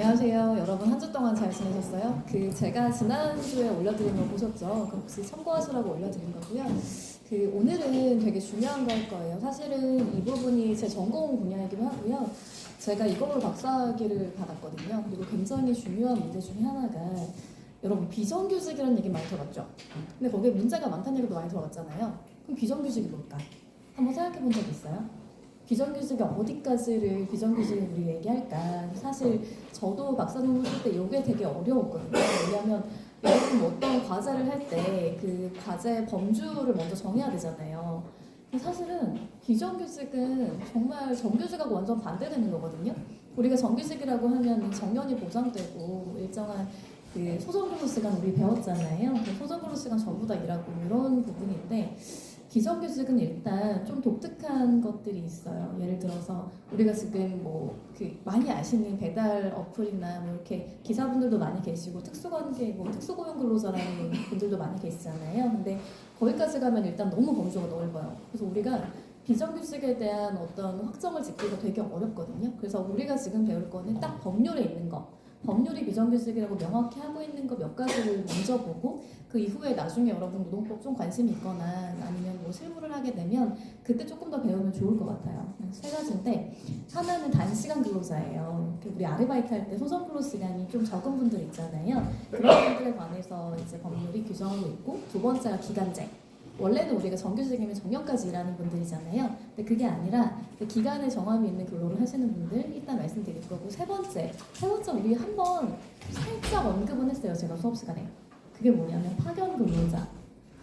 안녕하세요. 여러분 한 주 동안 잘 지내셨어요? 제가 지난주에 올려드린 거 보셨죠? 그 혹시 참고하시라고 올려드린 거고요. 오늘은 되게 중요한 거 할 거예요. 사실은 이 부분이 제 전공 분야이기도 하고요. 제가 이걸로 박사학위를 받았거든요. 그리고 굉장히 중요한 문제 중에 하나가 여러분 비정규직이라는 얘기 많이 들어봤죠? 근데 거기에 문제가 많다는 얘기도 많이 들어봤잖아요. 그럼 비정규직이 뭘까? 한번 생각해 본 적 있어요? 비정규직이 어디까지를 비정규직을 우리 얘기할까? 사실 저도 박사 논문 쓸 때 이게 되게 어려웠거든요. 왜냐하면 여러분 어떤 과제를 할 때 그 과제 범주를 먼저 정해야 되잖아요. 근데 사실은 비정규직은 정말 정규직하고 완전 반대되는 거거든요. 우리가 정규직이라고 하면 정년이 보장되고 일정한 그 소정근로 시간 우리 배웠잖아요. 그 소정근로 시간 전부 다 일하고 이런 부분인데 비정규직은 일단 좀 독특한 것들이 있어요. 예를 들어서 우리가 지금 많이 아시는 배달 어플이나 이렇게 기사분들도 많이 계시고 특수관계 특수고용 근로자라는 분들도 많이 계시잖아요. 근데 거기까지 가면 일단 너무 범주가 넓어요. 그래서 우리가 비정규직에 대한 어떤 확정을 짓기가 되게 어렵거든요. 그래서 우리가 지금 배울 거는 딱 법률에 있는 거. 법률이 비정규직이라고 명확히 하고 있는 거 몇 가지를 먼저 보고 그 이후에 나중에 여러분 노동법 좀 관심이 있거나 아니면 실무를 하게 되면 그때 조금 더 배우면 좋을 것 같아요. 세 가지인데 하나는 단시간 근로자예요. 우리 아르바이트 할 때 소정 근로 시간이 좀 적은 분들 있잖아요. 그런 분들에 관해서 이제 법률이 규정하고 있고 두 번째가 기간제. 원래는 우리가 정규직이면 정년까지 일하는 분들이잖아요. 근데 그게 아니라 기간에 정함이 있는 근로를 하시는 분들 일단 말씀드릴 거고 세 번째 우리 한번 살짝 언급은 했어요. 제가 수업 시간에. 그게 뭐냐면 파견 근로자.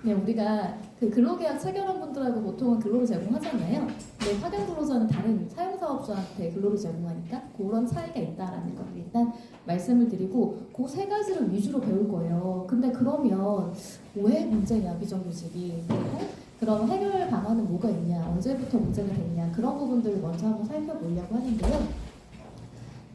네, 우리가 그 근로계약 체결한 분들하고 보통은 근로를 제공하잖아요. 근데 파견 근로자는 다른 사용사업자한테 근로를 제공하니까 그런 차이가 있다라는 걸 일단 말씀을 드리고 그 세 가지를 위주로 배울 거예요. 근데 그러면 왜 문제냐 비정규직이 그리고 그럼 해결 방안은 뭐가 있냐 언제부터 문제가 됐냐 그런 부분들을 먼저 한번 살펴보려고 하는데요.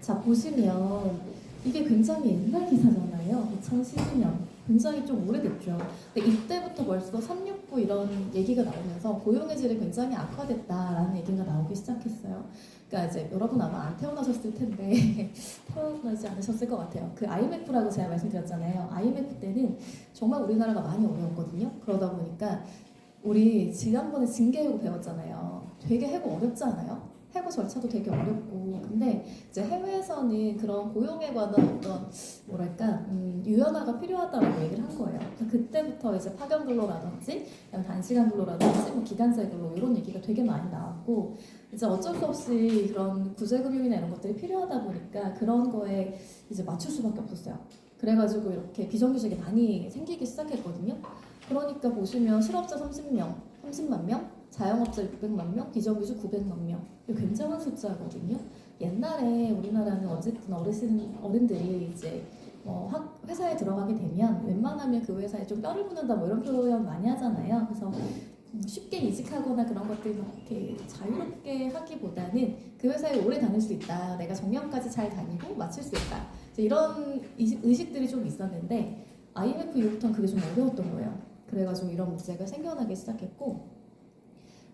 자 보시면 이게 굉장히 옛날 기사잖아요. 2012년. 굉장히 좀 오래됐죠. 근데 이때부터 벌써 369 이런 얘기가 나오면서 고용의 질이 굉장히 악화됐다라는 얘기가 나오기 시작했어요. 그러니까 이제 여러분 아마 안 태어나셨을 텐데 태어나지 않으셨을 것 같아요. 그 IMF라고 제가 말씀드렸잖아요. IMF 때는 정말 우리나라가 많이 어려웠거든요. 그러다 보니까 우리 지난번에 징계해고 배웠잖아요. 되게 해고 어렵지 않아요? 해고 절차도 되게 어렵고 근데 이제 해외에서는 그런 고용에 관한 어떤 유연화가 필요하다고 얘기를 한 거예요. 그때부터 이제 파견 근로라든지 단시간 근로라든지 기간제 근로 이런 얘기가 되게 많이 나왔고 이제 어쩔 수 없이 그런 구제금융이나 이런 것들이 필요하다 보니까 그런 거에 이제 맞출 수밖에 없었어요. 그래가지고 이렇게 비정규직이 많이 생기기 시작했거든요. 그러니까 보시면 실업자 30만 명, 자영업자 600만 명, 비정규직 900만 명. 이거 굉장한 숫자거든요. 옛날에 우리나라는 어쨌든 어른들이 이제 회사에 들어가게 되면 웬만하면 그 회사에 좀 뼈를 묻는다 이런 표현 많이 하잖아요. 그래서 쉽게 이직하거나 그런 것들 이렇게 자유롭게 하기보다는 그 회사에 오래 다닐 수 있다. 내가 정년까지 잘 다니고 마칠 수 있다. 이런 의식들이 좀 있었는데 IMF 이후부터는 그게 좀 어려웠던 거예요. 그래가지고 이런 문제가 생겨나기 시작했고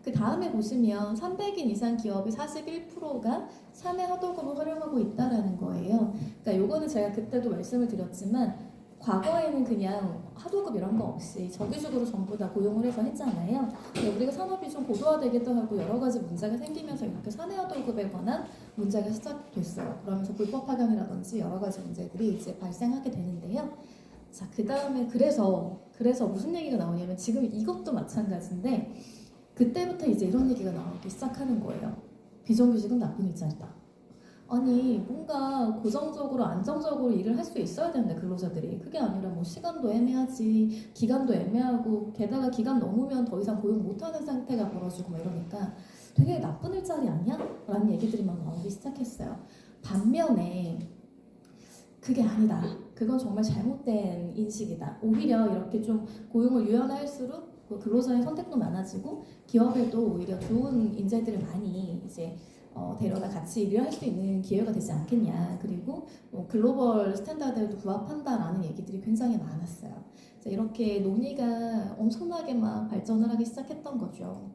그 다음에 보시면 300인 이상 기업의 41%가 사내 하도급을 활용하고 있다라는 거예요. 그러니까 요거는 제가 그때도 말씀을 드렸지만 과거에는 그냥 하도급 이런 거 없이 정규직으로 전부 다 고용을 해서 했잖아요. 근데 우리가 산업이 좀 고도화되기도 하고 여러 가지 문제가 생기면서 이렇게 사내 하도급에 관한 문제가 시작됐어요. 그러면서 불법 파견이라든지 여러 가지 문제들이 이제 발생하게 되는데요. 자, 그 다음에 그래서 무슨 얘기가 나오냐면 지금 이것도 마찬가지인데 그때부터 이제 이런 얘기가 나오기 시작하는 거예요. 비정규직은 나쁜 일자리다. 아니 뭔가 고정적으로 안정적으로 일을 할 수 있어야 되는데 근로자들이 그게 아니라 시간도 애매하지 기간도 애매하고 게다가 기간 넘으면 더 이상 고용 못하는 상태가 벌어지고 이러니까 되게 나쁜 일자리 아니야? 라는 얘기들이 막 나오기 시작했어요. 반면에 그게 아니다. 그건 정말 잘못된 인식이다. 오히려 이렇게 좀 고용을 유연할수록 근로자의 선택도 많아지고 기업에도 오히려 좋은 인재들을 많이 이제 데려다 같이 일을 할 수 있는 기회가 되지 않겠냐. 그리고 글로벌 스탠다드에도 부합한다라는 얘기들이 굉장히 많았어요. 이렇게 논의가 엄청나게 막 발전을 하기 시작했던 거죠.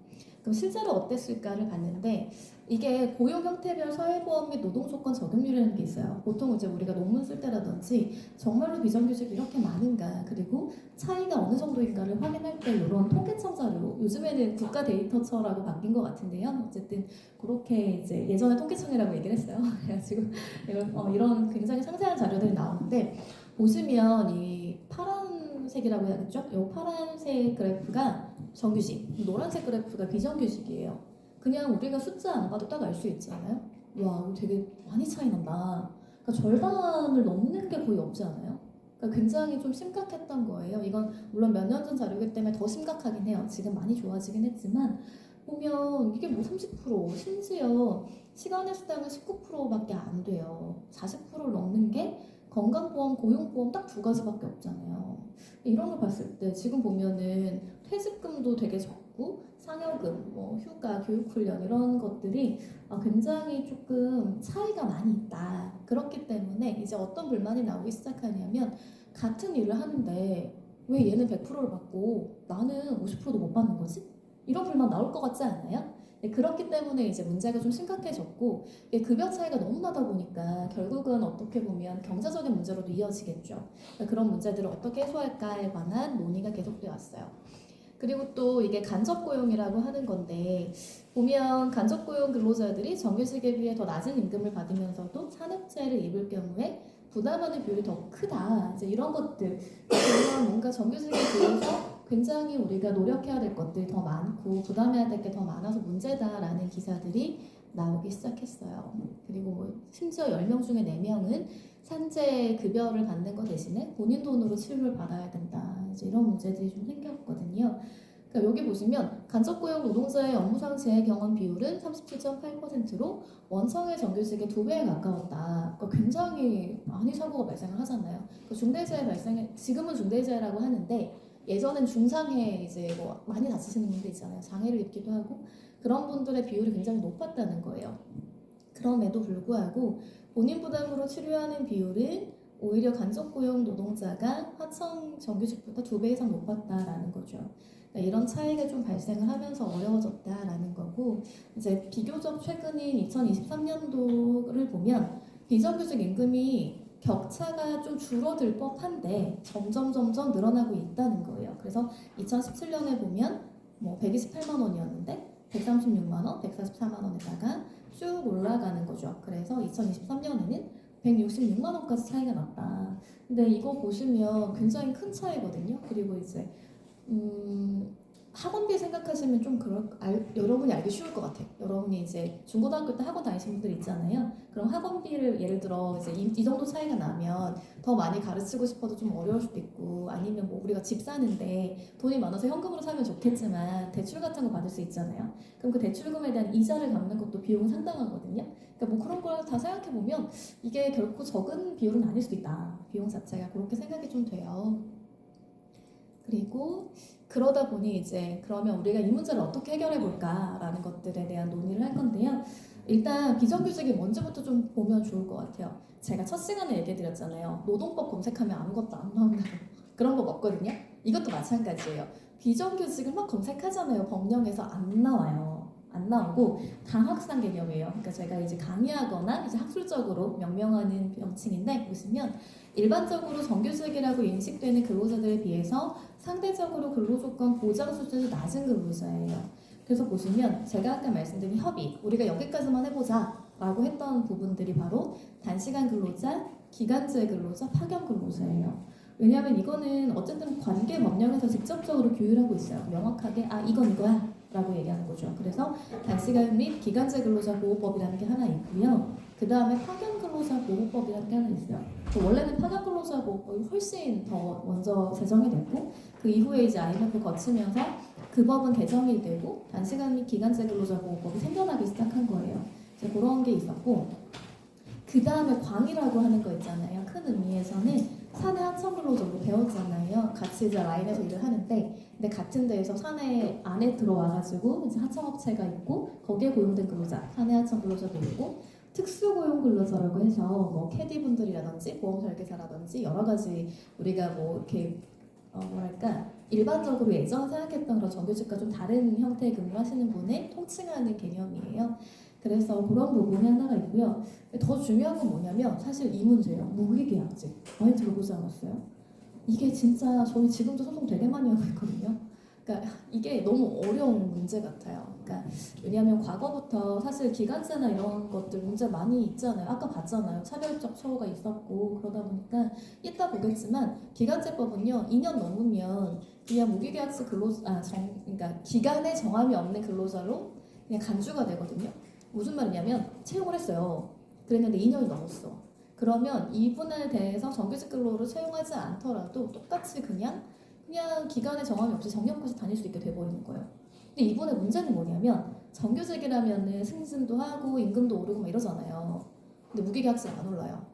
그럼 실제로 어땠을까를 봤는데 이게 고용 형태별 사회보험 및 노동조건 적용률이라는 게 있어요. 보통 이제 우리가 논문 쓸 때라든지 정말로 비정규직이 이렇게 많은가 그리고 차이가 어느 정도인가를 확인할 때 이런 통계청 자료 요즘에는 국가 데이터처라고 바뀐 것 같은데요. 어쨌든 그렇게 이제 예전에 통계청이라고 얘기를 했어요. 그래가지고 이런 굉장히 상세한 자료들이 나오는데 보시면 이 파란색이라고 해야겠죠? 이 파란색 그래프가 정규직, 노란색 그래프가 비정규직이에요. 그냥 우리가 숫자 안 봐도 딱 알 수 있지 않아요? 와, 이거 되게 많이 차이 난다. 그러니까 절반을 넘는 게 거의 없지 않아요? 그러니까 굉장히 좀 심각했던 거예요. 이건 물론 몇 년 전 자료이기 때문에 더 심각하긴 해요. 지금 많이 좋아지긴 했지만 보면 이게 뭐 30%, 심지어 시간의 수당은 19%밖에 안 돼요. 40%를 넘는 게 건강보험, 고용보험 딱 두 가지밖에 없잖아요. 이런 걸 봤을 때 지금 보면은 퇴직금도 되게 적고 상여금, 뭐 휴가, 교육훈련 이런 것들이 굉장히 조금 차이가 많이 있다. 그렇기 때문에 이제 어떤 불만이 나오기 시작하냐면 같은 일을 하는데 왜 얘는 100%를 받고 나는 50%도 못 받는 거지? 이런 불만 나올 것 같지 않아요? 네, 그렇기 때문에 이제 문제가 좀 심각해졌고 급여 차이가 너무 나다 보니까 결국은 어떻게 보면 경제적인 문제로도 이어지겠죠. 그러니까 그런 문제들을 어떻게 해소할까에 관한 논의가 계속되어 왔어요. 그리고 또 이게 간접고용이라고 하는 건데 보면 간접고용 근로자들이 정규직에 비해 더 낮은 임금을 받으면서도 산업재해를 입을 경우에 부담하는 비율이 더 크다. 이제 이런 것들 보면 뭔가 정규직에 비해서 굉장히 우리가 노력해야 될 것들이 더 많고 부담해야 될 게 더 많아서 문제다라는 기사들이 나오기 시작했어요. 그리고 뭐 심지어 10명 중에 4명은 산재 급여를 받는 것 대신에 본인 돈으로 치료를 받아야 된다. 이제 이런 문제들이 좀 생겼거든요. 그러니까 여기 보시면 간접고용 노동자의 업무상 재해 경험 비율은 37.8%로 원청의 정규직의 2배에 가까웠다. 그러니까 굉장히 많이 사고가 발생을 하잖아요. 중대재해 발생에 지금은 중대재해라고 하는데 예전엔 중상해 이제 뭐 많이 다치시는 분들 있잖아요. 장애를 입기도 하고 그런 분들의 비율이 굉장히 높았다는 거예요. 그럼에도 불구하고 본인 부담으로 치료하는 비율은 오히려 간접고용 노동자가 하청 정규직보다 2배 이상 높았다라는 거죠. 그러니까 이런 차이가 좀 발생을 하면서 어려워졌다라는 거고 이제 비교적 최근인 2023년도를 보면 비정규직 임금이 격차가 좀 줄어들 법한데 점점 늘어나고 있다는 거예요. 그래서 2017년에 보면 뭐 128만 원이었는데 136만 원, 144만 원에다가 쭉 올라가는 거죠. 그래서 2023년에는 166만 원까지 차이가 났다. 근데 이거 보시면 굉장히 큰 차이거든요. 그리고 이제 학원비 생각하시면 좀 여러분이 알기 쉬울 것 같아요. 여러분이 이제 중고등학교 때 학원 다니신 분들 있잖아요. 그럼 학원비를 예를 들어 이제 이 정도 차이가 나면 더 많이 가르치고 싶어도 좀 어려울 수도 있고 아니면 뭐 우리가 집 사는데 돈이 많아서 현금으로 사면 좋겠지만 대출 같은 거 받을 수 있잖아요. 그럼 그 대출금에 대한 이자를 갚는 것도 비용은 상당하거든요. 그러니까 뭐 그런 걸 다 생각해 보면 이게 결코 적은 비율은 아닐 수도 있다. 비용 자체가 그렇게 생각이 좀 돼요. 그리고 그러다 보니 이제 그러면 우리가 이 문제를 어떻게 해결해 볼까라는 것들에 대한 논의를 할 건데요. 일단 비정규직이 뭔지부터 좀 보면 좋을 것 같아요. 제가 첫 시간에 얘기해 드렸잖아요. 노동법 검색하면 아무것도 안 나온다고. 그런 법 없거든요. 이것도 마찬가지예요. 비정규직을 막 검색하잖아요. 법령에서 안 나와요. 안 나오고 당학상 개념이에요. 그러니까 제가 이제 강의하거나 이제 학술적으로 명명하는 명칭인데 보시면 일반적으로 정규직이라고 인식되는 근로자들에 비해서 상대적으로 근로조건 보장 수준이 낮은 근로자예요. 그래서 보시면 제가 아까 말씀드린 협의, 우리가 여기까지만 해보자 라고 했던 부분들이 바로 단시간 근로자, 기간제 근로자, 파견 근로자예요. 왜냐하면 이거는 어쨌든 관계 법령에서 직접적으로 규율하고 있어요. 명확하게 이건 이거야 라고 얘기하는 거죠. 그래서 단시간 및 기간제 근로자 보호법이라는 게 하나 있고요. 그 다음에 파견 근로자 보호법이라는 게 하나 있어요. 원래는 파견 근로자 보호법이 훨씬 더 먼저 제정이 됐고 그 이후에 이제 IMF 거치면서 그 법은 개정이 되고 단시간 및 기간제 근로자 보호법이 생겨나기 시작한 거예요. 이제 그런 게 있었고 그 다음에 광이라고 하는 거 있잖아요. 큰 의미에서는 사내 하청 근로자로 배웠잖아요. 같이 이제 라인에서 일을 하는데 근데 같은 데에서 사내 안에 들어와가지고 이제 하청업체가 있고 거기에 고용된 근로자, 사내 하청 근로자도 있고 특수고용 근로자라고 해서 뭐 캐디분들이라든지 보험 설계사라든지 여러 가지 우리가 뭐 이렇게 뭐랄까 일반적으로 예전 생각했던 그런 정규직과 좀 다른 형태의 근무를 하시는 분의 통칭하는 개념이에요. 그래서 그런 부분이 하나가 있고요. 더 중요한 건 뭐냐면 사실 이 문제예요. 무기계약직. 많이 들어보지 않았어요? 이게 진짜 저희 지금도 소송 되게 많이 하고 있거든요. 그러니까 이게 너무 어려운 문제 같아요. 그러니까 왜냐하면 과거부터 사실 기간제나 이런 것들 문제 많이 있잖아요. 아까 봤잖아요. 차별적 처우가 있었고 그러다 보니까 이따 보겠지만 기간제법은요 2년 넘으면 그냥 무기계약직 그러니까 기간에 정함이 없는 근로자로 그냥 간주가 되거든요. 무슨 말이냐면 채용을 했어요. 그랬는데 2년이 넘었어. 그러면 이분에 대해서 정규직 근로로 채용하지 않더라도 똑같이 그냥 기간에 정함이 없이 정년까지 다닐 수 있게 돼버리는 거예요. 근데 이번에 문제는 뭐냐면 정규직이라면은 승진도 하고 임금도 오르고 막 이러잖아요. 근데 무기계약직 안 올라요.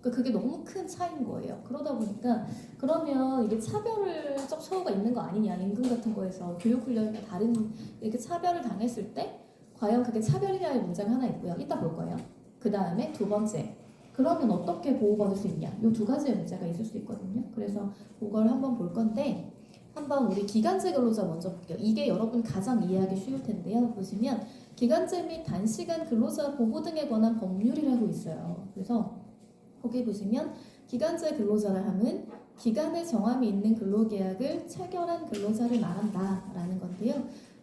그러니까 그게 너무 큰 차이인 거예요. 그러다 보니까 그러면 이게 차별적 처우가 있는 거 아니냐, 임금 같은 거에서 교육훈련이나 다른 이렇게 차별을 당했을 때 과연 그게 차별이냐의 문제가 하나 있고요. 이따 볼 거예요. 그 다음에 두 번째, 그러면 어떻게 보호받을 수 있냐? 이 두 가지의 문제가 있을 수 있거든요. 그래서 그걸 한번 볼 건데 한번 우리 기간제 근로자 먼저 볼게요. 이게 여러분 가장 이해하기 쉬울 텐데요. 보시면 기간제 및 단시간 근로자 보호 등에 관한 법률이라고 있어요. 그래서 거기 보시면 기간제 근로자라 함은 기간에 정함이 있는 근로계약을 체결한 근로자를 말한다라는 건데요.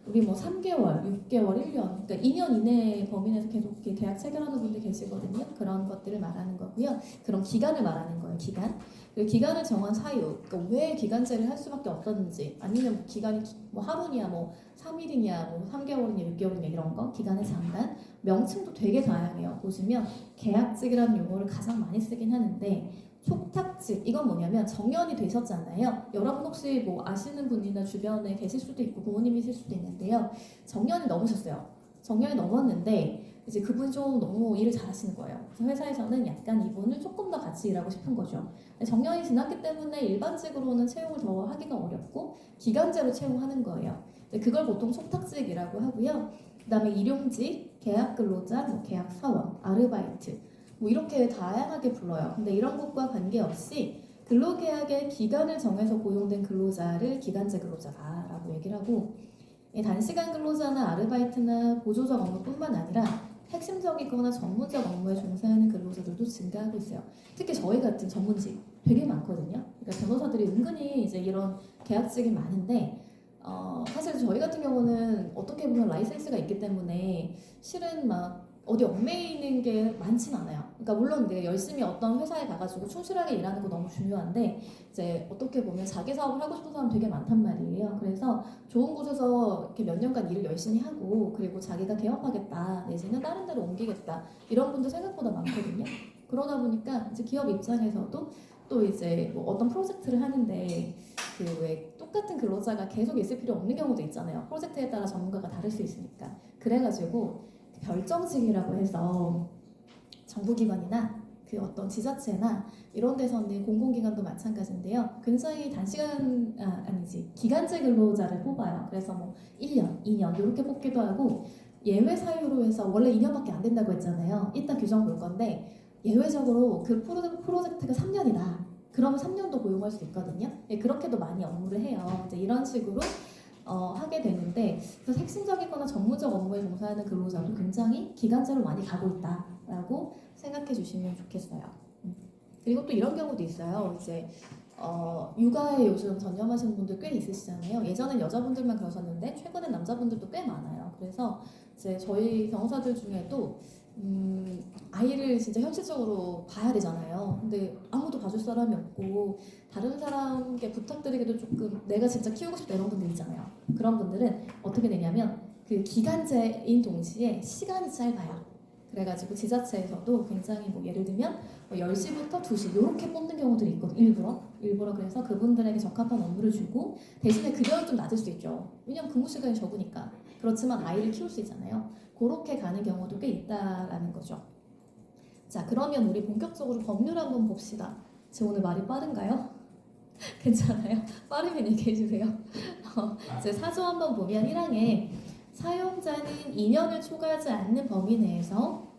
우리 뭐 3개월, 6개월, 1년, 그러니까 2년 이내 범위 내에서 계속 이렇게 계약 체결하는 분들 계시거든요. 그런 것들을 말하는 거고요. 그런 기간을 말하는 거예요. 기간. 그리고 기간을 정한 사유, 그러니까 왜 기간제를 할 수밖에 없었는지, 아니면 기간이 뭐 하루냐, 뭐 3일이냐, 뭐 3개월이냐, 6개월이냐 이런 거, 기간의 장단, 명칭도 되게 다양해요. 보시면 계약직이라는 용어를 가장 많이 쓰긴 하는데 촉탁직 이건 뭐냐면 정년이 되셨잖아요. 여러분 혹시 뭐 아시는 분이나 주변에 계실 수도 있고 부모님이실 수도 있는데요. 정년이 넘으셨어요. 정년이 넘었는데 이제 그분이 좀 너무 일을 잘하시는 거예요. 그래서 회사에서는 약간 이분을 조금 더 같이 일하고 싶은 거죠. 정년이 지났기 때문에 일반직으로는 채용을 더 하기가 어렵고 기간제로 채용하는 거예요. 그걸 보통 촉탁직이라고 하고요. 그다음에 일용직, 계약근로자, 뭐 계약사원, 아르바이트 뭐 이렇게 다양하게 불러요. 근데 이런 것과 관계없이 근로계약의 기간을 정해서 고용된 근로자를 기간제 근로자다라고 얘기를 하고 단시간 근로자나 아르바이트나 보조적 업무뿐만 아니라 핵심적이거나 전문적 업무에 종사하는 근로자들도 증가하고 있어요. 특히 저희 같은 전문직 되게 많거든요. 그러니까 변호사들이 은근히 이제 이런 계약직이 많은데 사실 저희 같은 경우는 어떻게 보면 라이센스가 있기 때문에 실은 막 어디 얽매이는 게 많진 않아요. 그러니까 물론 내가 열심히 어떤 회사에 가가지고 충실하게 일하는 거 너무 중요한데 이제 어떻게 보면 자기 사업을 하고 싶은 사람 되게 많단 말이에요. 그래서 좋은 곳에서 이렇게 몇 년간 일을 열심히 하고 그리고 자기가 개업하겠다 내지는 다른 데로 옮기겠다 이런 분들 생각보다 많거든요. 그러다 보니까 이제 기업 입장에서도 또 이제 뭐 어떤 프로젝트를 하는데 그 왜 똑같은 근로자가 계속 있을 필요 없는 경우도 있잖아요. 프로젝트에 따라 전문가가 다를 수 있으니까. 그래가지고 별정직이라고 해서 정부기관이나 그 어떤 지자체나 이런 데서는 공공기관도 마찬가지인데요. 굉장히 단시간 아니지 기간제 근로자를 뽑아요. 그래서 뭐 1년, 2년 이렇게 뽑기도 하고 예외 사유로 해서 원래 2년밖에 안 된다고 했잖아요. 이따 규정 볼 건데 예외적으로 그 프로젝트가 3년이다. 그러면 3년도 고용할 수 있거든요. 네, 그렇게도 많이 업무를 해요. 이제 이런 식으로 하게 되는데 그래서 핵심적이거나 전문적 업무에 종사하는 근로자도 굉장히 기간제로 많이 가고 있다라고 생각해 주시면 좋겠어요. 그리고 또 이런 경우도 있어요. 이제 육아에 요즘 전념하시는 분들 꽤 있으시잖아요. 예전엔 여자분들만 그러셨는데 최근엔 남자분들도 꽤 많아요. 그래서 이제 저희 변호사들 중에도 아이를 진짜 현실적으로 봐야 되잖아요. 근데 아무도 봐줄 사람이 없고 다른 사람께 부탁드리기도 조금 내가 진짜 키우고 싶다 이런 분들 있잖아요. 그런 분들은 어떻게 되냐면 그 기간제인 동시에 시간이 짧아요. 그래가지고 지자체에서도 굉장히 뭐 예를 들면 뭐 10시부터 2시 이렇게 뽑는 경우들이 있거든요. 일부러 그래서 그분들에게 적합한 업무를 주고 대신에 급여는 좀 낮을 수 있죠. 왜냐면 근무 시간이 적으니까. 그렇지만 아이를 키울 수 있잖아요. 그렇게 가는 경우도 꽤 있다라는 거죠. 자, 그러면 우리 본격적으로 법률 한번 봅시다. 제 오늘 말이 빠른가요? 괜찮아요? 빠르면 얘기해 주세요. 제 4조 한번 보면 1항에 사용자는 2년을 초과하지 않는 범위 내에서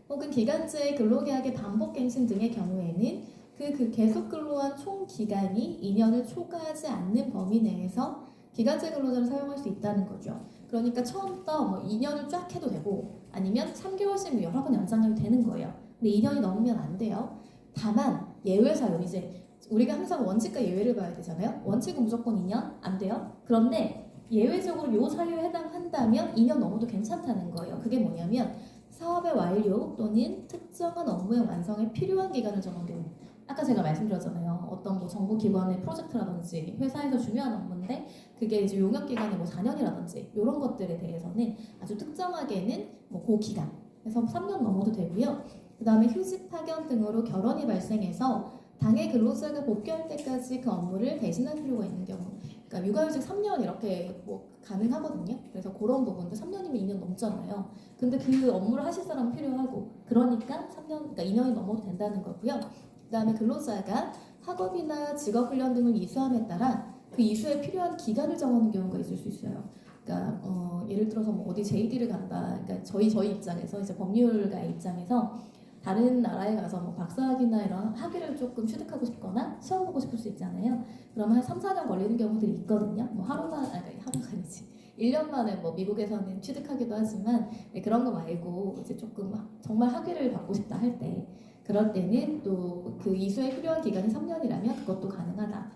혹은 기간제 근로계약의 반복갱신 등의 경우에는 그 계속 근로한 총 기간이 2년을 초과하지 않는 범위 내에서 기간제 근로자를 사용할 수 있다는 거죠. 그러니까 처음부터 뭐 2년을 쫙 해도 되고 아니면 3개월씩 여러 번 연장해도 되는 거예요. 근데 2년이 넘으면 안 돼요. 다만 예외 사유 이제 우리가 항상 원칙과 예외를 봐야 되잖아요. 원칙은 무조건 2년 안 돼요. 그런데 예외적으로 요 사유에 해당한다면 2년 넘어도 괜찮다는 거예요. 그게 뭐냐면 사업의 완료 또는 특정한 업무의 완성에 필요한 기간을 정한 경우. 아까 제가 말씀드렸잖아요. 어떤 뭐 정부기관의 프로젝트라든지 회사에서 중요한 업무인데 그게 이제 용역 기간이 뭐 4년이라든지 이런 것들에 대해서는 아주 특정하게는 뭐 그 기간 그래서 3년 넘어도 되고요. 그 다음에 휴직, 파견 등으로 결혼이 발생해서 당해 근로자가 복귀할 때까지 그 업무를 대신할 필요가 있는 경우. 그러니까 육아휴직 3년 이렇게 뭐 가능하거든요. 그래서 그런 부분도 3년이면 2년 넘잖아요. 근데 그 업무를 하실 사람 필요하고 그러니까 3년, 그러니까 2년이 넘어도 된다는 거고요. 그 다음에 근로자가 학업이나 직업훈련 등을 이수함에 따라 그 이수에 필요한 기간을 정하는 경우가 있을 수 있어요. 그러니까 예를 들어서 뭐 어디 JD를 간다. 그러니까 저희 입장에서 이제 법률가의 입장에서 다른 나라에 가서 뭐 박사학위나 이런 학위를 조금 취득하고 싶거나 시험 보고 싶을 수 있잖아요. 그러면 한 3, 4년 걸리는 경우들이 있거든요. 뭐 하루가 아니지. 1년 만에 뭐 미국에서는 취득하기도 하지만 그런 거 말고 이제 조금 정말 학위를 받고 싶다 할 때 그럴 때는 또 그 이수에 필요한 기간이 3년이라면 그것도 가능하다.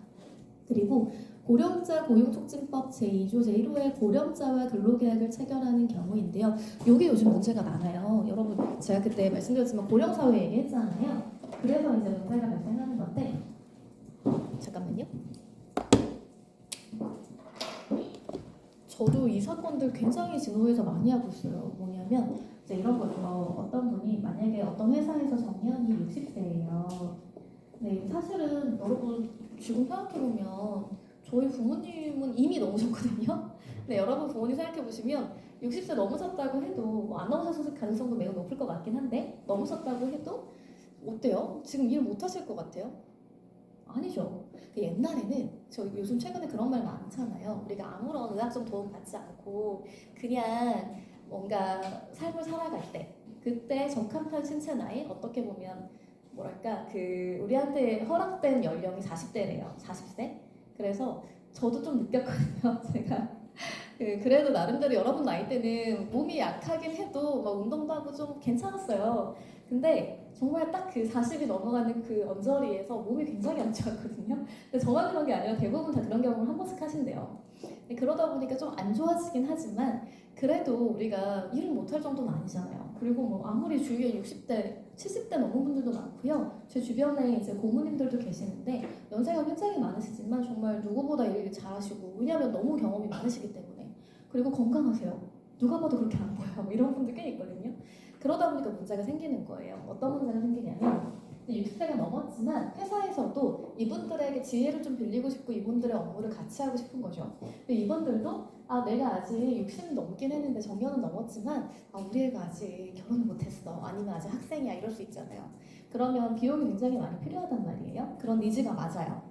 그리고 고령자 고용촉진법 제2조 제1호의 고령자와 근로계약을 체결하는 경우인데요. 이게 요즘 문제가 많아요. 여러분 제가 그때 말씀드렸지만 고령사회 얘기했잖아요. 그래서 이제 문제가 발생하는 건데 잠깐만요. 저도 이 사건들 굉장히 진호에서 많이 하고 있어요. 뭐냐면 이제 이런 거죠. 어떤 분이 만약에 어떤 회사에서 정년이 60세예요. 네, 사실은 여러분 지금 생각해보면 저희 부모님은 이미 넘으셨거든요. 근데 여러분 부모님 생각해보시면 60세 넘으셨다고 해도 뭐안 넘으셨을 가능성도 매우 높을 것 같긴 한데 넘으셨다고 해도 어때요? 지금 일 못하실 것 같아요? 아니죠. 옛날에는 저 요즘 최근에 그런 말 많잖아요. 우리가 아무런 의학적 도움 받지 않고 그냥 뭔가 삶을 살아갈 때 그때 적합한 신체 나이 어떻게 보면 뭐랄까 우리한테 허락된 연령이 40대래요. 40세. 그래서 저도 좀 느꼈거든요. 제가 그래도 나름대로 여러분 나이 때는 몸이 약하긴 해도 막 운동도 하고 좀 괜찮았어요. 근데 정말 딱 그 40이 넘어가는 그 언저리에서 몸이 굉장히 안 좋았거든요. 근데 저만 그런 게 아니라 대부분 다 그런 경험을 한 번씩 하신대요. 그러다 보니까 좀 안 좋아지긴 하지만 그래도 우리가 일을 못할 정도는 아니잖아요. 그리고 뭐 아무리 주위에 60대, 70대 넘은 분들도 많고요. 제 주변에 이제 고모님들도 계시는데 연세가 굉장히 많으시지만 정말 누구보다 일 잘하시고 왜냐하면 너무 경험이 많으시기 때문에 그리고 건강하세요. 누가 봐도 그렇게 안 보여요. 뭐 이런 분들 꽤 있거든요. 그러다 보니까 문제가 생기는 거예요. 어떤 문제가 생기냐면 60세가 넘었지만 회사에서도 이분들에게 지혜를 좀 빌리고 싶고 이분들의 업무를 같이 하고 싶은 거죠. 근데 이분들도 내가 아직 60 넘긴 했는데 정년은 넘었지만 우리 애가 아직 결혼을 못했어. 아니면 아직 학생이야. 이럴 수 있잖아요. 그러면 비용이 굉장히 많이 필요하단 말이에요. 그런 니즈가 맞아요.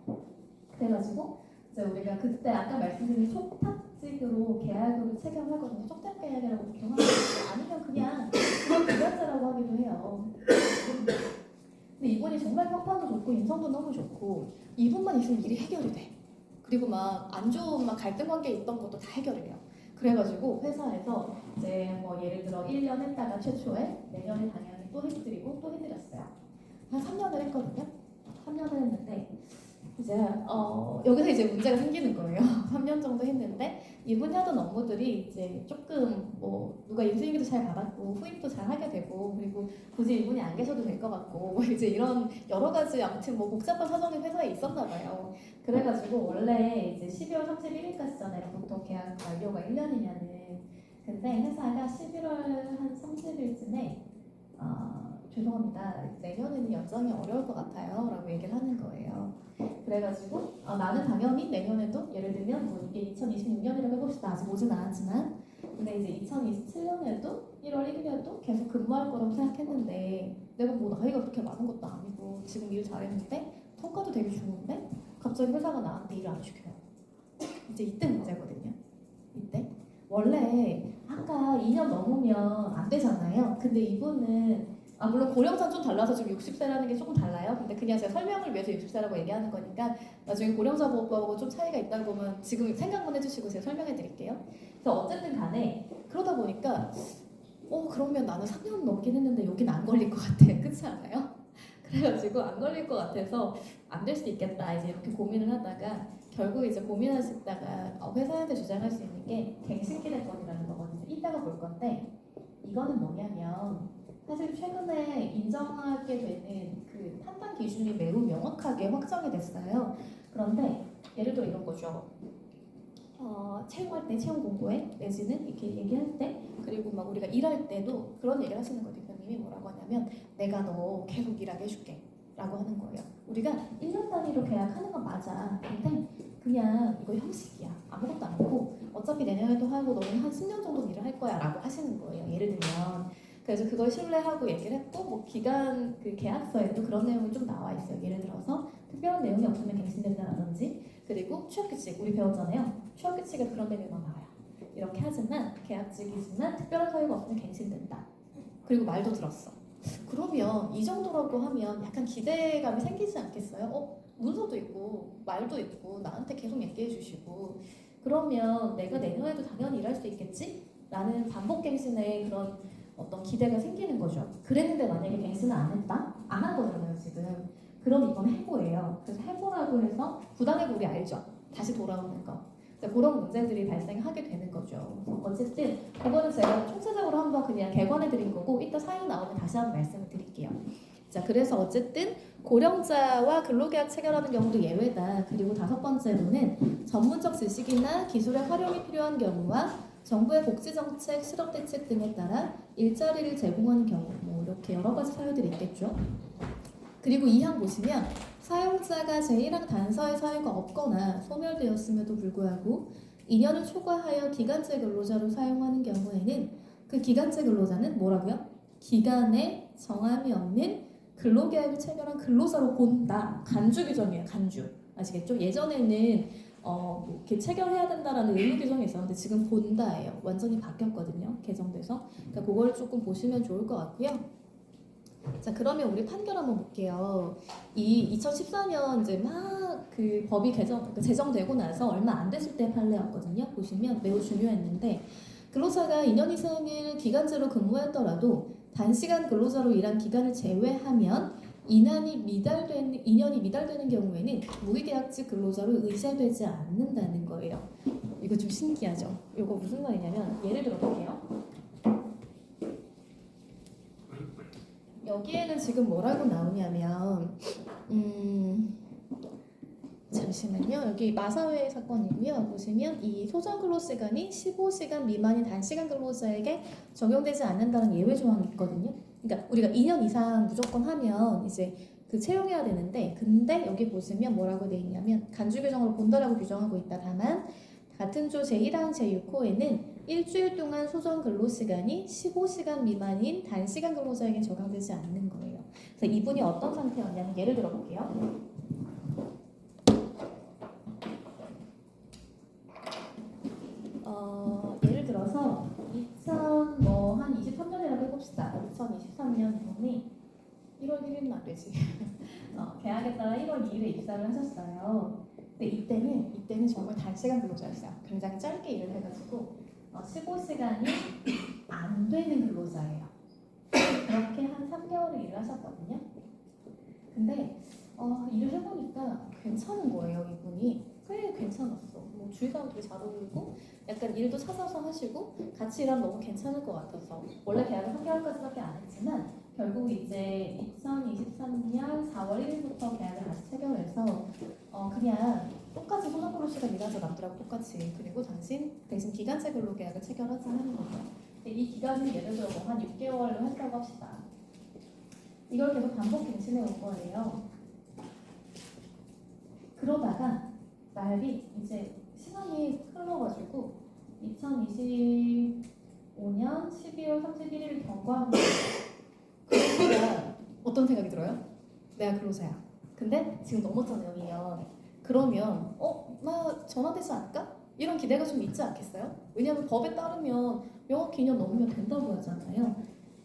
그래가지고 이제 우리가 그때 아까 말씀드린 촉탁직으로 계약으로 체결하거든요. 촉탁 계약이라고 보통 하고 아니면 그냥 기간제라고 하기도 해요. 근데 이분이 정말 평판도 좋고 인성도 너무 좋고 이분만 있으면 일이 해결이 돼. 그리고 막 안 좋은 막 갈등 관계 있던 것도 다 해결을 해요. 그래가지고 회사에서 이제 뭐 예를 들어 1년 했다가 최초에 내년에 당연히 또 해드리고 또 해드렸어요. 한 3년을 했거든요. 3년을 했는데 이제 여기서 이제 문제가 생기는 거예요. 3년 정도 했는데 이분이 하던 업무들이 이제 조금 뭐 누가 인수인계도 잘 받았고 후임도 잘 하게 되고 그리고 굳이 이분이 안 계셔도 될 것 같고 뭐 이제 이런 여러 가지 아무튼 뭐 복잡한 사정이 회사에 있었나 봐요. 그래가지고 원래 이제 12월 31일까지잖아요. 보통 계약 만료가 1년이면은 근데 회사가 11월 한 30일쯤에 죄송합니다. 내년에는 연장이 어려울 것 같아요. 라고 얘기를 하는 거예요. 그래가지고 나는 당연히 내년에도 예를 들면 뭐 이게 2026년이라고 해봅시다. 아직 오진 않았지만 근데 이제 2027년에도 1월 1일에도 계속 근무할 거라고 생각했는데 내가 뭐 나이가 그렇게 많은 것도 아니고 지금 일 잘했는데 성과도 되게 좋은데 갑자기 회사가 나한테 일을 안 시켜요. 이제 이때 문제거든요. 이때 원래 아까 2년 넘으면 안 되잖아요. 근데 이분은 물론 고령자는 좀 달라서 지금 60세라는 게 조금 달라요. 근데 그냥 제가 설명을 위해서 60세라고 얘기하는 거니까 나중에 고령자 보호법하고 좀 차이가 있다고 보면 지금 생각만 해주시고 제가 설명해 드릴게요. 그래서 어쨌든 간에 그러다 보니까 그러면 나는 3년 넘긴 했는데 여기는 안 걸릴 것 같아. 그렇지 않아요? 그래가지고 안 걸릴 것 같아서 안 될 수도 있겠다 이제 이렇게 고민을 하다가 결국 이제 고민하시다가 회사한테 주장할 수 있는 게 갱신기대권이라는 거거든요. 이따가 볼 건데 이거는 뭐냐면 사실 최근에 인정하게 되는 그 판단 기준이 매우 명확하게 확정이 됐어요. 그런데 예를 들어 이런 거죠. 채용할 때 채용 공고에 내지는 이렇게 얘기할 때 그리고 막 우리가 일할 때도 그런 얘기를 하시는 거예요. 대표님이 뭐라고 하냐면 내가 너 계속 일하게 해줄게 라고 하는 거예요. 우리가 1년 단위로 계약하는 건 맞아. 근데 그냥 이거 형식이야. 아무것도 안 하고 어차피 내년에도 하고 너는 한 10년 정도 일을 할 거야 라고 하시는 거예요. 예를 들면 그래서 그걸 신뢰하고 얘기를 했고 뭐 기간 그 계약서에도 그런 내용이 좀 나와 있어요. 예를 들어서 특별한 내용이 없으면 갱신된다라든지 그리고 취업규칙 우리 배웠잖아요. 취업규칙에도 그런 내용이 나와요. 이렇게 하지만 계약직이지만 특별한 사유가 없으면 갱신된다. 그리고 말도 들었어. 그러면 이 정도라고 하면 약간 기대감이 생기지 않겠어요? 문서도 있고 말도 있고 나한테 계속 얘기해 주시고 그러면 내가 내년에도 당연히 일할 수 있겠지? 라는 반복 갱신의 그런 어떤 기대가 생기는 거죠. 그랬는데 만약에 갱신을 안 했다? 안 한 거잖아요 지금. 그럼 이건 해고예요. 그래서 해고라고 해서 부당해고 우리 알죠? 다시 돌아오는 거. 그런 문제들이 발생하게 되는 거죠. 어쨌든 그거는 제가 총체적으로 한번 그냥 개관해 드린 거고 이따 사연 나오면 다시 한번 말씀을 드릴게요. 자, 그래서 어쨌든 고령자와 근로계약 체결하는 경우도 예외다. 그리고 5번째로는 전문적 지식이나 기술의 활용이 필요한 경우와 정부의 복지정책, 실업대책 등에 따라 일자리를 제공하는 경우 뭐 이렇게 여러 가지 사유들이 있겠죠. 그리고 2항 보시면 사용자가 제1항 단서의 사유가 없거나 소멸되었음에도 불구하고 2년을 초과하여 기간제 근로자로 사용하는 경우에는 그 기간제 근로자는 뭐라고요? 기간에 정함이 없는 근로계약을 체결한 근로자로 본다. 간주 규정이에요. 간주. 아시겠죠? 예전에는 뭐 이렇게 체결해야 된다라는 의무 규정이 있었는데 지금 본다예요. 완전히 바뀌었거든요. 개정돼서. 그러니까 그걸 조금 보시면 좋을 것 같고요. 자, 그러면 우리 판결 한번 볼게요. 이 2014년 이제 막 그 법이 제정되고 나서 얼마 안 됐을 때 판례였거든요. 보시면 매우 중요했는데 근로자가 2년 이상을 기간제로 근무했더라도 단시간 근로자로 일한 기간을 제외하면 2년이 미달되는 경우에는 무기계약직 근로자로 의제되지 않는다는 거예요. 이거 좀 신기하죠? 이거 무슨 말이냐면 예를 들어 볼게요. 여기에는 지금 뭐라고 나오냐면 잠시만요. 여기 마사회 사건이고요. 보시면 이 소정 근로 시간이 15시간 미만인 단시간 근로자에게 적용되지 않는다는 예외 조항이 있거든요. 그러니까 우리가 2년 이상 무조건 하면 이제 그 채용해야 되는데 근데 여기 보시면 뭐라고 돼 있냐면 간주 규정으로 본다라고 규정하고 있다. 다만 같은 조 제1항 제6호에는 일주일 동안 소정 근로 시간이 15시간 미만인 단시간 근로자에게 적용되지 않는 거예요. 그래서 이분이 어떤 상태였냐면 예를 들어 볼게요. 예를 들어서 2023년이라고 해봅시다. 2023년 이분이 1월 1일은 안 되지. 계약에 따라 1월 2일에 입사를 하셨어요. 근데 이때는 정말 단시간 근로자였어요. 굉장히 짧게 일을 해가지고 15시간이 안 되는 근로자예요. 그렇게 한 3개월을 일을 하셨거든요. 근데 일을 해보니까 괜찮은 거예요. 이분이 꽤 괜찮았어. 뭐 주위 사람들이 잘 어울리고 약간 일도 찾아서 하시고 같이 일하면 너무 괜찮을 것 같아서 원래 계약을 3개월까지밖에 안 했지만 결국 이제 2023년 4월 1일부터 계약을 다시 체결해서 그냥 똑같이 소정 근로 시간 일하자 남들하고 똑같이 그리고 당신 대신 기간제 근로 계약을 체결하자 하는 거죠. 근데 이 기간은 예를 들어 뭐 한 6개월을 했다고 합시다. 이걸 계속 반복 갱신해 온 거예요. 그러다가 날이 이제 시간이 흘러가지고 2025년 12월 31일 경과한 거예요. 그러니까 어떤 생각이 들어요? 내가 근로자야. 근데 지금 넘었잖아요, 2년. 그러면 나 전환되지 않을까? 이런 기대가 좀 있지 않겠어요? 왜냐하면 법에 따르면 명확히 2년 넘으면 된다고 하잖아요.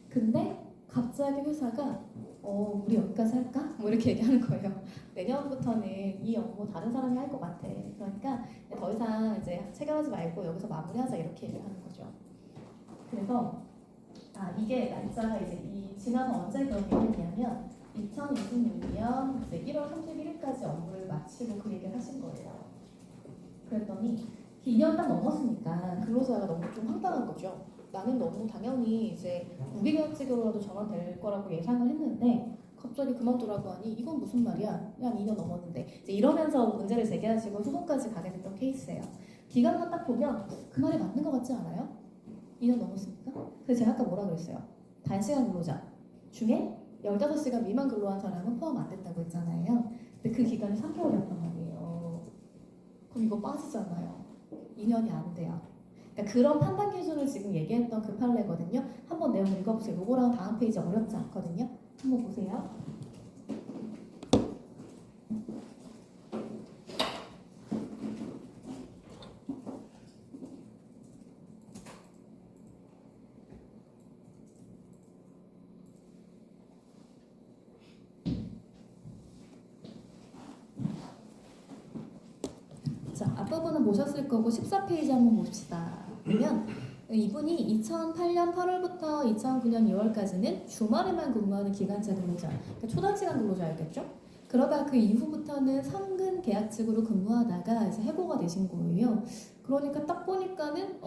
근데 갑자기 회사가 우리 여기까지 할까? 뭐 이렇게 얘기하는 거예요. 내년부터는 이 업무 다른 사람이 할 것 같아. 그러니까 더 이상 이제 체결하지 말고 여기서 마무리하자 이렇게 얘기를 하는 거죠. 그래서 이게 날짜가 이제 지나서 언제 그런 얘기를 했냐면 2026년 이제 1월 31일까지 업무를 마치고 그 얘기를 하신 거예요. 그랬더니 2년 딱 넘었으니까 근로자가 너무 좀 황당한 거죠. 나는 너무 당연히 이제 무기계약직으로라도 전환될 거라고 예상을 했는데 갑자기 그만두라고 하니 이건 무슨 말이야? 야 2년 넘었는데 이제 이러면서 문제를 제기하시고 소송까지 가게 됐던 케이스예요. 기간만 딱 보면 그 말이 맞는 것 같지 않아요? 2년 넘었으니까? 그래서 제가 아까 뭐라 그랬어요? 단시간 근로자 중에 15시간 미만 근로한 사람은 포함 안 됐다고 했잖아요. 근데 그 기간이 3개월이었단 말이에요. 그럼 이거 빠지잖아요. 2년이 안 돼요. 그러니까 그런 판단 기준을 지금 얘기했던 그 판례거든요. 한번 내용 읽어보세요. 요거랑 다음 페이지 어렵지 않거든요. 한번 보세요. 자, 앞부분은 보셨을 거고 14페이지 한번 봅시다. 그러면 이분이 2008년 8월부터 2009년 2월까지는 주말에만 근무하는 기간제 근로자, 그러니까 초단시간 근로자였겠죠? 그러다 그 이후부터는 상근 계약직으로 근무하다가 이제 해고가 되신 거예요. 그러니까 딱 보니까는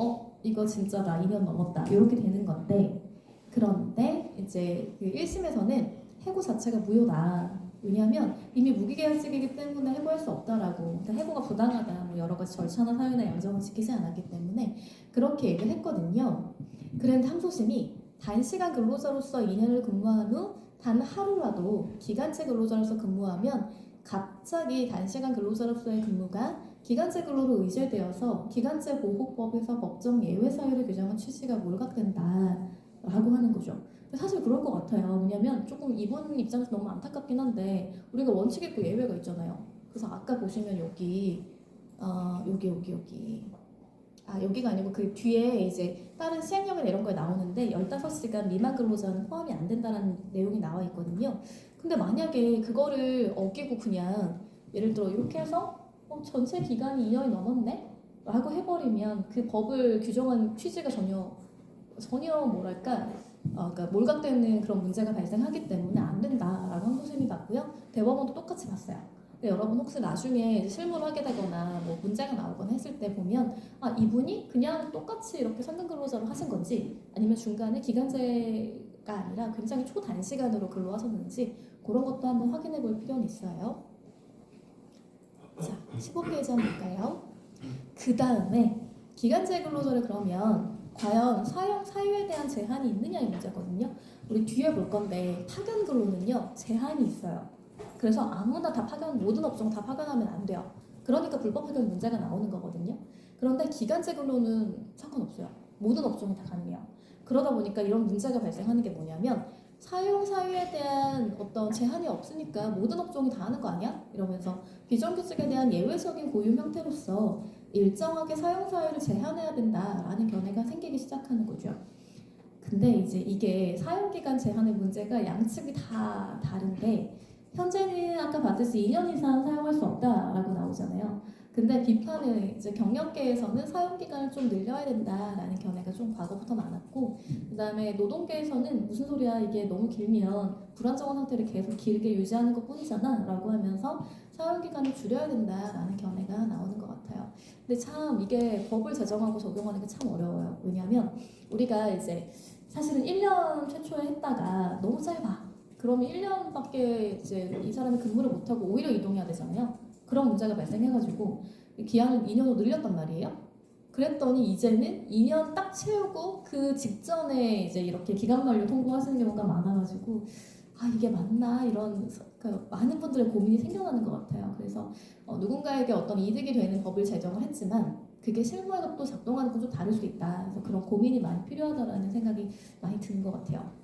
이거 진짜 나 2년 넘었다 이렇게 되는 건데, 그런데 이제 그 1심에서는 해고 자체가 무효다. 왜냐하면 이미 무기계약직이기 때문에 해고할 수 없다라고, 그러니까 해고가 부당하다, 뭐 여러 가지 절차나 사유나 양정을 지키지 않았기 때문에 그렇게 얘기를 했거든요. 그런데 항소심이 단시간 근로자로서 2년을 근무한 후 단 하루라도 기간제 근로자로서 근무하면 갑자기 단시간 근로자로서의 근무가 기간제 근로로 의제되어서 기간제 보호법에서 법정 예외 사유를 규정한 취지가 몰각된다라고 하는 거죠. 사실 그럴 것 같아요. 왜냐면 조금 이분 입장에서 너무 안타깝긴 한데 우리가 원칙 있고 예외가 있잖아요. 그래서 아까 보시면 여기 여기가 아니고 그 뒤에 이제 다른 시행령이나 이런 거에 나오는데 15시간 미만 근로자는 포함이 안 된다는 내용이 나와 있거든요. 근데 만약에 그거를 어기고 그냥 예를 들어 이렇게 해서 전체 기간이 2년이 넘었네? 라고 해버리면 그 법을 규정한 취지가 전혀 뭐랄까 그러니까 몰각되는 그런 문제가 발생하기 때문에 안 된다라고 항소심이 났고요. 대법원도 똑같이 봤어요. 근데 여러분 혹시 나중에 이제 실무를 하게 되거나 뭐 문제가 나오거나 했을 때 보면 이분이 그냥 똑같이 이렇게 상근 근로자로 하신 건지 아니면 중간에 기간제가 아니라 굉장히 초단시간으로 근로하셨는지 그런 것도 한번 확인해 볼 필요는 있어요. 자, 15페이지 한번 볼까요? 그 다음에 기간제 근로자를 그러면 과연 사용 사유에 대한 제한이 있느냐의 문제거든요. 우리 뒤에 볼 건데 파견 근로는요 제한이 있어요. 그래서 아무나 다 모든 업종 다 파견하면 안 돼요. 그러니까 불법 파견 문제가 나오는 거거든요. 그런데 기간제 근로는 상관없어요. 모든 업종이 다 가능해요. 그러다 보니까 이런 문제가 발생하는 게 뭐냐면 사용 사유에 대한 어떤 제한이 없으니까 모든 업종이 다 하는 거 아니야? 이러면서 비정규직에 대한 예외적인 고유 형태로서 일정하게 사용 사유를 제한해야 된다라는 견해가 생기기 시작하는 거죠. 근데 이제 이게 사용기간 제한의 문제가 양측이 다 다른데 현재는 아까 봤듯이 2년 이상 사용할 수 없다라고 나오잖아요. 근데 비판은 이제 경영계에서는 사용기간을 좀 늘려야 된다라는 견해가 좀 과거부터 많았고, 그 다음에 노동계에서는 무슨 소리야 이게 너무 길면 불안정한 상태를 계속 길게 유지하는 것 뿐이잖아 라고 하면서 사용기간을 줄여야 된다라는 견해가 나오는 것 같아요. 근데 참 이게 법을 제정하고 적용하는 게 참 어려워요. 왜냐하면 우리가 이제 사실은 1년 최초에 했다가 너무 짧아. 그러면 1년밖에 이제 이 사람이 근무를 못하고 오히려 이동해야 되잖아요. 그런 문제가 발생해가지고 기한을 2년으로 늘렸단 말이에요. 그랬더니 이제는 2년 딱 채우고 그 직전에 이제 이렇게 기간 만료 통보하시는 경우가 많아가지고 이게 맞나 이런 많은 분들의 고민이 생겨나는 것 같아요. 그래서 누군가에게 어떤 이득이 되는 법을 제정을 했지만 그게 실무에서 또 작동하는 건 좀 다를 수 있다. 그래서 그런 고민이 많이 필요하다라는 생각이 많이 드는 것 같아요.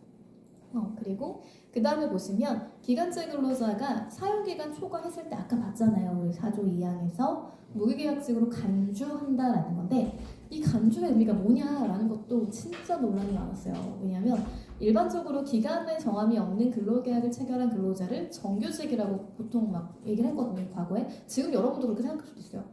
그리고 그 다음에 보시면 기간제 근로자가 사용기간 초과했을 때 아까 봤잖아요. 우리 4조 2항에서 무기계약직으로 간주한다라는 건데 이 간주의 의미가 뭐냐라는 것도 진짜 논란이 많았어요. 왜냐하면 일반적으로 기간의 정함이 없는 근로계약을 체결한 근로자를 정규직이라고 보통 막 얘기를 했거든요, 과거에. 지금 여러분도 그렇게 생각할 수도 있어요.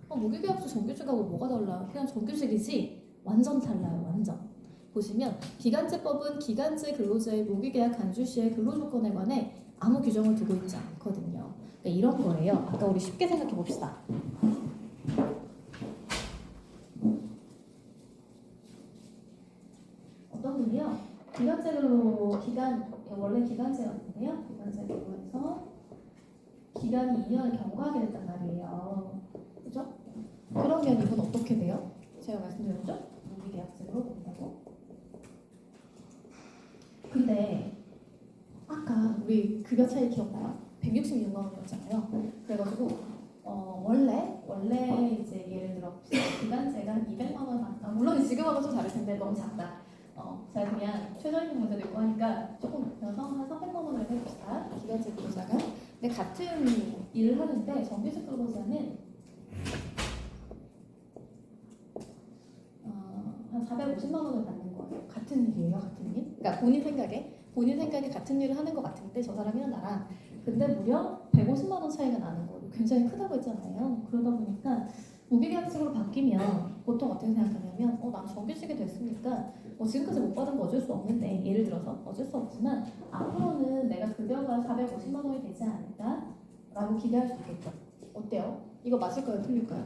무기계약서 정규직하고 뭐가 달라? 그냥 정규직이지? 완전 달라요, 완전. 보시면 기간제법은 기간제 근로자의 무기계약 간주 시의 근로조건에 관해 아무 규정을 두고 있지 않거든요. 그러니까 이런 거예요. 아까 우리 쉽게 생각해 봅시다. 어떤 분이요? 기간제 근로 원래 기간제였는데요. 기간제 근로에서 기간이 2년을 경과하게 됐단 말이에요. 그죠? 그러면 이분 어떻게 돼요? 제가 말씀드렸죠? 무기계약직으로 본다고. 근데 아까 우리 급여 차이 기억나요? 166만 원이었잖아요. 그래가지고 원래 이제 예를 들어 기간제가 200만 원 받다. 물론 지금하고 좀 다를 텐데 너무 작다. 제가 그냥 최저임금 문제도 있고 하니까 조금 높여서 한 300만 원을 해봅시다. 기간제 근로자가. 근데 같은 일을 하는데 정규직 근로자는 한 450만 원을 받는 거예요. 같은 일이에요, 같은 일. 그러니까 본인 생각에 같은 일을 하는 것 같은데 저 사람이랑 나랑 근데 무려 150만 원 차이가 나는 거예요. 굉장히 크다고 했잖아요. 그러다 보니까 무기계약직으로 바뀌면 보통 어떻게 생각하냐면 난 정규직이 됐으니까 지금까지 못 받은 거 어쩔 수 없는데 예를 들어서 어쩔 수 없지만 앞으로는 내가 급여가 450만 원이 되지 않을까? 라고 기대할 수 있겠죠. 어때요? 이거 맞을까요? 틀릴까요?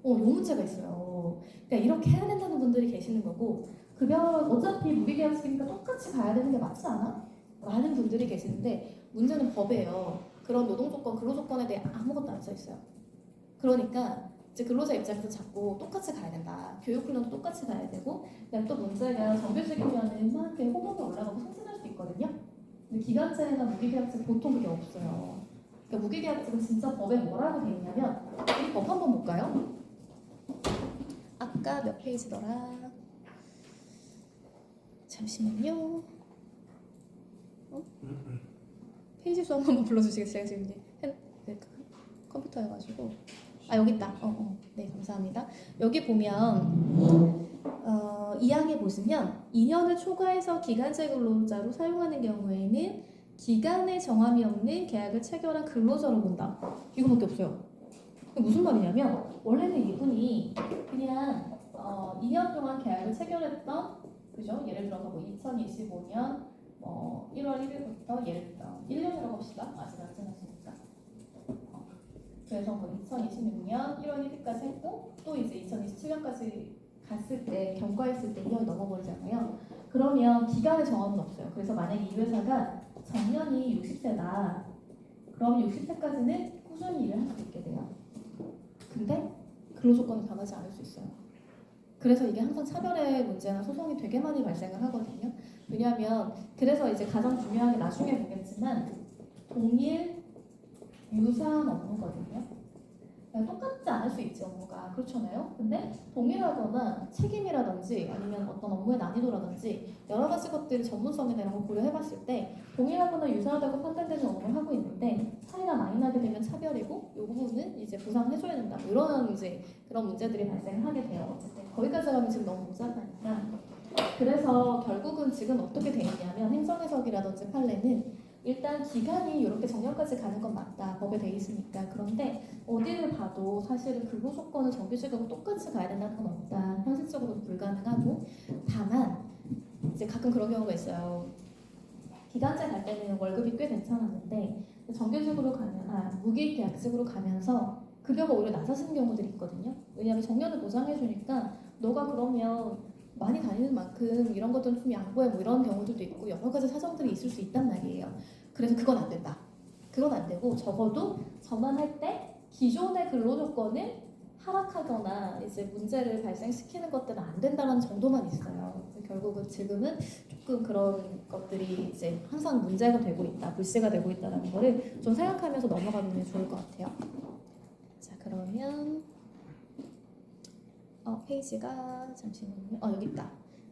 요 문제가 있어요. 그러니까 이렇게 해야 된다는 분들이 계시는 거고 급여 어차피 무기계약직이니까 똑같이 가야 되는 게 맞지 않아? 라는 분들이 계시는데 문제는 법이에요. 그런 노동조건, 근로조건에 대해 아무것도 안 써 있어요. 그러니까 이제 근로자 입장에서 자꾸 똑같이 가야 된다. 교육훈련도 똑같이 가야 되고 그다음에 또 문제가 정규직이면은 막 이렇게 호봉이 올라가고 승진할 수 있거든요. 근데 기간제나 무기계약직 보통 그게 없어요. 그러니까 무기계약직은 진짜 법에 뭐라고 돼 있냐면 우리 법 한번 볼까요? 아까 몇 페이지더라? 잠시만요. 페이지 수 한번 불러주시겠어요? 제가 지금 컴퓨터여가지고 여기 있다. 네, 감사합니다. 여기 보면 2항에 보시면 2년을 초과해서 기간제 근로자로 사용하는 경우에는 기간의 정함이 없는 계약을 체결한 근로자로 본다. 이거밖에 없어요. 무슨 말이냐면 원래는 이분이 그냥 2년 동안 계약을 체결했던 그죠? 예를 들어서 2025년 1월 1일부터 예를 들어 1년이라고 합시다. 아직 안 지났으니까. 그래서 2026년 1월 1일까지 했고 또 이제 2027년까지 갔을 때 경과했을 때 2년이 넘어버리잖아요. 그러면 기간의 정함은 없어요. 그래서 만약에 이 회사가 정년이 60세다. 그럼 60세까지는 꾸준히 일을 할 수 있게 돼요. 근데 근로조건은 변하지 않을 수 있어요. 그래서 이게 항상 차별의 문제나 소송이 되게 많이 발생을 하거든요. 왜냐하면 그래서 이제 가장 중요한 게 나중에 보겠지만 동일 유사한 업무거든요. 똑같지 않을 수 있지 업무가 그렇잖아요. 근데 동일하거나 책임이라든지 아니면 어떤 업무의 난이도라든지 여러 가지 것들이 전문성이나 이런 걸 고려해봤을 때 동일하거나 유사하다고 판단되는 업무를 하고 있는데 차이가 많이 나게 되면 차별이고 이 부분은 이제 보상해줘야 된다. 뭐 이런 이제 그런 문제들이 발생을 하게 돼요. 어쨌든 거기까지 가면 지금 너무 복잡하니까. 그래서 결국은 지금 어떻게 돼 있냐면 행정해석이라든지 판례는 일단 기간이 이렇게 정년까지 가는 건 맞다. 법에 돼 있으니까. 그런데 어디를 봐도 사실은 근로조건은 정규직하고 똑같이 가야 된다는 건 없다. 현실적으로도 불가능하고 다만 이제 가끔 그런 경우가 있어요. 기간제 갈 때는 월급이 꽤 괜찮았는데 정규직으로 가면 무기계약직으로 가면서 급여가 오히려 낮아지는 경우들이 있거든요. 왜냐하면 정년을 보장해주니까 너가 그러면 많이 다니는 만큼 이런 것들은 좀 양보해 뭐 이런 경우들도 있고 여러 가지 사정들이 있을 수 있단 말이에요. 그래서 그건 안 된다. 그건 안 되고 적어도 전환할 때 기존의 근로조건을 하락하거나 이제 문제를 발생시키는 것들은 안 된다는 정도만 있어요. 결국은 지금은 조금 그런 것들이 이제 항상 문제가 되고 있다, 불씨가 되고 있다는 거를 좀 생각하면서 넘어가면 좋을 것 같아요. 자, 그러면 페이지가 잠시만요. 여기 있다.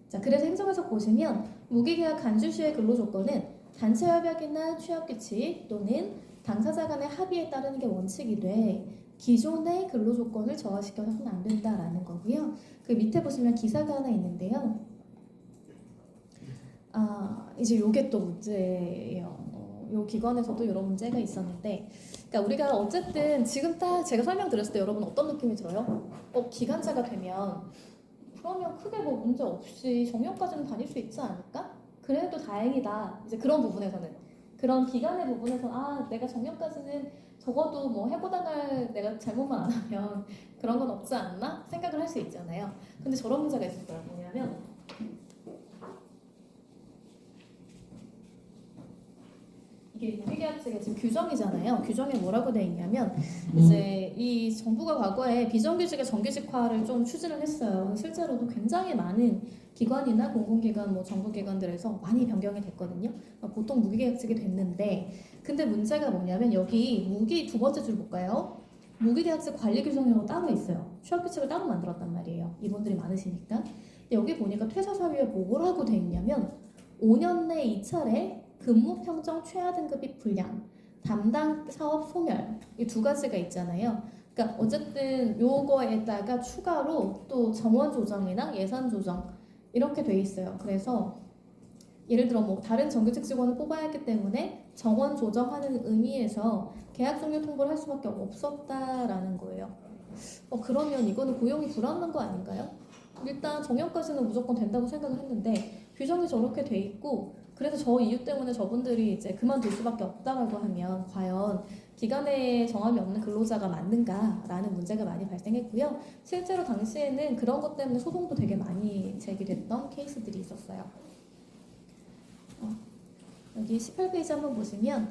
자, 그래서 행정에서 보시면 무기계약 간주 시의 근로조건은 단체 협약이나 취업 규칙 또는 당사자 간의 합의에 따르는 게 원칙이돼 기존의 근로조건을 저하시켜서는 안 된다라는 거고요. 그 밑에 보시면 기사가 하나 있는데요. 이제 요게 또 문제예요. 요 기관에서도 이런 문제가 있었는데, 그러니까 우리가 어쨌든 지금 딱 제가 설명드렸을 때 여러분 어떤 느낌이 들어요? 기간제가 되면 그러면 크게 뭐 문제 없이 정년까지는 다닐 수 있지 않을까? 그래도 다행이다. 이제 그런 부분에서는 그런 기간의 부분에서 내가 정년까지는 적어도 뭐 해고당할 내가 잘못만 안 하면 그런 건 없지 않나 생각을 할 수 있잖아요. 근데 저런 문제가 있었어요. 뭐냐면 이게 무기계약직의 지금 규정이잖아요. 규정에 뭐라고 돼 있냐면 이제 이 정부가 과거에 비정규직의 정규직화를 좀 추진을 했어요. 실제로도 굉장히 많은 기관이나 공공기관, 뭐 정부기관들에서 많이 변경이 됐거든요. 보통 무기계약직이 됐는데, 근데 문제가 뭐냐면 여기 무기 두 번째 줄 볼까요? 무기계약직 관리 규정이라고 따로 있어요. 취업 규칙을 따로 만들었단 말이에요. 이분들이 많으시니까. 근데 여기 보니까 퇴사 사유에 뭐라고 돼 있냐면 5년 내 2차례 근무 평정 최하 등급이 불량, 담당 사업 소멸, 이 두 가지가 있잖아요. 그러니까 어쨌든 요거에다가 추가로 또 정원 조정이나 예산 조정 이렇게 돼 있어요. 그래서 예를 들어 뭐 다른 정규직 직원을 뽑아야 했기 때문에 정원 조정하는 의미에서 계약 종료 통보를 할 수밖에 없었다라는 거예요. 그러면 이거는 고용이 불안한 거 아닌가요? 일단 정년까지는 무조건 된다고 생각을 했는데 규정이 저렇게 돼 있고, 그래서 저 이유 때문에 저분들이 이제 그만둘 수밖에 없다라고 하면 과연 기간에 정함이 없는 근로자가 맞는가라는 문제가 많이 발생했고요. 실제로 당시에는 그런 것 때문에 소송도 되게 많이 제기됐던 케이스들이 있었어요. 여기 18페이지 한번 보시면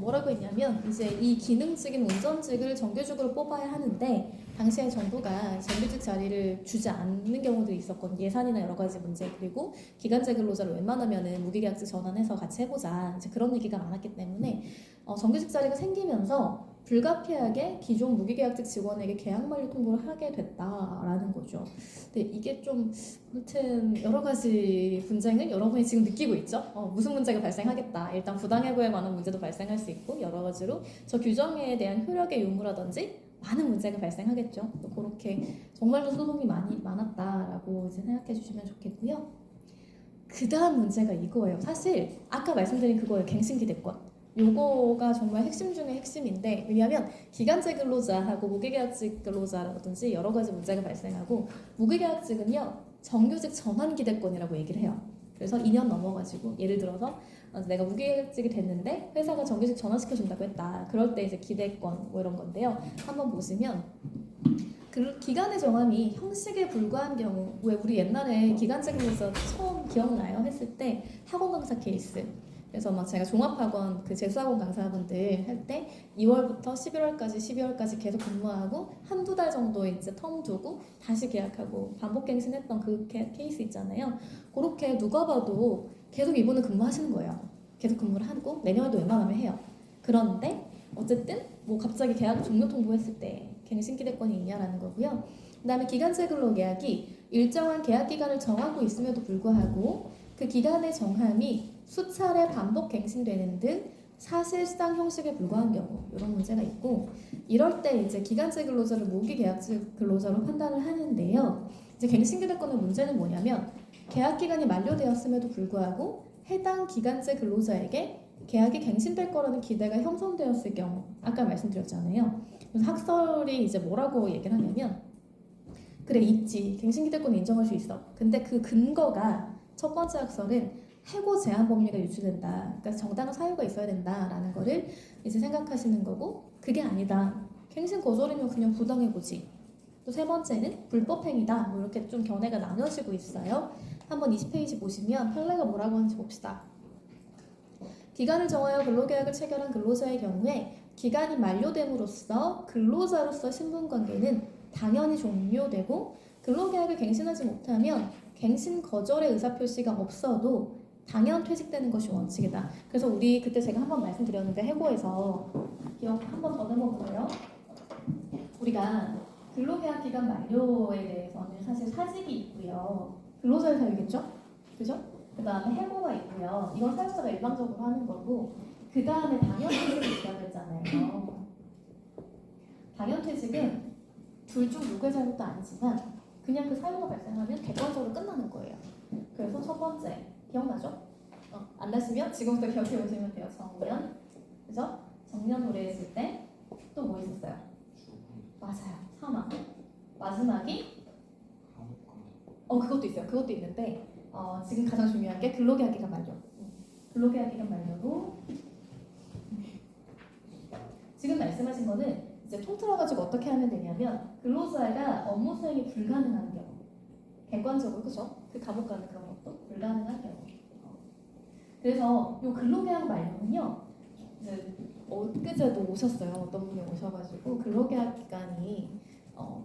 뭐라고 했냐면 이제 이 기능직인 운전직을 정규직으로 뽑아야 하는데 당시에 정부가 정규직 자리를 주지 않는 경우도 있었거든요. 예산이나 여러 가지 문제, 그리고 기간제 근로자를 웬만하면은 무기계약직 전환해서 같이 해보자, 이제 그런 얘기가 많았기 때문에 정규직 자리가 생기면서 불가피하게 기존 무기계약직 직원에게 계약 만료 통보를 하게 됐다라는 거죠. 근데 이게 좀 아무튼 여러 가지 분쟁을 여러분이 지금 느끼고 있죠. 무슨 문제가 발생하겠다. 일단 부당해고에 관한 문제도 발생할 수 있고 여러 가지로 저 규정에 대한 효력의 유무라든지 많은 문제가 발생하겠죠. 또 그렇게 정말로 소송이 많았다라고 이제 생각해 주시면 좋겠고요. 그 다음 문제가 이거예요. 사실 아까 말씀드린 그거예요. 갱신기대권. 요거가 정말 핵심 중에 핵심인데, 왜냐하면 기간제 근로자하고 무기계약직 근로자라든지 여러 가지 문제가 발생하고, 무기계약직은요 정규직 전환 기대권이라고 얘기를 해요. 그래서 2년 넘어가지고 예를 들어서 내가 무기계약직이 됐는데 회사가 정규직 전환시켜준다고 했다. 그럴 때 이제 기대권 뭐 이런 건데요. 한번 보시면 그 기간의 정함이 형식에 불과한 경우, 왜 우리 옛날에 기간제 근로자 처음 기억나요? 했을 때 학원 강사 케이스. 그래서 막 제가 종합학원 그 재수학원 강사분들 할 때 2월부터 11월까지 계속 근무하고 한두 달 정도 이제 텀 두고 다시 계약하고 반복 갱신했던 그 케이스 있잖아요. 그렇게 누가 봐도 계속 이분은 근무하시는 거예요. 계속 근무를 하고 내년에도 웬만하면 해요. 그런데 어쨌든 뭐 갑자기 계약 종료 통보했을 때 갱신기대권이 있냐라는 거고요. 그다음에 기간제 근로계약이 일정한 계약 기간을 정하고 있음에도 불구하고 그 기간의 정함이 수차례 반복 갱신되는 등 사실상 형식에 불과한 경우, 이런 문제가 있고, 이럴 때 이제 기간제 근로자를 무기계약직 근로자로 판단을 하는데요. 이제 갱신기대권의 문제는 뭐냐면 계약 기간이 만료되었음에도 불구하고 해당 기간제 근로자에게 계약이 갱신될 거라는 기대가 형성되었을 경우, 아까 말씀드렸잖아요. 그래서 학설이 이제 뭐라고 얘기를 하냐면, 그래 있지, 갱신기대권 인정할 수 있어. 근데 그 근거가 첫 번째 학설은 해고 제한 법리가 유추된다. 그러니까 정당한 사유가 있어야 된다라는 거를 이제 생각하시는 거고, 그게 아니다. 갱신 거절이면 그냥 부당해고지. 또 세 번째는 불법행위다. 뭐 이렇게 좀 견해가 나눠지고 있어요. 한번 20페이지 보시면 판례가 뭐라고 하는지 봅시다. 기간을 정하여 근로계약을 체결한 근로자의 경우에 기간이 만료됨으로써 근로자로서 신분관계는 당연히 종료되고, 근로계약을 갱신하지 못하면 갱신 거절의 의사표시가 없어도 당연 퇴직되는 것이 원칙이다. 그래서 우리 그때 제가 한번 말씀드렸는데 해고에서 기억 한번 더듬어볼게요. 우리가 근로계약 기간 만료에 대해서는 사실 사직이 있고요. 근로자의 사유겠죠? 그죠? 그 다음에 해고가 있고요. 이건 사유자가 일방적으로 하는 거고, 그 다음에 당연퇴직이 있다고 했잖아요. 당연퇴직은 둘 중 누구의 잘못도 아니지만 그냥 그 사유가 발생하면 객관적으로 끝나는 거예요. 그래서 첫 번째, 기억나죠? 안 나시면 지금부터 기억해 보시면 돼요. 정년, 그죠? 정년 노래했을 때 또 뭐 있었어요? 맞아요. 사망. 마지막이 그것도 있어요. 그것도 있는데 지금 가장 중요한 게 근로계약 기간 만료. 근로계약 기간 만료로 지금 말씀하신 거는 이제 통틀어가지고 어떻게 하면 되냐면 근로자가 업무 수행이 불가능한 경우, 객관적으로 그죠? 그 감옥 가는 그런 것도 불가능한 경우. 그래서 이 근로계약 만료는요, 이제 엊그제도 오셨어요. 어떤 분이 오셔가지고 근로계약 기간이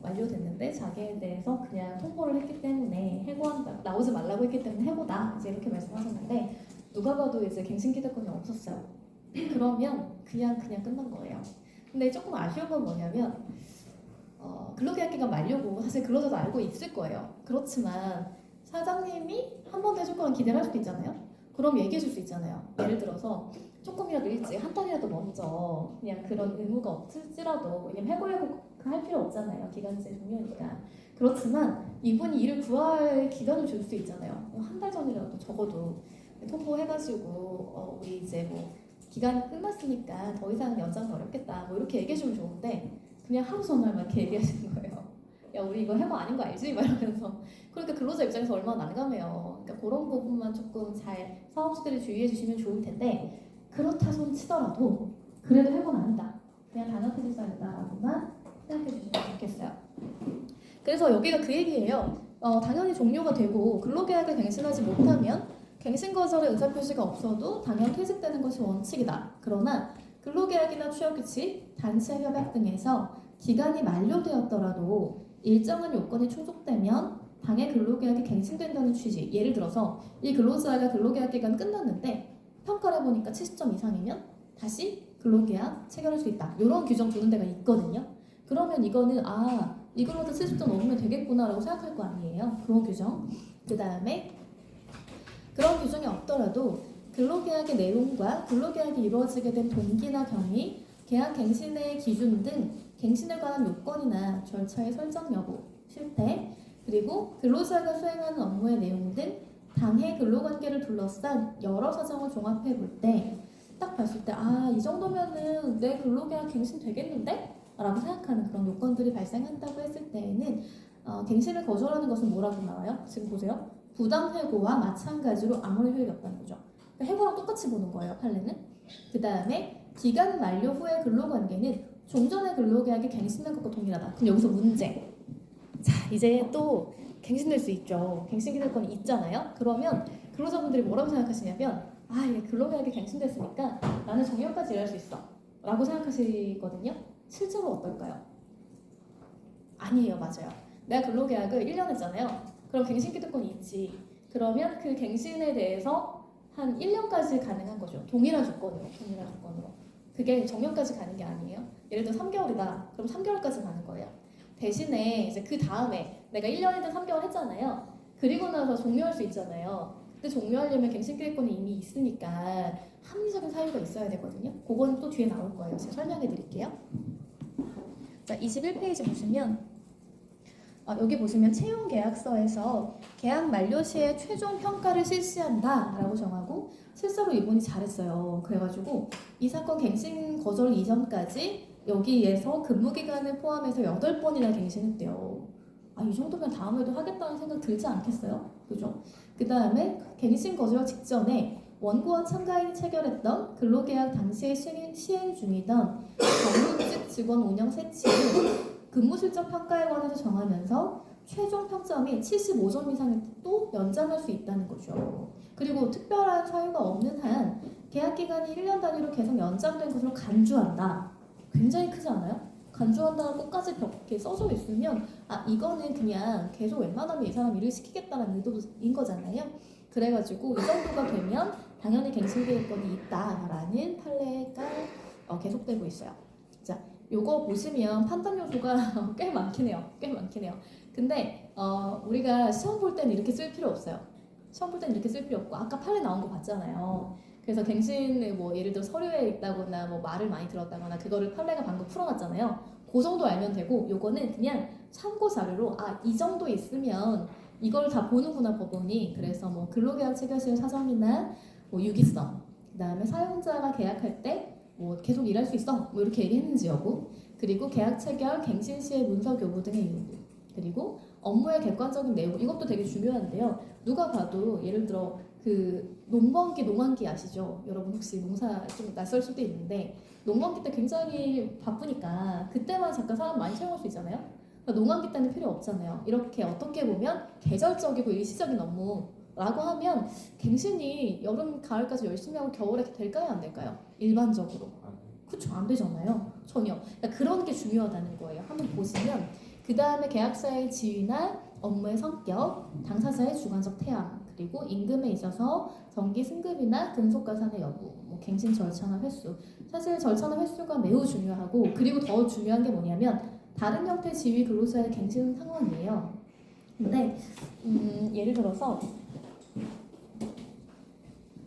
만료됐는데 자기에 대해서 그냥 통보를 했기 때문에 해고한다, 나오지 말라고 했기 때문에 해고다, 이제 이렇게 말씀하셨는데 누가 봐도 이제 갱신기득권이 없었어요. 그러면 그냥 끝난 거예요. 근데 조금 아쉬운 건 뭐냐면 근로계약 기간 만료고 사실 근로자도 알고 있을 거예요. 그렇지만 사장님이 한 번 더 해줄 거란 기대를 할 수도 있잖아요. 그럼 얘기해 줄 수 있잖아요. 예를 들어서 조금이라도 일찍 한 달이라도 먼저 그냥 그런 의무가 없을지라도, 왜냐면 해고하고 할 필요 없잖아요. 기간제 종료니까. 그렇지만 이분이 일을 구할 기간을 줄 수 있잖아요. 한 달 전이라도 적어도 통보해가지고 우리 이제 뭐 기간이 끝났으니까 더 이상 연장은 어렵겠다, 뭐 이렇게 얘기해주면 좋은데 그냥 하루 전날 막 이렇게 얘기하시는 거예요. 야, 우리 이거 해고 아닌 거 알지? 막 이러면서. 그러니까 근로자 입장에서 얼마나 난감해요. 그러니까 그런 부분만 조금 잘 사업주들이 주의해 주시면 좋을 텐데, 그렇다 손 치더라도 그래도 해고는 아니다, 그냥 단합해주사야겠다라고만 생각해 주시면 좋겠어요. 그래서 여기가 그 얘기예요. 당연히 종료가 되고 근로계약을 갱신하지 못하면 갱신 거절의 의사표시가 없어도 당연 퇴직되는 것이 원칙이다. 그러나 근로계약이나 취업규칙, 단체 협약 등에서 기간이 만료되었더라도 일정한 요건이 충족되면 당해 근로계약이 갱신된다는 취지. 예를 들어서 이 근로자가 근로계약 기간 끝났는데 평가를 해보니까 70점 이상이면 다시 근로계약 체결할 수 있다, 이런 규정 두는 데가 있거든요. 그러면 이거는 이 근로자 70점 넘으면 되겠구나 라고 생각할 거 아니에요. 그런 규정. 그 다음에 그런 규정이 없더라도 근로계약의 내용과 근로계약이 이루어지게 된 동기나 경위, 계약 갱신의 기준 등 갱신에 관한 요건이나 절차의 설정 여부, 실태, 그리고 근로자가 수행하는 업무의 내용 등 당해 근로관계를 둘러싼 여러 사정을 종합해 볼 때 딱 봤을 때 이 정도면은 내 근로계약 갱신 되겠는데? 라고 생각하는 그런 요건들이 발생한다고 했을 때에는 갱신을 거절하는 것은 뭐라고 나와요? 지금 보세요. 부당해고와 마찬가지로 아무런 효력이 없다는 거죠. 그러니까 해고랑 똑같이 보는 거예요, 판례는. 그 다음에 기간 만료 후의 근로관계는 종전의 근로계약이 갱신된 것과 동일하다. 그럼 여기서 문제. 자, 이제 또 갱신될 수 있죠. 갱신기득권이 있잖아요. 그러면 근로자분들이 뭐라고 생각하시냐면 이게 근로계약이 갱신됐으니까 나는 정년까지 일할 수 있어 라고 생각하시거든요. 실제로 어떨까요? 아니에요. 맞아요. 내가 근로계약을 1년 했잖아요. 그럼 갱신기득권이 있지. 그러면 그 갱신에 대해서 한 1년까지 가능한 거죠. 동일한 조건으로. 그게 정년까지 가는 게 아니에요. 예를 들어 3개월이다. 그럼 3개월까지 가는 거예요. 대신에 이제 그 다음에 내가 1년이든 3개월 했잖아요. 그리고 나서 종료할 수 있잖아요. 근데 종료하려면 갱신기획권이 이미 있으니까 합리적인 사유가 있어야 되거든요. 그건 또 뒤에 나올 거예요. 제가 설명해 드릴게요. 자, 21페이지 보시면 여기 보시면 채용계약서에서 계약 만료 시에 최종 평가를 실시한다 라고 정하고 실제로 이분이 잘했어요. 그래가지고 이 사건 갱신 거절 이전까지 여기에서 근무기간을 포함해서 8번이나 갱신했대요. 이 정도면 다음에도 하겠다는 생각 들지 않겠어요? 그죠? 그 다음에 갱신 거절 직전에 원고와 참가인이 체결했던 근로계약 당시에 시행 중이던 정규직 직원 운영 세치 근무실적 평가에 관해서 정하면서 최종 평점이 75점 이상일 때 또 연장할 수 있다는 거죠. 그리고 특별한 사유가 없는 한 계약기간이 1년 단위로 계속 연장된 것으로 간주한다. 굉장히 크지 않아요? 간주한다는 것까지 이렇게 써져 있으면 이거는 그냥 계속 웬만하면 이 사람 일을 시키겠다는 의도인 거잖아요. 그래가지고 이 정도가 되면 당연히 갱신계획권이 있다라는 판례가 계속되고 있어요. 자, 요거 보시면 판단 요소가 꽤 많긴 해요. 근데 우리가 시험 볼 때는 이렇게 쓸 필요 없어요. 없고 아까 판례 나온 거 봤잖아요. 그래서 갱신을 뭐 예를 들어 서류에 있다거나 뭐 말을 많이 들었다거나 그거를 판례가 방금 풀어놨잖아요. 그 정도 알면 되고 요거는 그냥 참고 자료로 이 정도 있으면 이걸 다 보는구나 법원이. 그래서 뭐 근로계약 체결 시의 사정이나 뭐 유기성, 그다음에 사용자가 계약할 때 뭐 계속 일할 수 있어, 뭐 이렇게 얘기했는지 여부, 그리고 계약 체결, 갱신 시의 문서 교부 등의 요구, 그리고 업무의 객관적인 내용, 이것도 되게 중요한데요. 누가 봐도 예를 들어 그 농번기, 농한기 아시죠? 여러분 혹시 농사 좀 낯설 수도 있는데 농번기 때 굉장히 바쁘니까 그때만 잠깐 사람 많이 채용할 수 있잖아요. 그러니까 농한기 때는 필요 없잖아요. 이렇게 어떻게 보면 계절적이고 일시적인 업무라고 하면 갱신이 여름, 가을까지 열심히 하고 겨울에 될까요? 안 될까요? 일반적으로. 그쵸, 안 되잖아요. 전혀. 그러니까 그런 게 중요하다는 거예요. 한번 보시면 그 다음에 계약사의 지위나 업무의 성격, 당사자의 주관적 태양, 그리고 임금에 있어서 정기 승급이나 근속 가산의 여부, 뭐 갱신 절차나 횟수. 사실 절차나 횟수가 매우 중요하고, 그리고 더 중요한 게 뭐냐면 다른 형태 지위 근로자의 갱신 상황이에요. 근데 예를 들어서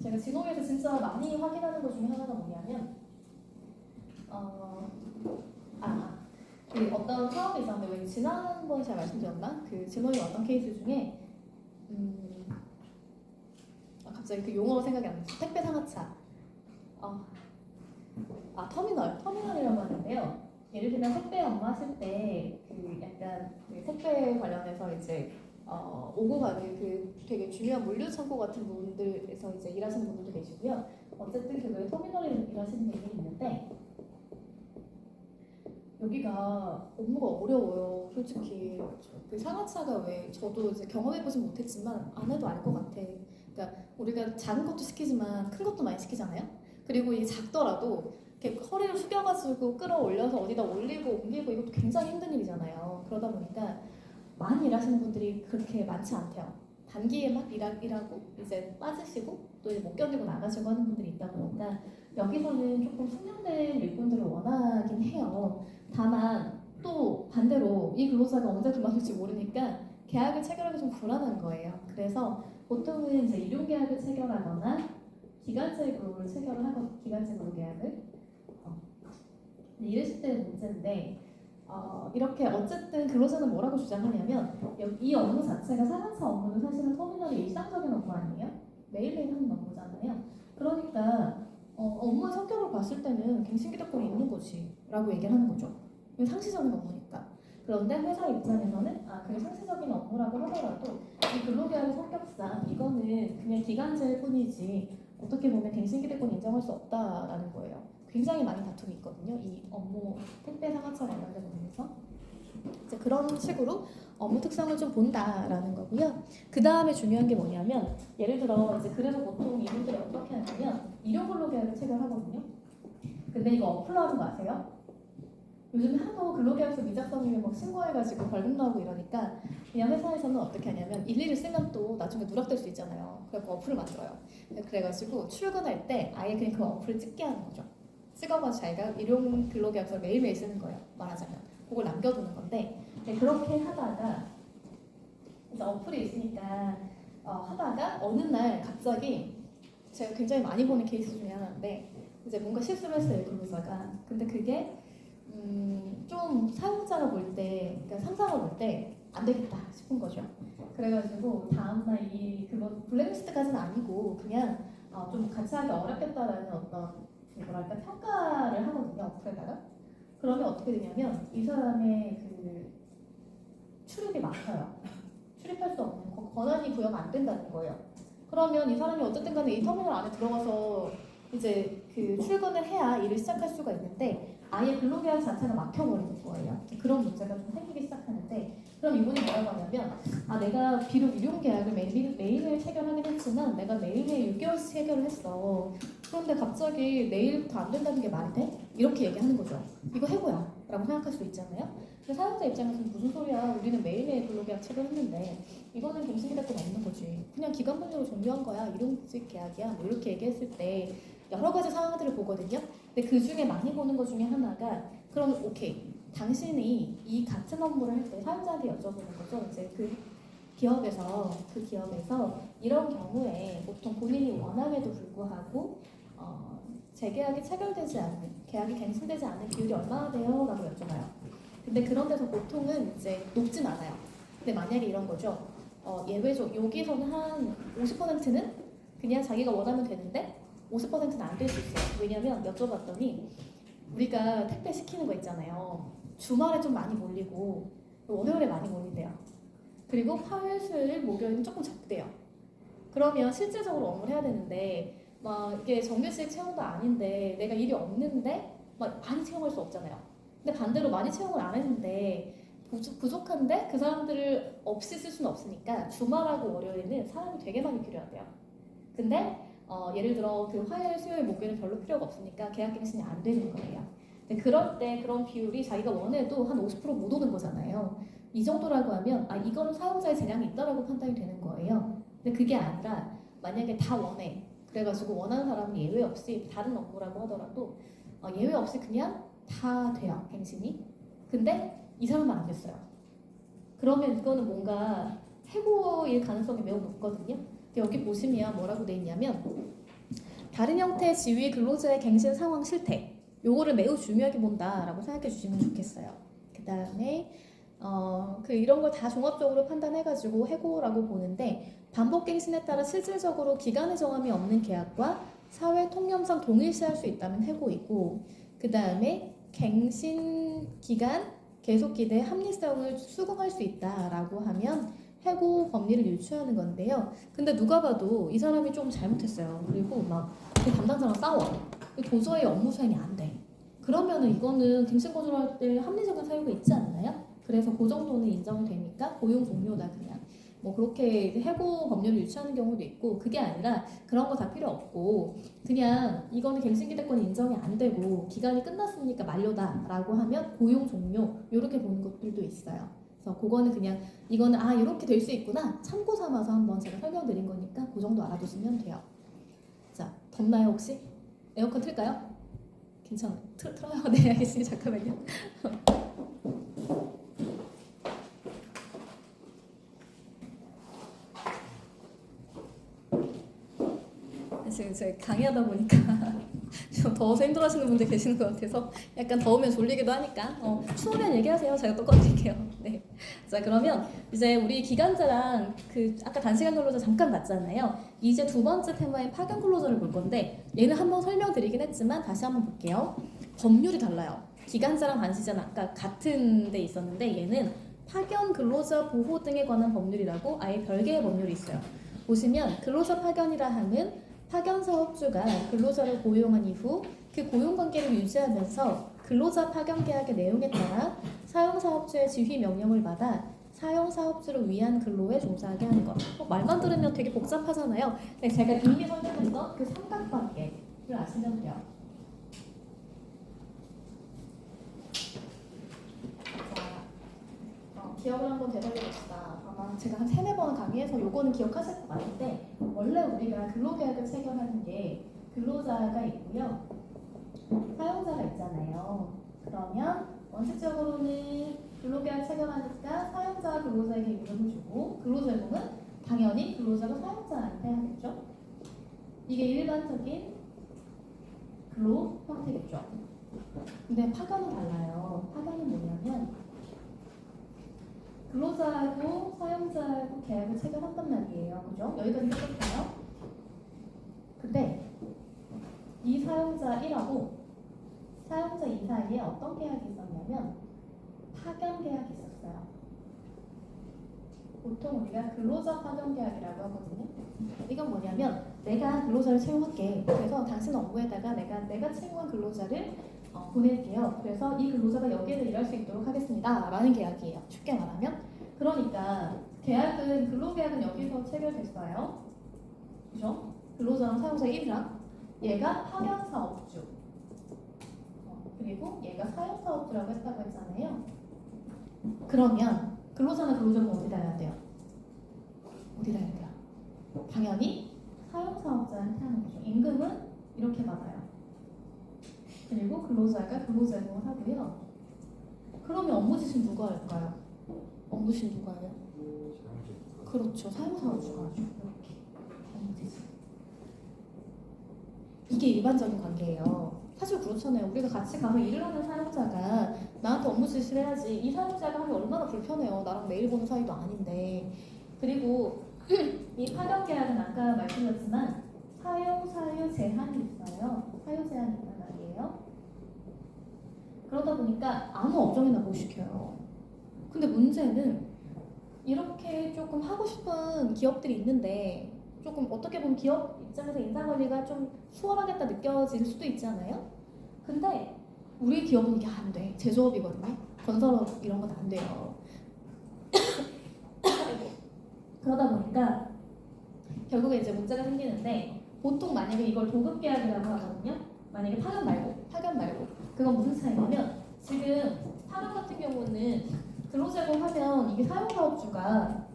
제가 진호에서 진짜 많이 확인하는 것 중에 하나가 뭐냐면 그 어떤 사업이 있었는데 왜 지난번 제가 말씀드렸나? 그 진호에 왔던 케이스 중에 갑자기 그 용어가 생각이 안 나요. 택배 상하차. 터미널이라고 하는데요. 예를 들면 택배 업무 하실 때 그 약간 그 택배 관련해서 이제 오고 가는 그 되게 중요한 물류 창고 같은 분들에서 이제 일하시는 분들도 계시고요. 어쨌든 그 터미널에 일하시는 분들이 있는데 여기가 업무가 어려워요. 솔직히 그 상하차가 왜 저도 이제 경험해보진 못했지만 안 해도 알 것 같아. 그러니까 우리가 작은 것도 시키지만 큰 것도 많이 시키잖아요. 그리고 이게 작더라도 이렇게 허리를 숙여가지고 끌어올려서 어디다 올리고 옮기고 이것도 굉장히 힘든 일이잖아요. 그러다 보니까 많이 일하시는 분들이 그렇게 많지 않대요. 단기에 막 일하고 이제 빠지시고 또 이제 못 견디고 나가시고 하는 분들이 있다 보니까 여기서는 조금 숙련된 일꾼들을 원하긴 해요. 다만 또 반대로 이 근로자가 언제 그만둘지 모르니까 계약을 체결하기 좀 불안한 거예요. 그래서 보통은 이제 일용 계약을 체결하거나 기간제 근로를 체결을 하거든요. 기간제 근로 계약을 이랬을 때 문제인데 이렇게 어쨌든 근로자는 뭐라고 주장하냐면 이 업무 자체가 상하차 업무는 사실은 터미널이 일상적인 업무 아니에요? 매일매일 하는 업무잖아요. 그러니까 업무의 성격을 봤을 때는 갱신기득권이 있는 거지 라고 얘기를 하는 거죠. 이건 상시적인 업무니까. 그런데 회사 입장에서는 그게 상시적인 업무라고 하더라도 이 근로계약의 성격상 이거는 그냥 기간제일 뿐이지 어떻게 보면 갱신기득권 인정할 수 없다라는 거예요. 굉장히 많이 다툼이 있거든요. 이 업무 택배 상하차 관련된 부분에서 이제 그런 식으로 업무 특성을 좀 본다라는 거고요. 그 다음에 중요한 게 뭐냐면 예를 들어 이제 그래서 보통 이분들이 어떻게 하냐면 일용 근로계약을 체결하거든요. 근데 이거 어플로 하는 거 아세요? 요즘 하도 근로계약서 미작성이면 막 신고해가지고 벌금 나오고 이러니까 그냥 회사에서는 어떻게 하냐면 일일이 쓰면 또 나중에 누락될 수 있잖아요. 그래서 어플을 만들어요. 그래가지고 출근할 때 아예 그냥 그 어플을 찍게 하는 거죠. 찍어가지고 자기가 일용 근로계약서 매일매일 쓰는 거예요. 말하자면 그걸 남겨두는 건데 그렇게 하다가 이제 어플이 있으니까 하다가 어느 날 갑자기 제가 굉장히 많이 보는 케이스 중에 하나인데 이제 뭔가 실수를 했어요. 근로자가. 근데 그게 좀 사용자가 볼 때, 그러니까 상사가 볼 때 안 되겠다 싶은 거죠. 그래가지고 다음날 그거 블랙리스트까지는 아니고 그냥 좀 같이 하기 어렵겠다라는 어떤 뭐랄까 평가를 하거든요. 어플에다가. 그러면 어떻게 되냐면 이 사람의 그 출입이 막혀요. 출입할 수 없는 권한이 부여가 안 된다는 거예요. 그러면 이 사람이 어쨌든 간에 이 터미널 안에 들어가서 이제 그 출근을 해야 일을 시작할 수가 있는데 아예 근로계약 자체가 막혀버리는 거예요. 그런 문제가 좀 생기기 시작하는데 그럼 이분이 뭐라고 하냐면 내가 비록 일용 계약을 매일매일 체결하긴 했지만 내가 매일매일 6개월씩 체결을 했어. 그런데 갑자기 내일부터 안 된다는 게 말이 돼? 이렇게 얘기하는 거죠. 이거 해고야 라고 생각할 수 있잖아요. 근데 사용자 입장에서는 무슨 소리야, 우리는 매일매일 근로계약 체결했는데 이거는 갱신기득권 없는 거지, 그냥 기간분으로 종료한 거야, 일용직 계약이야, 뭐 이렇게 얘기했을 때 여러 가지 상황들을 보거든요. 근데 그 중에 많이 보는 것 중에 하나가 그럼 오케이, 당신이 이 같은 업무를 할 때 사용자한테 여쭤보는 거죠. 이제 그 기업에서 이런 경우에 보통 본인이 원함에도 불구하고 재계약이 체결되지 않는, 계약이 갱신되지 않는 비율이 얼마나 돼요? 라고 여쭤봐요. 근데 그런 데서 보통은 이제 높진 않아요. 근데 만약에 이런 거죠. 예외적 여기서는 한 50%는 그냥 자기가 원하면 되는데 50%는 안 될 수 있어요. 왜냐면 여쭤봤더니 우리가 택배 시키는 거 있잖아요. 주말에 좀 많이 몰리고 월요일에 많이 몰린대요. 그리고 화요일, 수요일, 목요일은 조금 적대요. 그러면 실질적으로 업무를 해야 되는데 막 이게 정규직 채용도 아닌데 내가 일이 없는데 막 많이 채용할 수 없잖아요. 근데 반대로 많이 채용을 안 했는데 부족한데 그 사람들을 없이 쓸 수는 없으니까 주말하고 월요일에는 사람이 되게 많이 필요하대요. 근데 예를 들어 그 화요일, 수요일, 목요일은 별로 필요가 없으니까 계약갱신이 안 되는 거예요. 근데 그럴 때 그런 비율이 자기가 원해도 한 50%못 오는 거잖아요. 이 정도라고 하면 이거는 사용자의 재량이 있다라고 판단이 되는 거예요. 근데 그게 아니라 만약에 다 원해. 그래가지고 원하는 사람은 예외 없이 다른 업무라고 하더라도 예외 없이 그냥 다 돼요. 갱신이. 근데 이 사람은 안 됐어요. 그러면 이거는 뭔가 해고일 가능성이 매우 높거든요. 여기 보시면 뭐라고 돼 있냐면 다른 형태의 지위 근로자의 갱신 상황 실태 요거를 매우 중요하게 본다라고 생각해 주시면 좋겠어요. 그 다음에 이런 걸 다 종합적으로 판단해가지고 해고라고 보는데 반복갱신에 따라 실질적으로 기간의 정함이 없는 계약과 사회 통념상 동일시할 수 있다면 해고이고 그 다음에 갱신 기간 계속 기대의 합리성을 수긍할 수 있다라고 하면 해고 법리를 유추하는 건데요. 근데 누가 봐도 이 사람이 좀 잘못했어요. 그리고 막 그 담당자랑 싸워. 도저히 업무 수행이 안 돼. 그러면은 이거는 갱신 거절할 때 합리적인 사유가 있지 않나요? 그래서 그 정도는 인정이 되니까 고용 종료다 그냥. 뭐 그렇게 해고 법률을 유치하는 경우도 있고 그게 아니라 그런 거 다 필요 없고 그냥 이거는 갱신기대권이 인정이 안 되고 기간이 끝났으니까 만료다라고 하면 고용 종료 이렇게 보는 것들도 있어요. 그래서 그거는 그냥 이거는 이렇게 될 수 있구나 참고 삼아서 한번 제가 설명드린 거니까 그 정도 알아두시면 돼요. 자, 덥나요 혹시? 에어컨 틀까요? 괜찮아요. 틀어요? 네, 알겠습니다. 잠깐만요. 지금 제가 강의하다 보니까 좀 더워서 힘들어하시는 분들 계시는 것 같아서 약간 더우면 졸리기도 하니까 추우면 얘기하세요. 제가 또 꺼드릴게요. 네. 자 그러면 이제 우리 기간제랑 아까 단시간 근로자 잠깐 봤잖아요. 이제 두 번째 테마인 파견 근로자를 볼 건데 얘는 한번 설명드리긴 했지만 다시 한번 볼게요. 법률이 달라요. 기간제랑 단시제는 아까 같은 데 있었는데 얘는 파견 근로자 보호 등에 관한 법률이라고 아예 별개의 법률이 있어요. 보시면 근로자 파견이라 함은 파견 사업주가 근로자를 고용한 이후 그 고용관계를 유지하면서 근로자 파견 계약의 내용에 따라 사용사업주의 지휘 명령을 받아 사용사업주를 위한 근로에 종사하게 하는 것. 말만 들으면 되게 복잡하잖아요. 네, 제가 이미 설명했던 그 삼각관계를 아시면 돼요. 자, 기억을 한번 되돌려봅시다. 아마 제가 한 3-4번 강의해서 요거는 기억하실 것 같은데 원래 우리가 근로계약을 체결하는 게 근로자가 있고요. 사용자가 있잖아요. 그러면 원칙적으로는 근로계약 체결하니까 사용자가 근로자에게 임금을 주고 근로제공은 당연히 근로자가 사용자한테 하겠죠. 이게 일반적인 근로 형태겠죠. 근데 파견은 달라요. 파견은 뭐냐면 근로자하고 사용자하고 계약을 체결한단 말이에요. 그죠? 여기까지 똑같아요. 근데 이 사용자 1하고 사용자 2 사이에 어떤 계약이 있었냐면 파견 계약이 있었어요. 보통 우리가 근로자 파견 계약이라고 하거든요. 이건 뭐냐면 내가 근로자를 채용할게. 그래서 당신 업무에다가 내가 채용한 근로자를 보낼게요. 그래서 이 근로자가 여기에서 일할 수 있도록 하겠습니다. 라는 계약이에요. 쉽게 말하면. 그러니까 계약은 근로계약은 여기서 체결됐어요. 그죠? 근로자랑 사용자 1이랑 얘가 파견 사업주 그리고 얘가 사용 사업주라고 했다고 했잖아요. 그러면 근로자는 근로자는 어디다 해야 돼요? 어디다 해야 돼요? 당연히 사용 사업자한테 하는 거죠. 임금은 이렇게 받아요. 그리고 근로자가 근로제공을 하고요. 그러면 업무 지시는 누가 할까요? 업무 지시는 누가 해요? 그렇죠. 사용 사업주가 하죠. 이렇게 업무 지시. 이게 일반적인 관계예요. 사실 그렇잖아요. 우리가 같이 가서 일을 하는 사용자가 나한테 업무 지시를 해야지 이 사용자가 하면 얼마나 불편해요. 나랑 매일 보는 사이도 아닌데. 그리고 이 파견 계약은 아까 말씀드렸지만 사용 사유 제한이 있어요. 사유 제한이 있단 말이에요. 그러다 보니까 아무 업종이나 못 시켜요. 근데 문제는 이렇게 조금 하고 싶은 기업들이 있는데 조금 어떻게 보면 기업 입장에서 인사관리가 좀 수월하겠다 느껴질 수도 있잖아요. 근데 우리 기업은 이게 안 돼. 제조업이거든요. 건설업 이런 건 안 돼요. 그러다 보니까 결국에 이제 문제가 생기는데 보통 만약에 이걸 도급 계약이라고 하거든요. 만약에 파견 말고 그건 무슨 차이냐면 지금 파견 같은 경우는 근로제공하면 이게 사용사업주가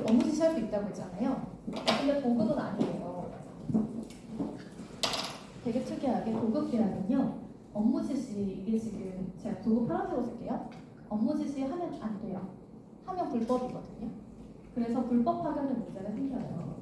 업무 지시할 수 있다고 했잖아요. 근데 도급은 아니에요. 되게 특이하게 도급 계약은요. 업무 지시 이게 지금 제가 도급 파란색으로 쓸게요. 업무 지시 하면 안 돼요. 하면 불법이거든요. 그래서 불법 파견에 문제가 생겨요.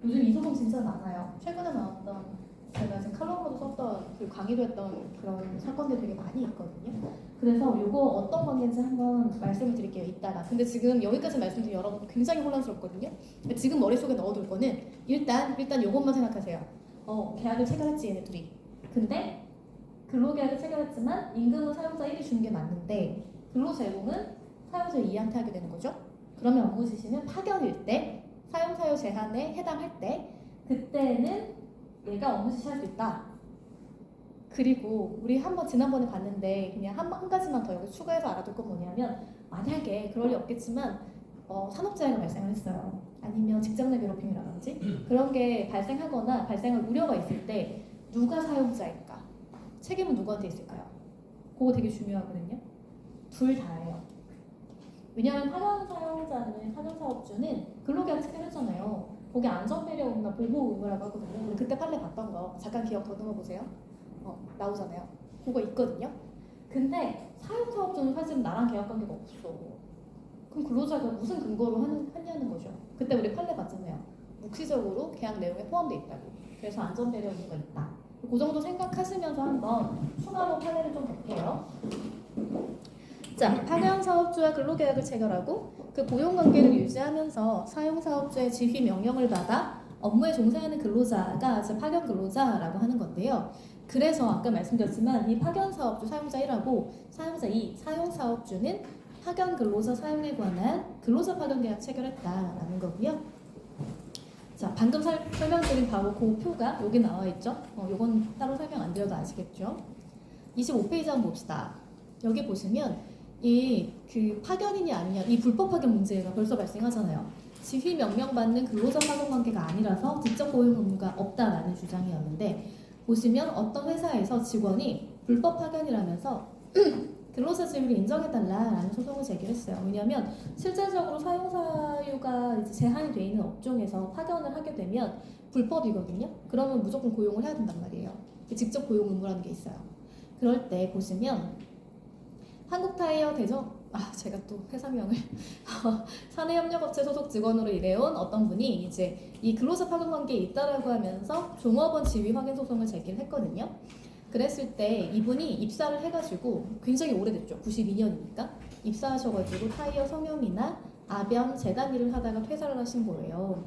요즘 이 소송 진짜 많아요. 최근에 나왔던 제가 지금 칼럼으로 썼던 그 강의도 했던 그런 사건들 되게 많이 있거든요. 그래서 이거 어떤 관계인지 한번 말씀을 드릴게요. 이따가. 근데 지금 여기까지 말씀드리면 여러분 굉장히 혼란스럽거든요. 지금 머릿속에 넣어둘 거는 일단 이것만 생각하세요. 계약을 체결했지 얘네 둘이. 근데 근로계약을 체결했지만 임금은 사용자 1이 주는 게 맞는데 근로제공은 사용자 2한테 하게 되는 거죠. 그러면 업무 지시는 파견일 때 사용사유 제한에 해당할 때 그때는 얘가 업무 지시할 수 있다. 그리고 우리 한번 지난번에 봤는데 그냥 한 가지만 더 여기 추가해서 알아둘 건 뭐냐면 만약에 그럴 리 없겠지만 산업재해가 발생을 했어요. 아니면 직장 내 괴롭힘이라든지 그런 게 발생하거나 발생할 우려가 있을 때 누가 사용자일까? 책임은 누구한테 있을까요? 그거 되게 중요하거든요. 둘 다예요. 왜냐하면 파견 사용자는 파견 사업주는 근로계약 체결했잖아요. 거기 안전배려 의무나 보호 의무라고 하거든요. 우리 그때 판례 봤던 거 잠깐 기억 더듬어 보세요. 나오잖아요. 그거 있거든요. 근데 사용 사업주는 사실 나랑 계약 관계가 없어. 그럼 근로자가 무슨 근거로 하냐는 거죠. 그때 우리 판례 봤잖아요. 묵시적으로 계약 내용에 포함되어 있다고. 그래서 안전배려 의무가 있다. 그 정도 생각하시면서 한번 추가로 판례를 좀 볼게요. 자, 파견 사업주와 근로계약을 체결하고 그 고용관계를 유지하면서 사용사업주의 지휘 명령을 받아 업무에 종사하는 근로자가 이제 파견 근로자라고 하는 건데요. 그래서 아까 말씀드렸지만 이 파견 사업주 사용자 1하고 사용자 2, 사용사업주는 파견 근로자 사용에 관한 근로자 파견 계약 체결했다라는 거고요. 자, 방금 설명드린 바로 그 표가 여기 나와 있죠. 요건 따로 설명 안 드려도 아시겠죠. 25페이지 한번 봅시다. 여기 보시면 그 파견이냐 아니냐 이 불법 파견 문제가 벌써 발생하잖아요. 지휘 명령받는 근로자 파견 관계가 아니라서 직접 고용 의무가 없다라는 주장이었는데 보시면 어떤 회사에서 직원이 불법 파견이라면서 근로자 지위를 인정해달라라는 소송을 제기했어요. 왜냐하면 실제적으로 사용사유가 이제 제한이 돼 있는 업종에서 파견을 하게 되면 불법이거든요. 그러면 무조건 고용을 해야 된단 말이에요. 직접 고용 의무라는 게 있어요. 그럴 때 보시면 한국타이어 제가 또 회사명을 사내협력업체 소속 직원으로 일해온 어떤 분이 이제 이 근로자 파견 관계에 있다라고 하면서 종업원 지위 확인 소송을 제기를 했거든요. 그랬을 때 이분이 입사를 해가지고 굉장히 오래됐죠. 92년이니까 입사하셔가지고 타이어 성형이나 아변 재단 일을 하다가 퇴사를 하신 거예요.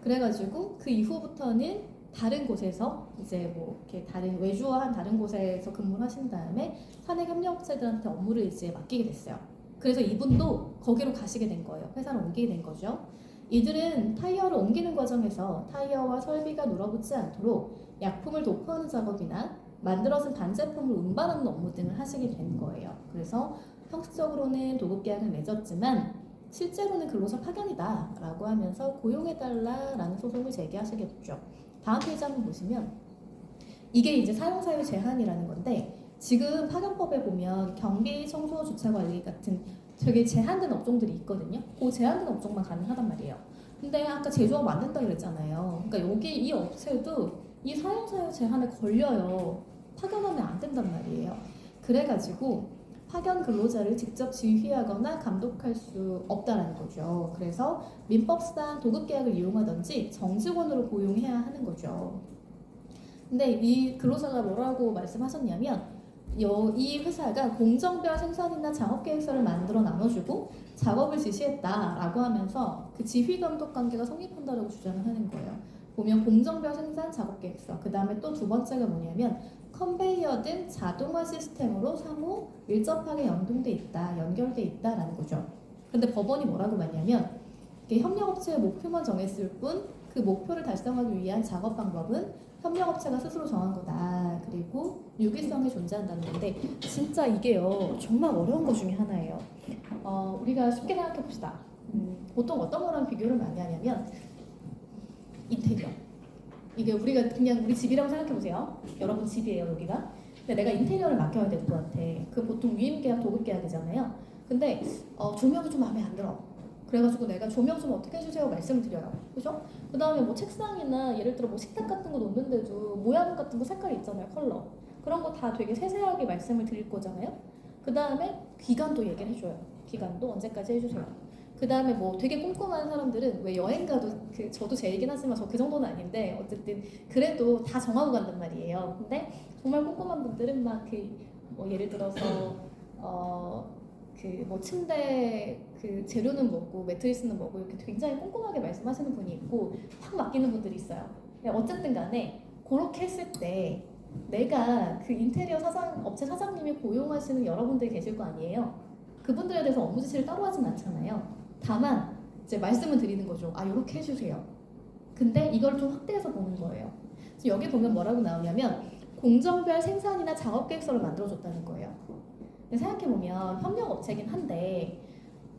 그래가지고 그 이후부터는 다른 곳에서 이제 뭐 이렇게 다른 외주화한 다른 곳에서 근무를 하신 다음에 사내협력업체들한테 업무를 이제 맡기게 됐어요. 그래서 이분도 거기로 가시게 된 거예요. 회사를 옮기게 된 거죠. 이들은 타이어를 옮기는 과정에서 타이어와 설비가 눌어붙지 않도록 약품을 도포하는 작업이나 만들어진 반제품을 운반하는 업무 등을 하시게 된 거예요. 그래서 형식적으로는 도급계약을 맺었지만 실제로는 근로자 파견이다 라고 하면서 고용해달라라는 소송을 제기하시게 됐죠. 다음 페이지 한번 보시면 이게 이제 사용사유 제한이라는 건데 지금 파견법에 보면 경비, 청소, 주차관리 같은 되게 제한된 업종들이 있거든요. 그 제한된 업종만 가능하단 말이에요. 근데 아까 제조업 만든다고 그랬잖아요. 그러니까 여기 이 업체도 이 사용사유 제한에 걸려요. 파견하면 안 된단 말이에요. 그래가지고 파견 근로자를 직접 지휘하거나 감독할 수 없다라는 거죠. 그래서 민법상 도급계약을 이용하든지 정직원으로 고용해야 하는 거죠. 근데 이 근로자가 뭐라고 말씀하셨냐면 이 회사가 공정별 생산이나 작업 계획서를 만들어 나눠주고 작업을 지시했다라고 하면서 그 지휘 감독 관계가 성립한다라고 주장을 하는 거예요. 보면 공정별 생산 작업 계획서, 그 다음에 또 두 번째가 뭐냐면 컨베이어 등 자동화 시스템으로 상호 밀접하게 연동돼 있다, 연결돼 있다라는 거죠. 근데 법원이 뭐라고 말냐면 이게 협력업체의 목표만 정했을 뿐 그 목표를 달성하기 위한 작업 방법은 협력업체가 스스로 정한 거다. 그리고 유기성이 존재한다는 건데 진짜 이게요 정말 어려운 것 중에 하나예요. 우리가 쉽게 생각해 봅시다. 보통 어떤 거랑 비교를 많이 하냐면 인테리어. 이게 우리가 그냥 우리 집이라고 생각해 보세요. 여러분 집이에요 여기가. 근데 내가 인테리어를 맡겨야 돼 누구한테. 그 보통 위임계약, 도급계약이잖아요. 근데 조명이 좀 마음에 안 들어. 그래가지고 내가 조명 좀 어떻게 해주세요 말씀을 드려요. 그죠? 그 다음에 뭐 책상이나 예를 들어 뭐 식탁 같은 거 놓는데도 모양 같은 거 색깔이 있잖아요. 컬러. 그런 거 다 되게 세세하게 말씀을 드릴 거잖아요. 그 다음에 기간도 얘기를 해줘요. 기간도 언제까지 해주세요. 그 다음에 뭐 되게 꼼꼼한 사람들은 왜 여행 가도 저도 제 얘기는 하지만 저 그 정도는 아닌데 어쨌든 그래도 다 정하고 간단 말이에요. 근데 정말 꼼꼼한 분들은 막 뭐 예를 들어서 뭐 침대 재료는 뭐고 매트리스는 뭐고 이렇게 굉장히 꼼꼼하게 말씀하시는 분이 있고 확 맡기는 분들이 있어요. 어쨌든 간에 그렇게 했을 때 내가 그 인테리어 업체 사장님이 고용하시는 여러분들이 계실 거 아니에요. 그분들에 대해서 업무 지시를 따로 하진 않잖아요. 다만 이제 말씀을 드리는 거죠. 이렇게 해주세요. 근데 이걸 좀 확대해서 보는 거예요. 그래서 여기 보면 뭐라고 나오냐면 공정별 생산이나 작업 계획서를 만들어줬다는 거예요. 생각해보면 협력업체긴 한데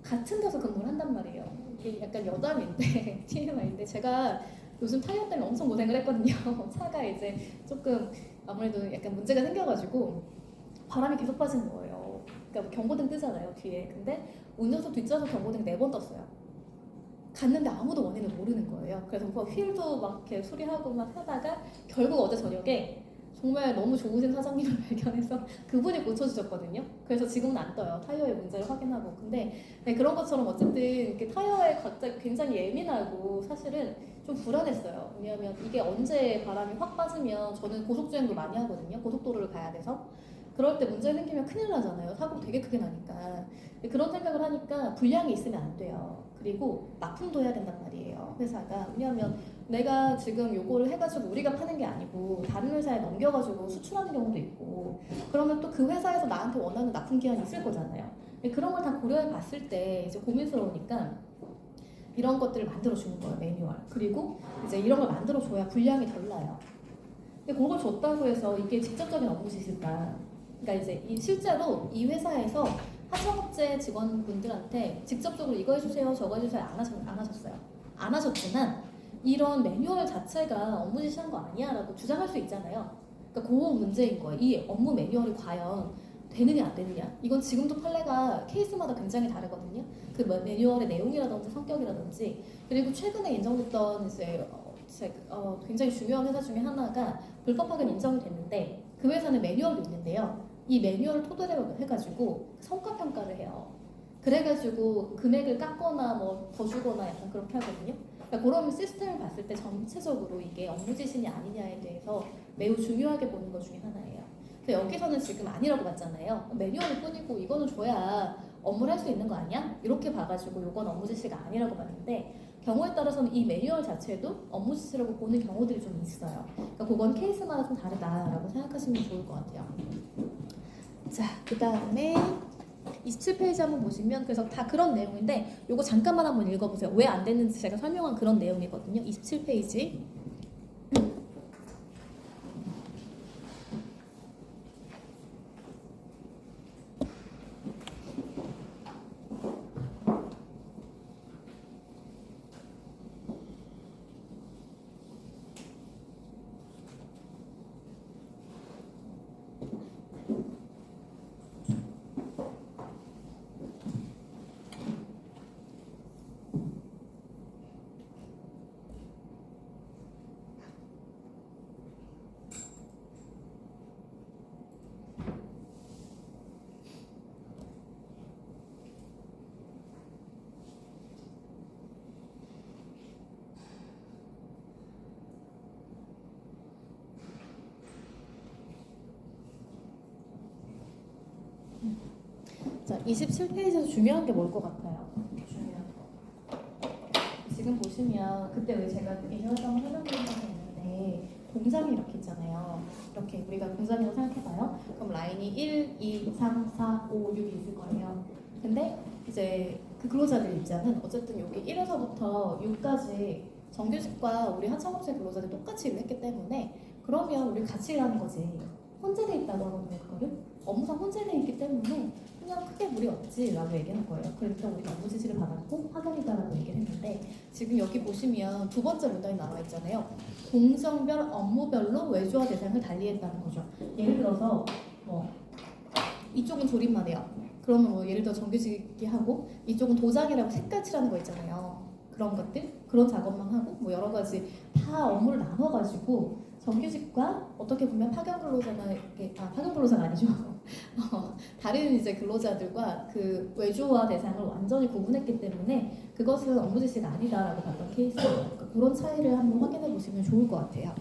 같은 데서 근무를 한단 말이에요. 이게 약간 여담인데 TMI인데 제가 요즘 타이어 때문에 엄청 고생을 했거든요. 차가 이제 조금 아무래도 약간 문제가 생겨가지고 바람이 계속 빠지는 거예요. 그러니까 경고등 뜨잖아요 뒤에. 근데 운전석 뒷좌석 경고등 4번 떴어요. 갔는데 아무도 원인을 모르는 거예요. 그래서 휠도 막 이렇게 수리하고 막 하다가 결국 어제 저녁에 정말 너무 좋으신 사장님을 발견해서 그분이 고쳐주셨거든요. 그래서 지금은 안 떠요. 타이어의 문제를 확인하고. 근데 네, 그런 것처럼 어쨌든 이렇게 타이어에 갑자기 굉장히 예민하고 사실은 좀 불안했어요. 왜냐하면 이게 언제 바람이 확 빠지면 저는 고속주행도 많이 하거든요. 고속도로를 가야 돼서. 그럴 때 문제 생기면 큰일 나잖아요. 사고 되게 크게 나니까. 그런 생각을 하니까 불량이 있으면 안 돼요. 그리고 납품도 해야 된단 말이에요. 회사가. 왜냐하면 내가 지금 요거를 해가지고 우리가 파는 게 아니고 다른 회사에 넘겨가지고 수출하는 경우도 있고 그러면 또 그 회사에서 나한테 원하는 납품 기한이 있을 거잖아요. 그런 걸 다 고려해 봤을 때 이제 고민스러우니까 이런 것들을 만들어 주는 거예요. 매뉴얼. 그리고 이제 이런 걸 만들어 줘야 분량이 덜 나요. 근데 그걸 줬다고 해서 이게 직접적인 업무 지시일까? 그러니까 이제 실제로 이 회사에서 하청업체 직원분들한테 직접적으로 이거 해주세요, 저거 해주세요 안 하셨어요. 안 하셨지만 이런 매뉴얼 자체가 업무 지시한 거 아니야라고 주장할 수 있잖아요. 그러니까 그 문제인 거예요. 이 업무 매뉴얼이 과연 되느냐 안 되느냐. 이건 지금도 판례가 케이스마다 굉장히 다르거든요. 그 매뉴얼의 내용이라든지 성격이라든지. 그리고 최근에 인정됐던 이제 굉장히 중요한 회사 중에 하나가 불법하게 인정이 됐는데 그 회사는 매뉴얼도 있는데요. 이 매뉴얼을 토대로 해가지고 성과 평가를 해요. 그래가지고 금액을 깎거나 뭐 더 주거나 약간 그렇게 하거든요. 그러니까 그런 시스템을 봤을 때 전체적으로 이게 업무 지시냐 아니냐에 대해서 매우 중요하게 보는 것 중에 하나예요. 근데 여기서는 지금 아니라고 봤잖아요. 매뉴얼일 뿐이고 이거는 줘야 업무를 할 수 있는 거 아니야? 이렇게 봐가지고 이건 업무 지시가 아니라고 봤는데 경우에 따라서는 이 매뉴얼 자체도 업무 지시라고 보는 경우들이 좀 있어요. 그러니까 그건 케이스마다 좀 다르다라고 생각하시면 좋을 것 같아요. 자, 그 다음에 27페이지 한번 보시면 그래서 다 그런 내용인데 요거 잠깐만 한번 읽어보세요. 왜 안 됐는지 제가 설명한 그런 내용이거든요. 27페이지. 27페이지에서 중요한 게 뭘 것 같아요? 중요한 거. 지금 보시면 그때 왜 제가 예전에 한번 설명드린 적이 있는데 동작이 이렇게 있잖아요. 이렇게 우리가 동작이라고 생각해봐요. 그럼 라인이 1, 2, 3, 4, 5, 6이 있을 거예요. 근데 이제 그 근로자들 입장은 어쨌든 여기 1에서부터 6까지 정규직과 우리 하청업체 근로자들 똑같이 일을 했기 때문에 그러면 우리 같이 일하는 거지. 혼재돼 있다고 하거든요, 그거를. 업무상 혼재돼 있기 때문에 그냥 크게 무리 없지라고 얘기한 거예요. 그러니까 우리가 업무 지시를 받았고 파견이다라고 얘기를 했는데 지금 여기 보시면 두 번째 문단이 나와 있잖아요. 공정별 업무별로 외주화 대상을 달리했다는 거죠. 예를 들어서 뭐 이쪽은 조립만 해요. 그러면 뭐 예를 들어 정규직이 하고 이쪽은 도장이라고 색깔 칠하는 거 있잖아요. 그런 것들 그런 작업만 하고 뭐 여러 가지 다 업무를 나눠가지고 정규직과 어떻게 보면 파견 근로자나 파견 근로자가 아니죠. 다른 이제 근로자들과 그 외주화 대상을 완전히 구분했기 때문에 그것은 업무 지시가 아니다라고 봤던 케이스예요. 그러니까 그런 차이를 한번 확인해 보시면 좋을 것 같아요.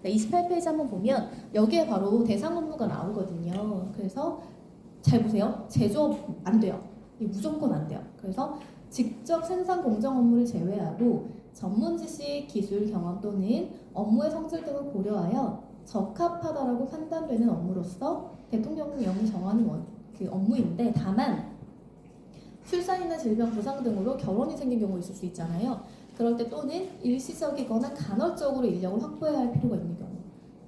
28페이지 한번 보면 여기에 바로 대상 업무가 나오거든요. 그래서 잘 보세요. 제조업 안 돼요. 이 무조건 안 돼요. 그래서 직접 생산 공정 업무를 제외하고 전문 지식, 기술, 경험 또는 업무의 성질 등을 고려하여 적합하다라고 판단되는 업무로서 대통령령이 정하는 그 업무인데 다만 출산이나 질병, 부상 등으로 결혼이 생긴 경우 있을 수 있잖아요. 그럴 때 또는 일시적이거나 간헐적으로 인력을 확보해야 할 필요가 있는 경우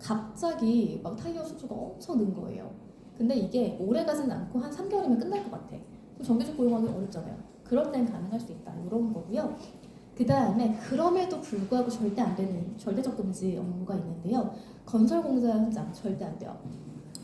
갑자기 막 타이어 수주가 엄청 는 거예요. 근데 이게 오래 가진 않고 한 3개월이면 끝날 것 같아. 그럼 정규직 고용하기 어렵잖아요. 그럴 땐 가능할 수 있다. 이런 거고요. 그 다음에 그럼에도 불구하고 절대 안 되는 절대적 금지 업무가 있는데요. 건설 공사 현장 절대 안 돼요.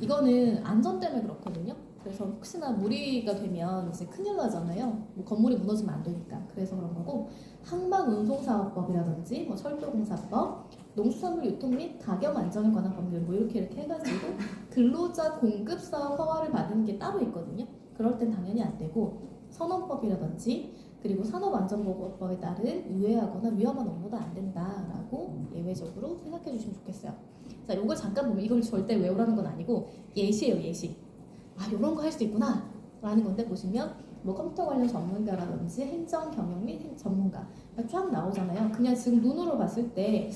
이거는 안전 때문에 그렇거든요. 그래서 혹시나 무리가 되면 이제 큰일 나잖아요. 뭐 건물이 무너지면 안 되니까. 그래서 그런 거고 항만운송사업법이라든지 뭐 철도공사법, 농수산물 유통 및 가격 안정에 관한 법률 뭐 이렇게 해가지고 근로자 공급 사업 허가를 받은 게 따로 있거든요. 그럴 땐 당연히 안 되고 선원법이라든지 그리고 산업안전보건법에 따른 유해하거나 위험한 업무도 안 된다라고 예외적으로 생각해 주시면 좋겠어요. 자, 요걸 잠깐 보면 이걸 절대 외우라는 건 아니고 예시예요, 예시. 아, 요런 거 할 수 있구나 라는 건데 보시면 뭐 컴퓨터 관련 전문가라든지 행정, 경영 및 전문가 쫙 나오잖아요. 그냥 지금 눈으로 봤을 때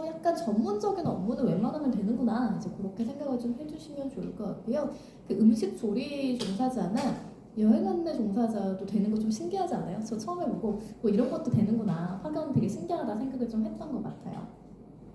약간 전문적인 업무는 웬만하면 되는구나 이제 그렇게 생각을 좀 해주시면 좋을 것 같고요. 그 음식 조리 종사자나 여행 안내 종사자도 되는 거 좀 신기하지 않아요? 저 처음에 보고 뭐 이런 것도 되는구나 파견 되게 신기하다 생각을 좀 했던 것 같아요.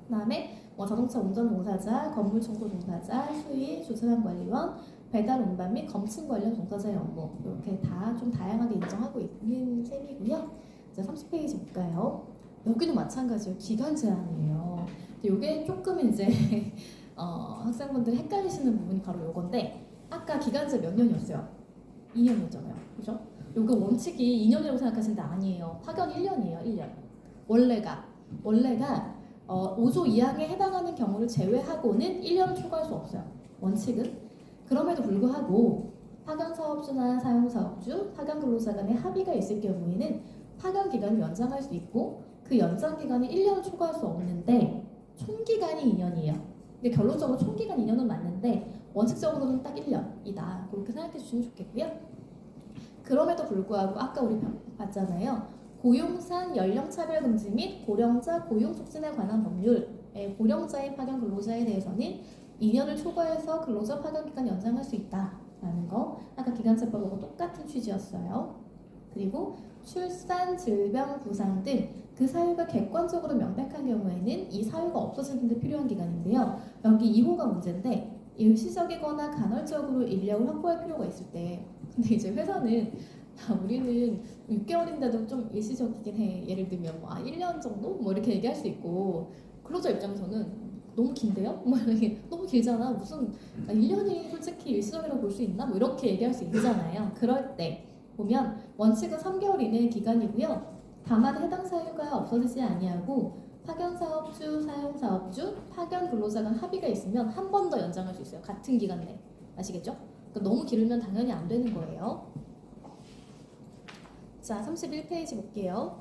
그다음에 뭐 자동차 운전 종사자, 건물 청소 종사자, 수의, 주차장 관리원, 배달 운반 및 검침 관련 종사자의 업무 이렇게 다 좀 다양하게 인정하고 있는 셈이고요. 이제 30페이지 볼까요? 여기도 마찬가지예요. 기간 제한이에요. 이게 조금 이제 학생분들 헷갈리시는 부분이 바로 요건데 아까 기간제 몇 년이었어요? 2년이었잖아요. 그죠? 요거 원칙이 2년이라고 생각하시는데 아니에요. 파견 1년이에요. 1년. 원래가 5조 2항에 해당하는 경우를 제외하고는 1년을 초과할 수 없어요. 원칙은. 그럼에도 불구하고 파견 사업주나 사용 사업주, 파견 근로자 간의 합의가 있을 경우에는 파견 기간을 연장할 수 있고 그 연장 기간이 1년을 초과할 수 없는데 총 기간이 2년이에요. 근데 결론적으로 총 기간 2년은 맞는데 원칙적으로는 딱 1년이다. 그렇게 생각해 주시면 좋겠고요. 그럼에도 불구하고 아까 우리 봤잖아요. 고용상 연령차별 금지 및 고령자 고용 촉진에 관한 법률에 고령자의 파견 근로자에 대해서는 2년을 초과해서 근로자 파견 기간 연장할 수 있다라는 거 아까 기간제법하고 똑같은 취지였어요. 그리고 출산, 질병, 부상 등 그 사유가 객관적으로 명백한 경우에는 이 사유가 없어지는 데 필요한 기간인데요. 여기 2호가 문제인데 일시적이거나 간헐적으로 인력을 확보할 필요가 있을 때 근데 이제 회사는 우리는 6개월인데도 좀 일시적이긴 해. 예를 들면 뭐 1년 정도? 뭐 이렇게 얘기할 수 있고 근로자 입장에서는 너무 긴데요? 뭐 이렇게 너무 길잖아. 무슨 1년이 솔직히 일시적이라고 볼 수 있나? 뭐 이렇게 얘기할 수 있잖아요. 그럴 때 보면 원칙은 3개월 이내의 기간이고요. 다만 해당 사유가 없어지지 아니하고 파견 사업주, 사용 사업주, 파견 근로자 간 합의가 있으면 한 번 더 연장할 수 있어요. 같은 기간 내. 아시겠죠? 그러니까 너무 길으면 당연히 안 되는 거예요. 자, 31페이지 볼게요.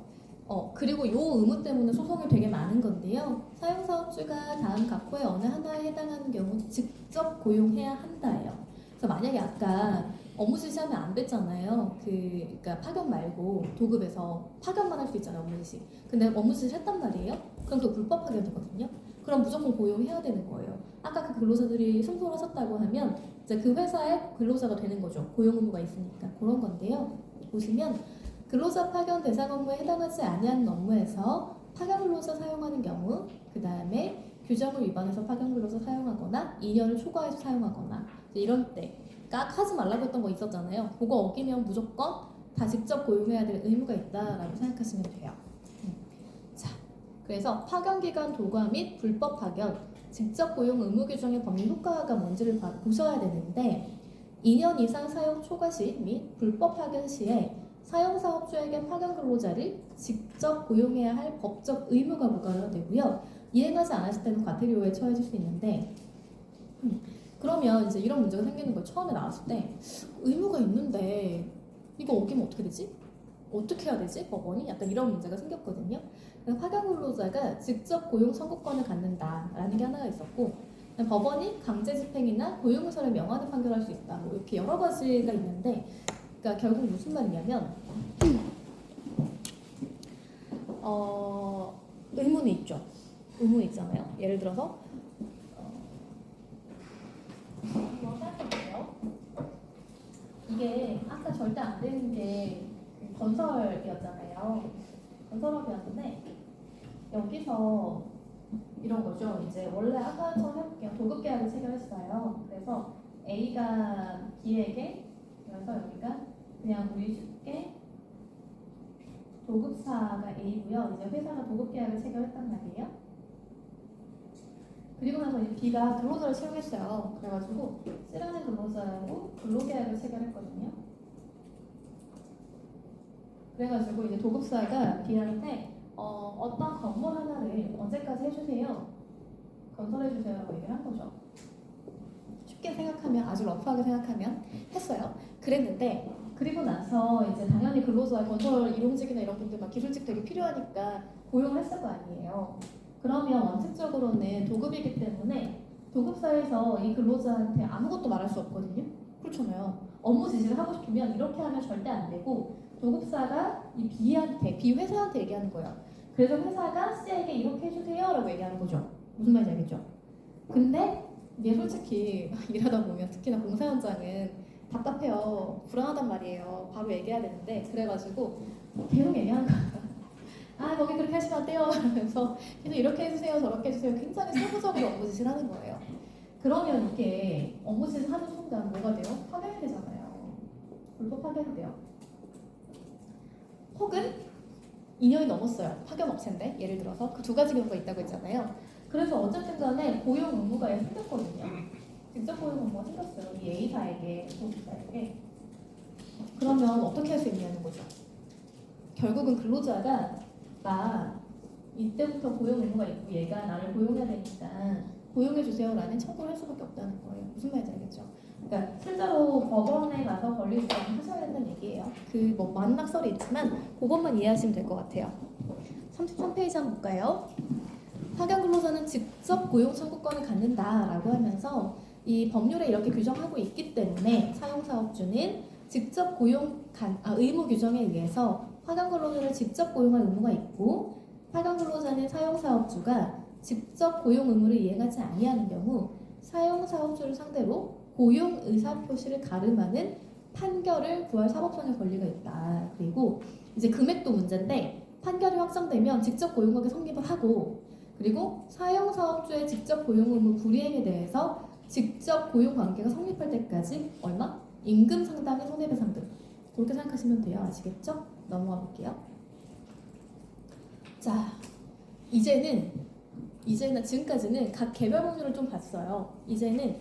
그리고 요 의무 때문에 소송이 되게 많은 건데요. 사용 사업주가 다음 각호의 어느 하나에 해당하는 경우 직접 고용해야 한다예요. 그래서 만약에 아까 업무 지시하면 안 됐잖아요. 그러니까 파견 말고 도급에서 파견만 할 수 있잖아요, 업무 지시. 근데 업무 지시를 했단 말이에요. 그럼 그 불법 파견이거든요. 그럼 무조건 고용해야 되는 거예요. 아까 그 근로자들이 승소를 하셨다고 하면 이제 그 회사의 근로자가 되는 거죠. 고용 의무가 있으니까 그런 건데요. 보시면 근로자 파견 대상 업무에 해당하지 아니하는 업무에서 파견 근로자 사용하는 경우, 그 다음에 규정을 위반해서 파견 근로자 사용하거나 2년을 초과해서 사용하거나 이런 때 깍 하지 말라고 했던 거 있었잖아요. 그거 어기면 무조건 다 직접 고용해야 될 의무가 있다라고 생각하시면 돼요. 자, 그래서 파견 기간 도과 및 불법 파견, 직접 고용 의무 규정의 법률 효과가 뭔지를 보셔야 되는데 2년 이상 사용 초과 시 및 불법 파견 시에 사용사업주에게 파견 근로자를 직접 고용해야 할 법적 의무가 부과되고요. 이행하지 않았을 때는 과태료에 처해질 수 있는데 그러면 이제 이런 문제가 생기는 거예요. 처음에 나왔을 때 의무가 있는데 이거 어기면 어떻게 되지? 어떻게 해야 되지? 법원이? 약간 이런 문제가 생겼거든요. 그래서 파견 근로자가 직접 고용 선고권을 갖는다라는 게 하나가 있었고 법원이 강제 집행이나 고용의사를 명하는 판결할 수 있다. 뭐 이렇게 여러 가지가 있는데 그러니까 결국 무슨 말이냐면 의무는 있죠. 의무는 있잖아요. 예를 들어서 한번 생각해보세요. 이게 아까 절대 안 되는 게 건설이었잖아요. 건설업이었는데 여기서 이런 거죠. 이제 원래 아까처럼 해볼게요. 도급 계약을 체결했어요. 그래서 A가 B에게 그래서 여기가 그냥 우리 쉽게 도급사가 A고요. 이제 회사가 도급 계약을 체결했단 말이에요. 그리고 나서 이제 B가 근로자를 채용했어요. 그래가지고 C라는 근로자하고 근로계약을 체결했거든요. 그래가지고 이제 도급사가 B한테 어떤 건물 하나를 언제까지 해주세요. 건설해주세요라고 얘기를 한 거죠. 쉽게 생각하면 아주 러프하게 생각하면 했어요. 그랬는데 그리고 나서 이제 당연히 근로자 건설 일용직이나 이런 분들 막 기술직 되게 필요하니까 고용을 했을 거 아니에요. 그러면 원칙적으로는 도급이기 때문에 도급사에서 이 근로자한테 아무것도 말할 수 없거든요. 그렇잖아요. 업무 지시를 하고 싶으면 이렇게 하면 절대 안 되고 도급사가 이 B 회사한테 얘기하는 거예요. 그래서 회사가 C에게 이렇게 해주세요 라고 얘기하는 거죠. 무슨 말인지 알겠죠? 근데 이게 솔직히 일하다 보면 특히나 공사 현장은 답답해요. 불안하단 말이에요. 바로 얘기해야 되는데 그래가지고 계속 얘기하는 거예요. 아 거기 그렇게 하시면 안 돼요. 그러면서 계속 이렇게 해주세요 저렇게 해주세요. 굉장히 세부적으로 업무 지시를 하는 거예요. 그러면 이게 업무 지시를 하는 순간 뭐가 돼요? 파견이 되잖아요. 불법 파견이 돼요. 혹은 2년이 넘었어요. 파견 업체인데 예를 들어서 그 두 가지 경우가 있다고 했잖아요. 그래서 어쨌든 간에 고용 의무가 생겼거든요. 직접 고용 의무가 생겼어요. 이 A사에게, 도급사에게. 그러면 어떻게 할 수 있냐는 거죠. 결국은 근로자가 나 이때부터 고용 의무가 있고 얘가 나를 고용해야 되니까 고용해주세요 라는 청구를 할 수밖에 없다는 거예요. 무슨 말인지 알겠죠? 그러니까 실제로 법원에 가서 권리 주장을 하셔야 된다는 얘기예요. 그 뭐 만낙설이 있지만 그것만 이해하시면 될 것 같아요. 33페이지 한번 볼까요? 파견 근로자는 직접 고용 청구권을 갖는다라고 하면서 이 법률에 이렇게 규정하고 있기 때문에 사용사업주는 직접 고용 의무 규정에 의해서 파견 근로자를 직접 고용할 의무가 있고 파견 근로자는 사용사업주가 직접 고용 의무를 이행하지 아니하는 경우 사용사업주를 상대로 고용 의사표시를 가름하는 판결을 구할 사법성의 권리가 있다. 그리고 이제 금액도 문제인데 판결이 확정되면 직접 고용하게 성립을 하고 그리고 사용사업주의 직접 고용 의무 불이행에 대해서 직접 고용 관계가 성립할 때까지 얼마? 임금 상당의 손해배상 등 그렇게 생각하시면 돼요. 아시겠죠? 넘어가 볼게요. 자, 이제는 지금까지는 각 개별 법률을 좀 봤어요. 이제는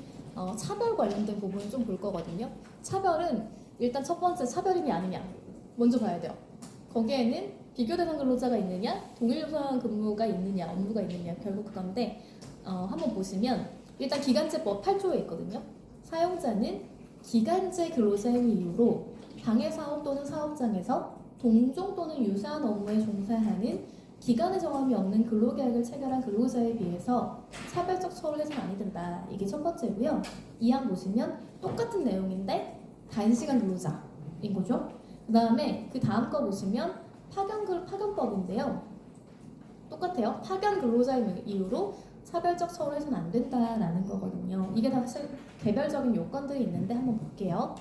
차별 관련된 부분을 좀 볼 거거든요. 차별은 일단 첫 번째 차별임이 아니냐 먼저 봐야 돼요. 거기에는 비교 대상 근로자가 있느냐, 동일 요소한 근무가 있느냐, 업무가 있느냐 결국 그건데 한번 보시면 일단 기간제법 8조에 있거든요. 사용자는 기간제 근로자 행위 이유로 방해 사업 또는 사업장에서 동종 또는 유사한 업무에 종사하는 기간의 정함이 없는 근로계약을 체결한 근로자에 비해서 차별적 처우를 해서는 아니 된다. 이게 첫 번째고요. 이 항 보시면 똑같은 내용인데 단시간 근로자인 거죠. 그 다음에 그 다음 거 보시면 파견법인데요. 똑같아요. 파견 근로자의 이유로 차별적 처우를 해서는 안 된다라는 거거든요. 이게 다 사실 개별적인 요건들이 있는데 한번 볼게요.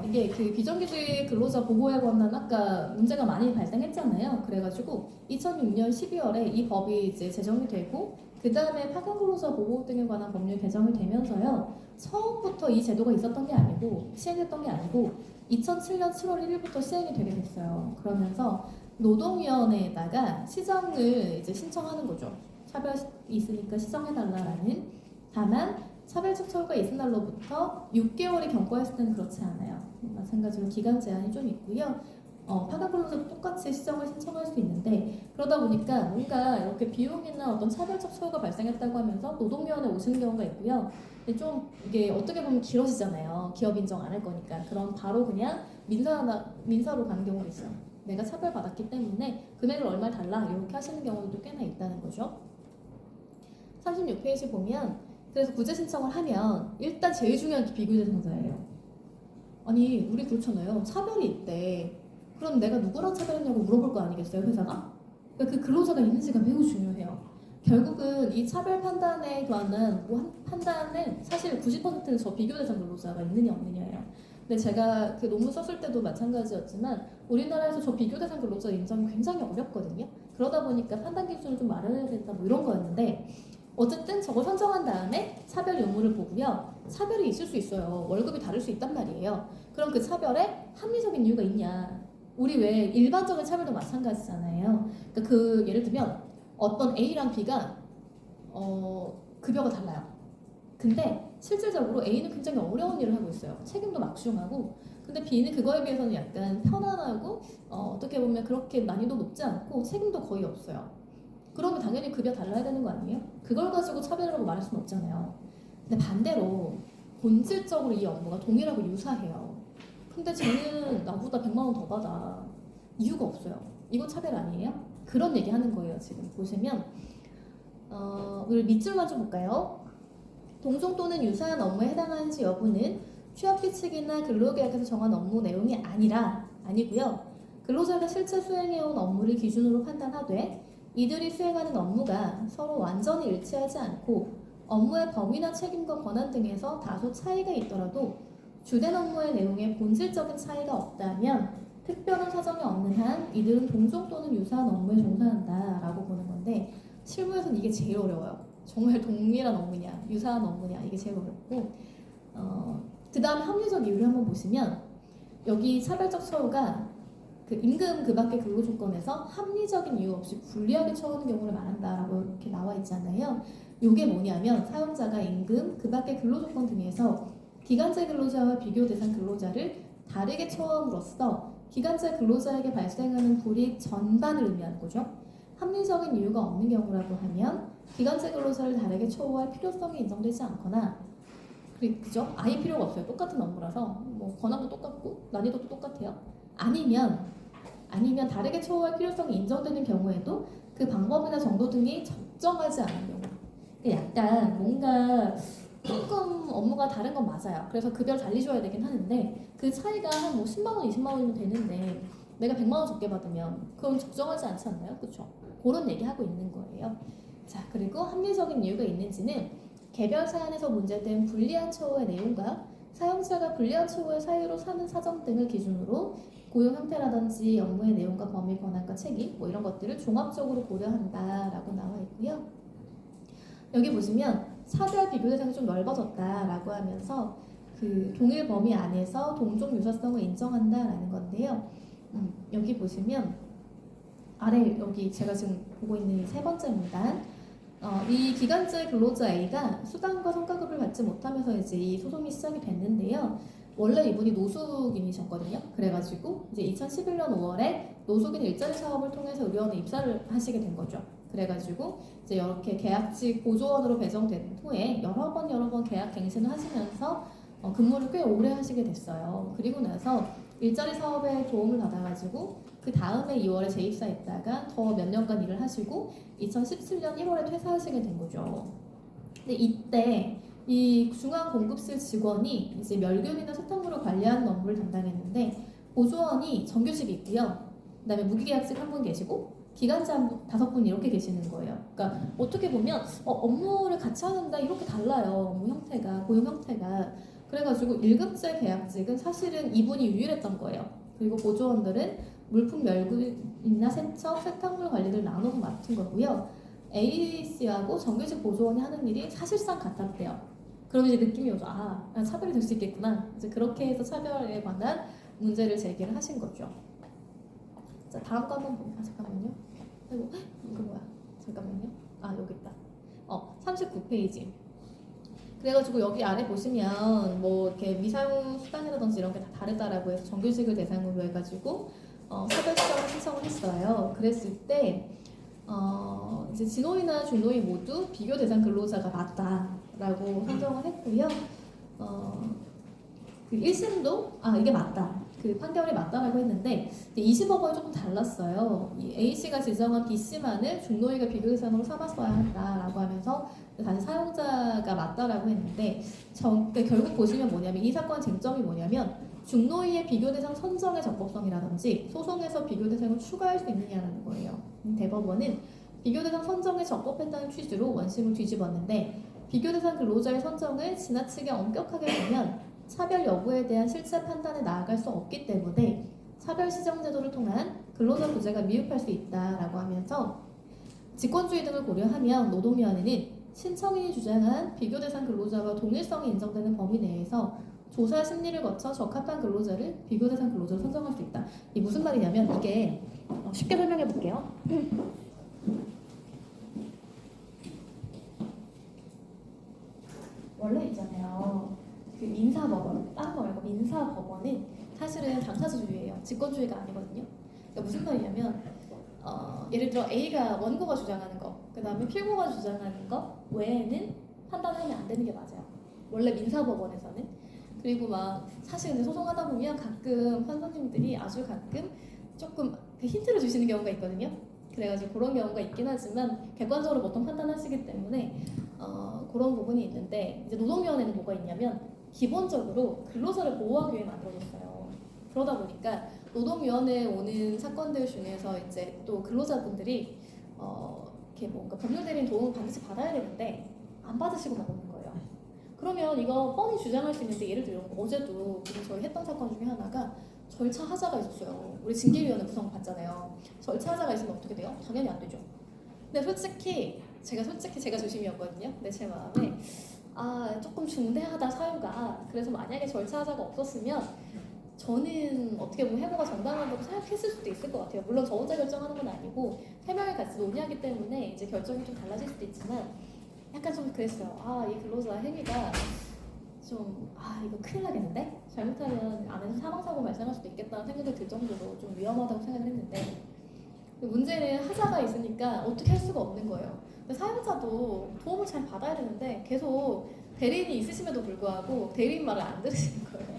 이게 그 비정규직 근로자 보호에 관한 아까 문제가 많이 발생했잖아요. 그래가지고 2006년 12월에 이 법이 이제 제정이 되고 그 다음에 파견 근로자 보호 등에 관한 법률 개정이 되면서요. 처음부터 이 제도가 있었던 게 아니고 시행됐던 게 아니고 2007년 7월 1일부터 시행이 되게 됐어요. 그러면서 노동위원회에다가 시정을 이제 신청하는 거죠. 차별이 있으니까 시정해달라라는. 다만 차별적 처우가 있은 날로부터 6개월이 경과했을 때는 그렇지 않아요. 마찬가지로 기간 제한이 좀 있고요. 파견 근로자도 똑같이 시정을 신청할 수 있는데 그러다 보니까 뭔가 이렇게 비용이나 어떤 차별적 처우가 발생했다고 하면서 노동위원회 오시는 경우가 있고요. 근데 좀 이게 어떻게 보면 길어지잖아요. 기업 인정 안 할 거니까. 그럼 바로 그냥 민사로 가는 경우가 있어요. 내가 차별받았기 때문에 금액을 얼마 달라 이렇게 하시는 경우도 꽤나 있다는 거죠. 36페이지 보면 그래서 구제 신청을 하면 일단 제일 중요한 게 비교제 대상자예요. 아니 우리 그렇잖아요. 차별이 있대. 그럼 내가 누구랑 차별했냐고 물어볼 거 아니겠어요, 회사가? 그러니까 그 근로자가 있는지가 매우 중요해요. 결국은 이 차별 판단에 관한 판단은 사실 90%는 저 비교 대상 근로자가 있느냐 없느냐예요. 근데 제가 그 논문 썼을 때도 마찬가지였지만 우리나라에서 저 비교 대상 근로자 인정이 굉장히 어렵거든요. 그러다 보니까 판단 기준을 좀 마련해야 된다 뭐 이런 거였는데 어쨌든 저걸 선정한 다음에 차별 요무를 보고요. 차별이 있을 수 있어요. 월급이 다를 수 있단 말이에요. 그럼 그 차별에 합리적인 이유가 있냐? 우리 왜 일반적인 차별도 마찬가지잖아요. 그러니까 그 예를 들면 어떤 A랑 B가 급여가 달라요. 근데 실질적으로 A는 굉장히 어려운 일을 하고 있어요. 책임도 막중하고. 근데 B는 그거에 비해서는 약간 편안하고 어떻게 보면 그렇게 난이도 높지 않고 책임도 거의 없어요. 그러면 당연히 급여 달라야 되는 거 아니에요? 그걸 가지고 차별이라고 말할 수는 없잖아요. 근데 반대로 본질적으로 이 업무가 동일하고 유사해요. 근데 쟤는 나보다 100만 원 더 받아. 이유가 없어요. 이거 차별 아니에요? 그런 얘기 하는 거예요. 지금 보시면 우리 밑줄만 좀 볼까요? 동종 또는 유사한 업무에 해당하는지 여부는 취업규 측이나 근로계약에서 정한 업무 내용이 아니고요. 근로자가 실제 수행해온 업무를 기준으로 판단하되 이들이 수행하는 업무가 서로 완전히 일치하지 않고 업무의 범위나 책임과 권한 등에서 다소 차이가 있더라도 주된 업무의 내용에 본질적인 차이가 없다면 특별한 사정이 없는 한 이들은 동종 또는 유사한 업무에 종사한다라고 보는 건데 실무에서는 이게 제일 어려워요. 정말 동일한 업무냐, 유사한 업무냐 이게 제일 어렵고 그 다음에 합리적 이유를 한번 보시면 여기 차별적 처우가 그 임금 그 밖의 근로 조건에서 합리적인 이유 없이 불리하게 처우하는 경우를 말한다라고 이렇게 나와 있잖아요. 이게 뭐냐면 사용자가 임금 그 밖의 근로 조건 등에서 기간제 근로자와 비교 대상 근로자를 다르게 처함으로써 기간제 근로자에게 발생하는 불이익 전반을 의미하는 거죠. 합리적인 이유가 없는 경우라고 하면 기간제 근로자를 다르게 처우할 필요성이 인정되지 않거나 그죠? 아예 필요가 없어요. 똑같은 업무라서 뭐 권한도 똑같고 난이도도 똑같아요. 아니면 다르게 처우할 필요성이 인정되는 경우에도 그 방법이나 정도 등이 적정하지 않은 경우. 약간 뭔가 조금 업무가 다른 건 맞아요. 그래서 급여를 달리 줘야 되긴 하는데 그 차이가 한 뭐 10만 원, 20만 원이면 되는데 내가 100만 원 적게 받으면 그건 적정하지 않지 않나요? 그렇죠? 그런 얘기하고 있는 거예요. 자, 그리고 합리적인 이유가 있는지는 개별 사안에서 문제된 불리한 처우의 내용과 사용자가 불리한 처우의 사유로 사는 사정 등을 기준으로 고용 형태라든지 업무의 내용과 범위, 권한과 책임 뭐 이런 것들을 종합적으로 고려한다라고 나와 있고요. 여기 보시면 차별 비교 대상이 좀 넓어졌다라고 하면서 그 동일 범위 안에서 동종 유사성을 인정한다라는 건데요. 여기 보시면 아래 여기 제가 지금 보고 있는 세 번째 문단 이 기간제 근로자 A가 수당과 성과급을 받지 못하면서 이제 이 소송이 시작이 됐는데요. 원래 이분이 노숙인이셨거든요. 그래가지고 이제 2011년 5월에 노숙인 일자리 사업을 통해서 의료원에 입사를 하시게 된 거죠. 그래가지고 이제 이렇게 계약직 보조원으로 배정된 후에 여러 번 계약 갱신을 하시면서 근무를 꽤 오래 하시게 됐어요. 그리고 나서 일자리 사업에 도움을 받아가지고 그 다음에 2월에 재입사했다가 더 몇 년간 일을 하시고 2017년 1월에 퇴사하시게 된 거죠. 근데 이때 이 중앙공급실 직원이 이제 멸균이나 세탁물을 관리하는 업무를 담당했는데 보조원이 정규직이 있고요. 그다음에 무기계약직 한 분 계시고 기간제 다섯 분 이렇게 계시는 거예요. 그러니까 어떻게 보면 업무를 같이 하는데 이렇게 달라요. 업무 형태가 고용 형태가. 그래가지고 1급제 계약직은 사실은 이분이 유일했던 거예요. 그리고 보조원들은 물품 멸균이나 세척, 세탁물 관리를 나눠서 맡은 거고요. A씨하고 정규직 보조원이 하는 일이 사실상 같았대요. 그러면 이제 느낌이 오죠. 차별이 될 수 있겠구나. 이제 그렇게 해서 차별에 관한 문제를 제기를 하신 거죠. 자, 다음 거 한번 볼까? 잠깐만요. 아이고, 이거 뭐야? 잠깐만요. 여기 있다. 39페이지. 그래가지고 여기 아래 보시면 뭐 이렇게 미사용 수단이라든지 이런 게 다 다르다라고 해서 정규직을 대상으로 해가지고 차별 시정을 신청을 했어요. 그랬을 때 이제 진호위나 중노위 모두 비교 대상 근로자가 맞다라고 선정을 했고요. 그 1심도 이게 맞다. 그 판결이 맞다라고 했는데 20억 원이 조금 달랐어요. 이 A씨가 지정한 B씨만을 중노위가 비교 대상으로 삼았어야 한다라고 하면서 다시 사용자가 맞다라고 했는데 그러니까 결국 보시면 뭐냐면 이 사건 쟁점이 뭐냐면 중노위의 비교 대상 선정의 적법성이라든지 소송에서 비교 대상을 추가할 수 있느냐라는 거예요. 대법원은 비교 대상 선정에 적법했다는 취지로 원심을 뒤집었는데 비교 대상 근로자의 선정을 지나치게 엄격하게 보면 차별 여부에 대한 실체 판단에 나아갈 수 없기 때문에 차별 시정 제도를 통한 근로자 구제가 미흡할 수 있다라고 하면서 직권주의 등을 고려하면 노동위원회는 신청인이 주장한 비교 대상 근로자와 동일성이 인정되는 범위 내에서 조사 심리를 거쳐 적합한 근로자를 비교 대상 근로자로 선정할 수 있다. 이게 무슨 말이냐면 이게 쉽게 설명해 볼게요. 원래 있잖아요. 그 민사법원, 다른 거 말고 민사법원은 사실은 당사자주의예요. 직권주의가 아니거든요. 그러니까 무슨 말이냐면 예를 들어 A가 원고가 주장하는 거, 그 다음에 필고가 주장하는 거 외에는 판단하면 안 되는 게 맞아요. 원래 민사법원에서는. 그리고 막 사실 근데 소송하다 보면 가끔 판사님들이 아주 가끔 조금 힌트를 주시는 경우가 있거든요. 그래가지고 그런 경우가 있긴 하지만 객관적으로 보통 판단하시기 때문에 그런 부분이 있는데 이제 노동위원회는 뭐가 있냐면 기본적으로 근로자를 보호하기 위해 만들어졌어요. 그러다 보니까 노동위원회에 오는 사건들 중에서 이제 또 근로자분들이 이렇게 뭔가 법률 대리인 도움을 반드시 받아야 되는데 안 받으시고 나오는 거예요. 그러면 이거 뻔히 주장할 수 있는데 예를 들어 어제도 저희 했던 사건 중에 하나가 절차 하자가 있었어요. 우리 징계위원회 구성 받잖아요. 절차 하자가 있으면 어떻게 돼요? 당연히 안 되죠. 근데 솔직히 제가 조심이었거든요. 근데 제 마음에 조금 중대하다 사유가. 그래서 만약에 절차 하자가 없었으면 저는 어떻게 보면 해고가 정당하다고 생각했을 수도 있을 것 같아요. 물론 저 혼자 결정하는 건 아니고 3명이 같이 논의하기 때문에 이제 결정이 좀 달라질 수도 있지만 약간 좀 그랬어요. 이 근로자 행위가 좀 이거 큰일 나겠는데? 잘못하면 안에서 사망사고 발생할 수도 있겠다는 생각이 들 정도로 좀 위험하다고 생각을 했는데 문제는 하자가 있으니까 어떻게 할 수가 없는 거예요. 사용자도 도움을 잘 받아야 되는데 계속 대리인이 있으심에도 불구하고 대리인 말을 안 들으시는 거예요.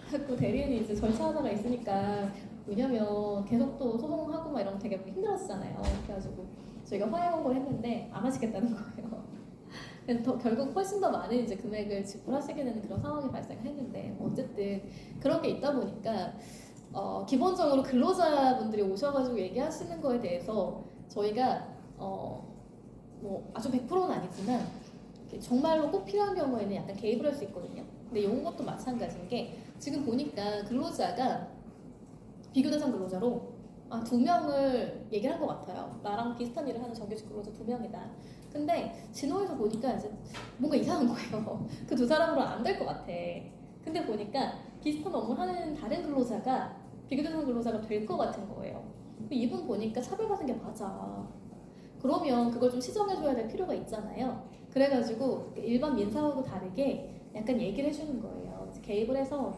그래서 대리인이 이제 절차 하자가 있으니까 왜냐면 계속 또 소송하고 막 이러면 되게 힘들었잖아요. 그래가지고 저희가 화해 원고를 했는데 안 하시겠다는 거예요. 그래서 결국 훨씬 더 많은 이제 금액을 지불하시게 되는 그런 상황이 발생했는데 어쨌든 그런 게 있다 보니까 기본적으로 근로자분들이 오셔가지고 얘기하시는 거에 대해서 저희가 뭐 아주 100%는 아니지만 정말로 꼭 필요한 경우에는 약간 개입을 할 수 있거든요. 근데 이런 것도 마찬가지인 게 지금 보니까 근로자가 비교 대상 근로자로 2명을 얘기를 한 것 같아요. 나랑 비슷한 일을 하는 정규직 근로자 2명이다. 근데 진호에서 보니까 이제 뭔가 이상한 거예요. 그 2사람으로 안 될 것 같아. 근데 보니까 비슷한 업무를 하는 다른 근로자가 비교 대상 근로자가 될 것 같은 거예요. 이분 보니까 차별받은 게 맞아. 그러면 그걸 좀 시정해줘야 될 필요가 있잖아요. 그래가지고 일반 민사하고 다르게 약간 얘기를 해주는 거예요. 개입을 해서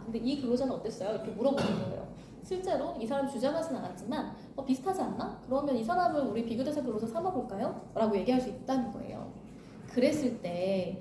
근데 이 근로자는 어땠어요? 이렇게 물어보는 거예요. 실제로 이 사람 주장하진 않았지만 비슷하지 않나? 그러면 이 사람을 우리 비교대상 근로자 삼아볼까요? 라고 얘기할 수 있다는 거예요. 그랬을 때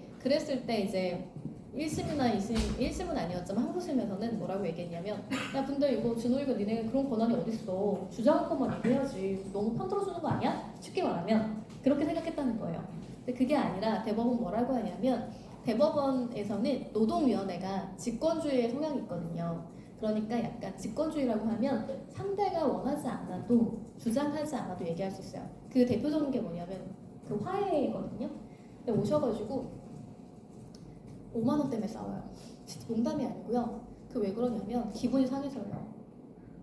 이제 1심이나 2심, 1심은 아니었지만 항소심에서는 뭐라고 얘기했냐면 야 근데 이거 진호이가 니네 그런 권한이 어딨어. 주장할 것만 얘기해야지. 너무 편들어주는 거 아니야? 쉽게 말하면 그렇게 생각했다는 거예요. 근데 그게 아니라 대법원 뭐라고 하냐면 대법원에서는 노동위원회가 직권주의의 성향이 있거든요. 그러니까 약간 직권주의라고 하면 상대가 원하지 않아도 주장하지 않아도 얘기할 수 있어요. 그 대표적인 게 뭐냐면 그 화해거든요. 근데 오셔가지고 5만 원 때문에 싸워요. 진짜 농담이 아니고요. 그 왜 그러냐면 기분이 상해서요.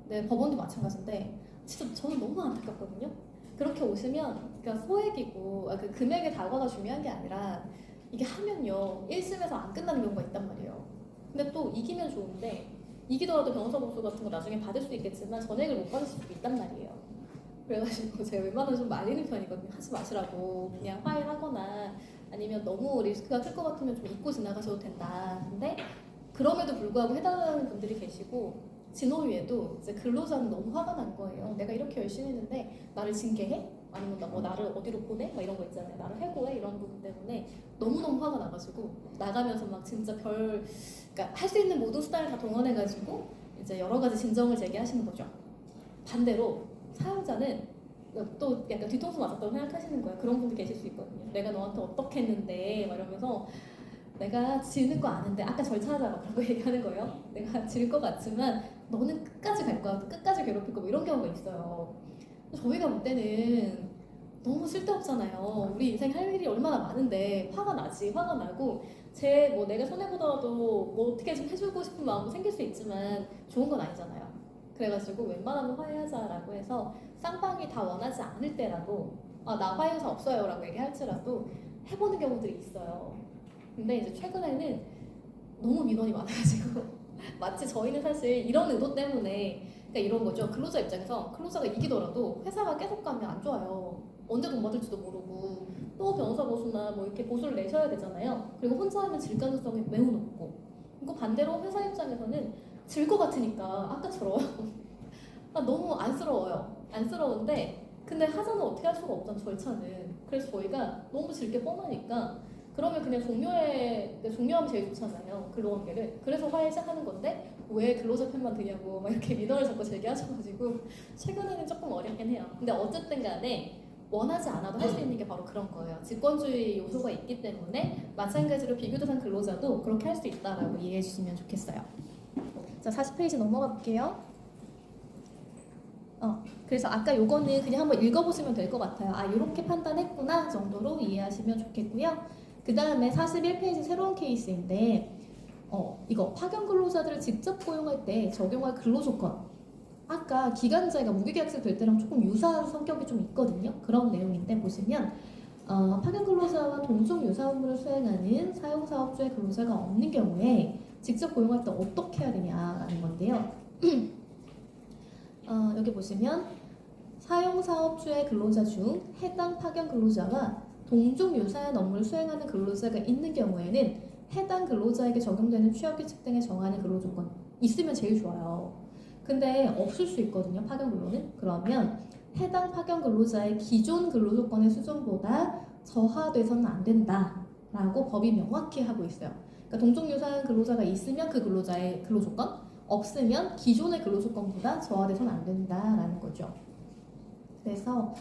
네, 법원도 마찬가지인데 진짜 저는 너무 안타깝거든요. 그렇게 오시면 그러니까 소액이고 그 금액의 다과가 중요한 게 아니라 이게 하면요 1심에서 안 끝나는 경우가 있단 말이에요. 근데 또 이기면 좋은데 이기더라도 변호사 보수 같은 거 나중에 받을 수도 있겠지만 전액을 못 받을 수도 있단 말이에요. 그래가지고 제가 웬만하면 좀 말리는 편이거든요. 하지 마시라고 그냥 화해하거나 아니면 너무 리스크가 클 것 같으면 좀 잊고 지나가셔도 된다. 근데 그럼에도 불구하고 해달라는 분들이 계시고 진호위에도 이제 근로자는 너무 화가 난 거예요. 내가 이렇게 열심히 했는데 나를 징계해? 아니면 나를 어디로 보내? 막 이런 거 있잖아요. 나를 해고해? 이런 부분 때문에 너무너무 화가 나가지고 나가면서 막 진짜 그러니까 할 수 있는 모든 수단을 다 동원해가지고 이제 여러 가지 진정을 제기하시는 거죠. 반대로 사용자는 또 약간 뒤통수 맞았다고 생각하시는 거예요. 그런 분들 계실 수 있거든요. 내가 너한테 어떻게 했는데 막 이러면서 내가 지는 거 아는데 아까 절차하자고 얘기하는 거예요. 내가 질 것 같지만 너는 끝까지 갈 거야. 끝까지 괴롭힐 거 뭐 이런 경우가 있어요. 저희가 볼 때는 너무 쓸데없잖아요. 우리 인생 할 일이 얼마나 많은데 화가 나지. 화가 나고 뭐 내가 손해보더라도 뭐 어떻게 좀 해주고 싶은 마음도 생길 수 있지만 좋은 건 아니잖아요. 그래가지고 웬만하면 화해하자라고 해서 쌍방이 다 원하지 않을 때라도 나 화해 의사 없어요 라고 얘기할지라도 해보는 경우들이 있어요. 근데 이제 최근에는 너무 민원이 많아가지고 마치 저희는 사실 이런 의도 때문에 그러니까 이런 거죠. 근로자 입장에서 근로자가 이기더라도 회사가 계속 가면 안 좋아요. 언제 돈 받을지도 모르고 또 변호사 보수나 뭐 이렇게 보수를 내셔야 되잖아요. 그리고 혼자 하면 질 가능성이 매우 높고 그리고 반대로 회사 입장에서는 질 것 같으니까 아까처럼 너무 안쓰러워요. 안쓰러운데 근데 하자는 어떻게 할 수가 없잖아 절차는. 그래서 저희가 너무 질 게 뻔하니까 그러면 그냥 종료하면 제일 좋잖아요. 근로관계를. 그래서 화해 시작하는 건데 왜 근로자 편만 드냐고 막 이렇게 민원을 자꾸 제기하셔가지고 최근에는 조금 어렵긴 해요. 근데 어쨌든 간에 원하지 않아도 할 수 있는 게 바로 그런 거예요. 직권주의 요소가 있기 때문에 마찬가지로 비교대상 근로자도 그렇게 할 수 있다라고 이해해 주시면 좋겠어요. 자, 40페이지 넘어가 볼게요. 그래서 아까 요거는 그냥 한번 읽어보시면 될 것 같아요. 이렇게 판단했구나 정도로 이해하시면 좋겠고요. 그 다음에 41페이지 새로운 케이스인데 이거 파견 근로자들을 직접 고용할 때 적용할 근로조건 아까 기간제가 무기계약직 될 때랑 조금 유사한 성격이 좀 있거든요. 그런 내용인데 보시면 파견 근로자와 동종 유사 업무를 수행하는 사용사업주의 근로자가 없는 경우에 직접 고용할 때 어떻게 해야 되냐라는 건데요. 여기 보시면 사용사업주의 근로자 중 해당 파견 근로자와 동종 유사한 업무를 수행하는 근로자가 있는 경우에는 해당 근로자에게 적용되는 취업규칙 등에 정하는 근로조건 있으면 제일 좋아요. 근데 없을 수 있거든요. 파견 근로는. 그러면 해당 파견 근로자의 기존 근로조건의 수준보다 저하돼서는 안 된다라고 법이 명확히 하고 있어요. 그러니까 동종 유사한 근로자가 있으면 그 근로자의 근로조건, 없으면 기존의 근로조건보다 저하돼서는 안 된다라는 거죠. 그래서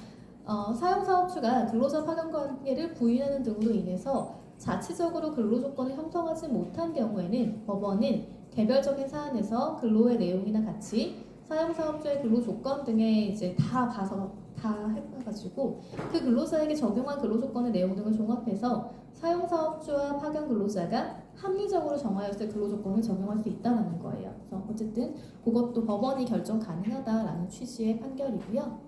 사용사업주가 근로자 파견 관계를 부인하는 등으로 인해서 자체적으로 근로조건을 형성하지 못한 경우에는 법원은 개별적인 사안에서 근로의 내용이나 가치, 사용사업주의 근로조건 등에 이제 다 봐서 다 해가지고 그 근로자에게 적용한 근로조건의 내용 등을 종합해서 사용사업주와 파견 근로자가 합리적으로 정하였을 근로조건을 적용할 수 있다는 거예요. 그래서 어쨌든 그것도 법원이 결정 가능하다라는 취지의 판결이고요.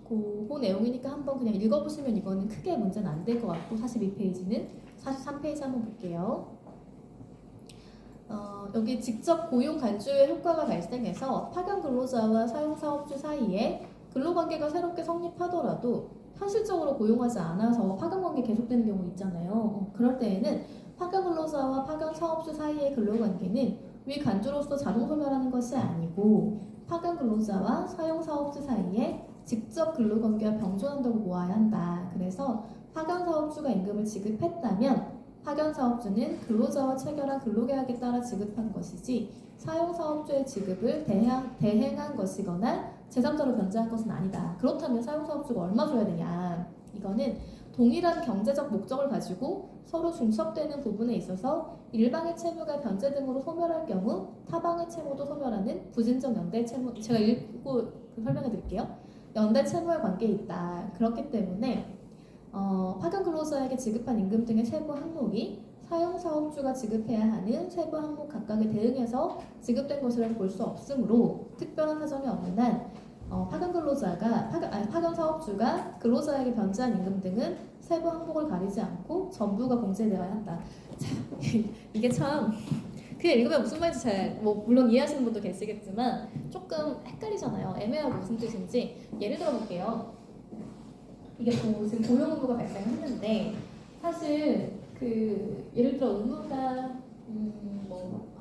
그 내용이니까 한번 그냥 읽어보시면 이거는 크게 문제는 안 될 것 같고 42페이지는 43페이지 한번 볼게요. 여기 직접 고용 간주의 효과가 발생해서 파견 근로자와 사용사업주 사이에 근로관계가 새롭게 성립하더라도 현실적으로 고용하지 않아서 파견관계 계속되는 경우 있잖아요. 그럴 때에는 파견 근로자와 파견 사업주 사이의 근로관계는 위 간주로서 자동 소멸하는 것이 아니고 파견 근로자와 사용 사업주 사이에 직접 근로관계와 병존한다고 보아야 한다. 그래서 파견 사업주가 임금을 지급했다면 파견 사업주는 근로자와 체결한 근로계약에 따라 지급한 것이지 사용 사업주의 지급을 대행한 것이거나 제3자로 변제한 것은 아니다. 그렇다면 사용 사업주가 얼마 줘야 되냐? 이거는 동일한 경제적 목적을 가지고 서로 중첩되는 부분에 있어서 일방의 채무가 변제 등으로 소멸할 경우 타방의 채무도 소멸하는 부진적 연대 채무, 제가 읽고 설명해 드릴게요. 연대 채무의 관계에 있다. 그렇기 때문에 파견 근로자에게 지급한 임금 등의 세부 항목이 사용사업주가 지급해야 하는 세부 항목 각각에 대응해서 지급된 것이라고 볼 수 없으므로 특별한 사정이 없는 한 파견 사업주가 근로자에게 변제한 임금 등은 세부 항목을 가리지 않고 전부가 공제되어야 한다. 자, 이게 참 그냥 읽으면 무슨 말인지 물론 이해하시는 분도 계시겠지만 조금 헷갈리잖아요. 애매하고 무슨 뜻인지 예를 들어 볼게요. 이게 지금 고용 의무가 발생했는데 사실 예를 들어 의무가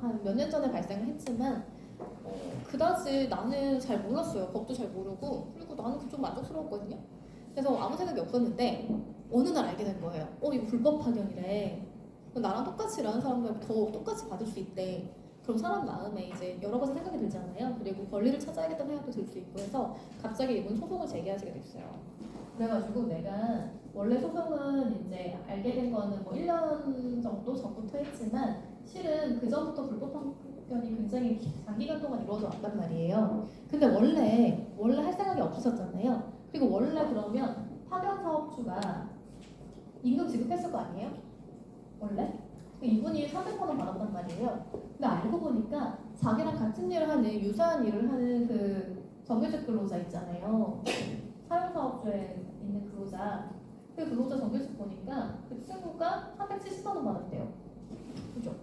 한 몇 년 전에 발생을 했지만 그다지 나는 잘 몰랐어요. 법도 잘 모르고 그리고 나는 좀 만족스러웠거든요. 그래서 아무 생각이 없었는데 어느 날 알게 된 거예요. 이거 불법 파견이래. 나랑 똑같이 일하는 사람들 더 똑같이 받을 수 있대. 그럼 사람 마음에 이제 여러 가지 생각이 들잖아요. 그리고 권리를 찾아야겠다는 생각도 들 수 있고 해서 갑자기 이분 소송을 제기하시게 됐어요. 그래가지고 내가 원래 소송은 이제 알게 된 거는 1년 정도 전부터 했지만 실은 그 전부터 불법 파견이 굉장히 장기간 동안 이루어져 왔단 말이에요. 근데 원래 할 생각이 없으셨잖아요. 그리고 원래 그러면 파견 사업주가 임금 지급했을 거 아니에요? 원래? 이분이 300만 원 받았단 말이에요. 근데 알고 보니까 자기랑 같은 일을 하는 유사한 일을 하는 그 정규직 근로자 있잖아요. 사용사업주에 있는 근로자. 그 근로자 정규직 보니까 그 친구가 370만 원 받았대요. 그죠?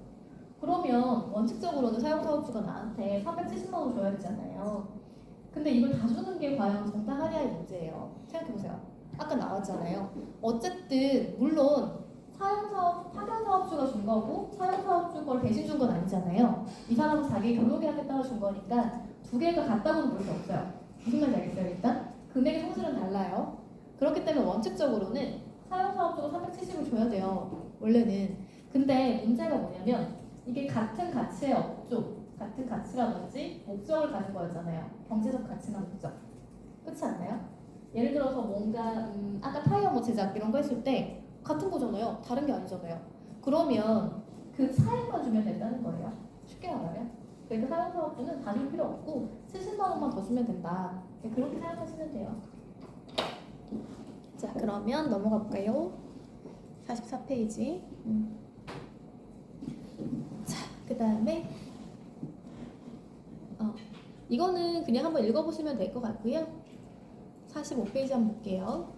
그러면 원칙적으로는 사용사업주가 나한테 370만 원 줘야 되잖아요. 근데 이걸 다 주는 게 과연 정당하냐의 문제예요. 생각해보세요. 아까 나왔잖아요. 어쨌든 물론 파견사업주가 준 거고 사용사업주 걸 대신 준 건 아니잖아요. 이 사람은 자기 근로계약에 따라 준 거니까 두 개가 같다고는 볼 수 없어요. 무슨 말인지 알겠어요? 일단 금액의 성질은 달라요. 그렇기 때문에 원칙적으로는 사용사업주가 370을 줘야 돼요. 원래는. 근데 문제가 뭐냐면 이게 같은 가치의 업종, 같은 가치라든지 목적을 가진 거였잖아요. 경제적 가치나 목적. 그렇지 않나요? 예를 들어서 뭔가 아까 타이어 제작 이런 거 했을 때 같은 거잖아요. 다른 게 아니잖아요. 그러면 그 차이만 주면 된다는 거예요. 쉽게 말하면. 그러니까 사용사업주는 다 줄 필요 없고 70만 원만 더 주면 된다. 그렇게 생각하시면 돼요. 자, 그러면 넘어가 볼까요? 44페이지. 자, 그 다음에 이거는 그냥 한번 읽어보시면 될 것 같고요. 45페이지 한번 볼게요.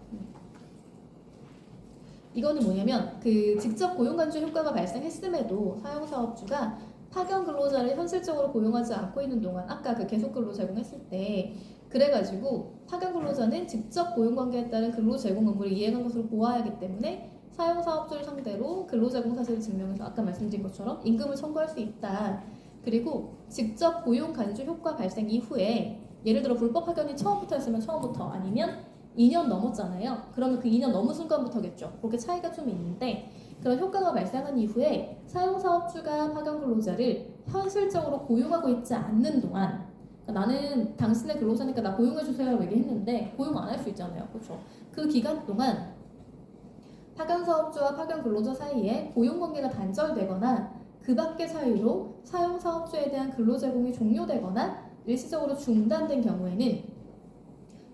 이거는 뭐냐면 직접 고용간주 효과가 발생했음에도 사용사업주가 파견 근로자를 현실적으로 고용하지 않고 있는 동안 아까 계속 근로 제공했을 때 그래가지고 파견 근로자는 직접 고용관계에 따른 근로 제공 의무를 이행한 것으로 보아야 하기 때문에 사용사업주를 상대로 근로 제공 사실을 증명해서 아까 말씀드린 것처럼 임금을 청구할 수 있다. 그리고 직접 고용 간주 효과 발생 이후에 예를 들어 불법 파견이 처음부터 했으면 처음부터 아니면 2년 넘었잖아요. 그러면 그 2년 넘은 순간부터겠죠. 그렇게 차이가 좀 있는데 그런 효과가 발생한 이후에 사용사업주가 파견 근로자를 현실적으로 고용하고 있지 않는 동안 나는 당신의 근로자니까 나 고용해주세요 얘기했는데 고용 안 할 수 있잖아요. 그렇죠? 그 기간 동안 파견 사업주와 파견 근로자 사이에 고용관계가 단절되거나 그 밖의 사유로 사용사업주에 대한 근로 제공이 종료되거나 일시적으로 중단된 경우에는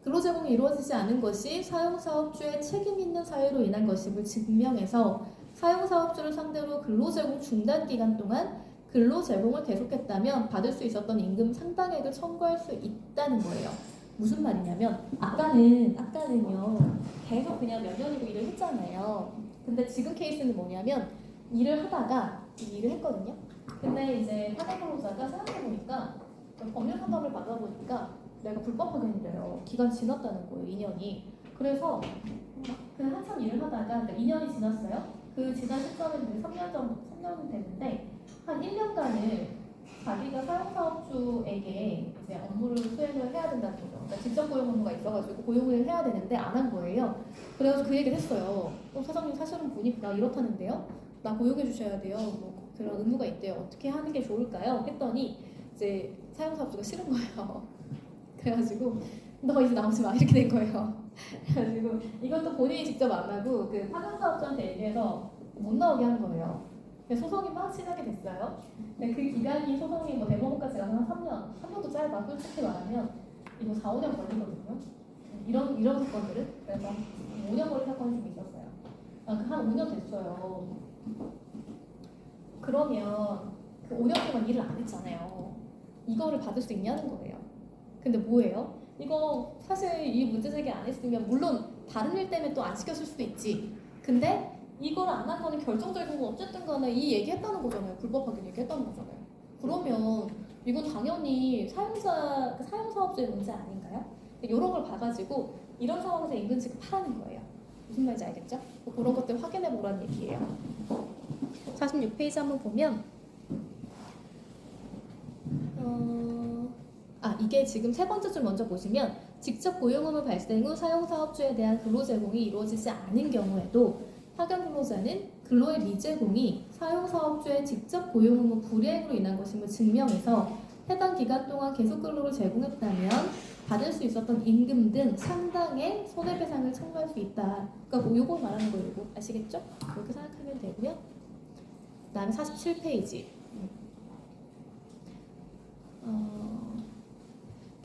근로 제공이 이루어지지 않은 것이 사용사업주의 책임 있는 사유로 인한 것임을 증명해서 사용사업주를 상대로 근로 제공 중단 기간 동안 근로 제공을 계속했다면 받을 수 있었던 임금 상당액을 청구할 수 있다는 거예요. 무슨 말이냐면 아까는요 계속 그냥 몇 년이고 일을 했잖아요. 근데 지금 케이스는 뭐냐면 일을 했거든요. 근데 이제 파견 근로자가 생각해보니까 법률 상담을 받아보니까 내가 불법 파견이래요. 기간 지났다는 거예요. 2년이. 그래서 한참 일을 하다가 그러니까 2년이 지났어요. 그 지난 시점에는 3년 됐는데 한 1년간을 자기가 사용사업주에게 이제 업무를 수행을 해야 된다는 거죠. 그러니까 직접 고용 업무가 있어가지고 고용을 해야 되는데 안 한 거예요. 그래서 그 얘기를 했어요. 사장님 사실은 보니까 이렇다는데요. 나 고용해 주셔야 돼요. 그런 의무가 있대요. 어떻게 하는 게 좋을까요? 했더니 이제 사용사업주가 싫은 거예요. 그래가지고 너 이제 나오지 마 이렇게 된 거예요. 그래가지고 이것도 본인이 직접 안 하고 그 파견사업자한테 얘기해서 못 나오게 한 거예요. 그래서 소송이 막 시작이 됐어요. 근데 그 기간이 소송이 뭐 대법원까지 가서 한 3년, 3년도 짧아. 솔직히 말하면 이거 4, 5년 걸리거든요. 이런 사건들은 그래서 5년 걸린 사건이 좀 있었어요. 한 5년 됐어요. 그러면 그 5년 동안 일을 안 했잖아요. 이거를 받을 수 있냐는 거예요. 근데 뭐예요? 이거 사실 이 문제 제기 안 했으면 물론 다른 일 때문에 또 안 시켰을 수도 있지. 근데 이걸 안 한 거는 결정적인 건 어쨌든 간에 이 얘기했다는 거잖아요. 불법하게 얘기했다는 거잖아요. 그러면 이건 당연히 사용사업주의 문제 아닌가요? 이런 걸 봐가지고 이런 상황에서 임금 지급하라는 거예요. 무슨 말인지 알겠죠? 그런 것들 확인해 보라는 얘기예요. 46페이지 한번 보면 이게 지금 세 번째 줄 먼저 보시면 직접 고용 의무 발생 후 사용사업주에 대한 근로 제공이 이루어지지 않은 경우에도 파견 근로자는 근로의 미제공이 사용사업주의 직접 고용 의무 불이행으로 인한 것임을 증명해서 해당 기간 동안 계속 근로를 제공했다면 받을 수 있었던 임금 등 상당의 손해배상을 청구할 수 있다. 그러니까 뭐 요거 말하는 거 요거 아시겠죠? 이렇게 생각하면 되고요. 그다음에 47페이지.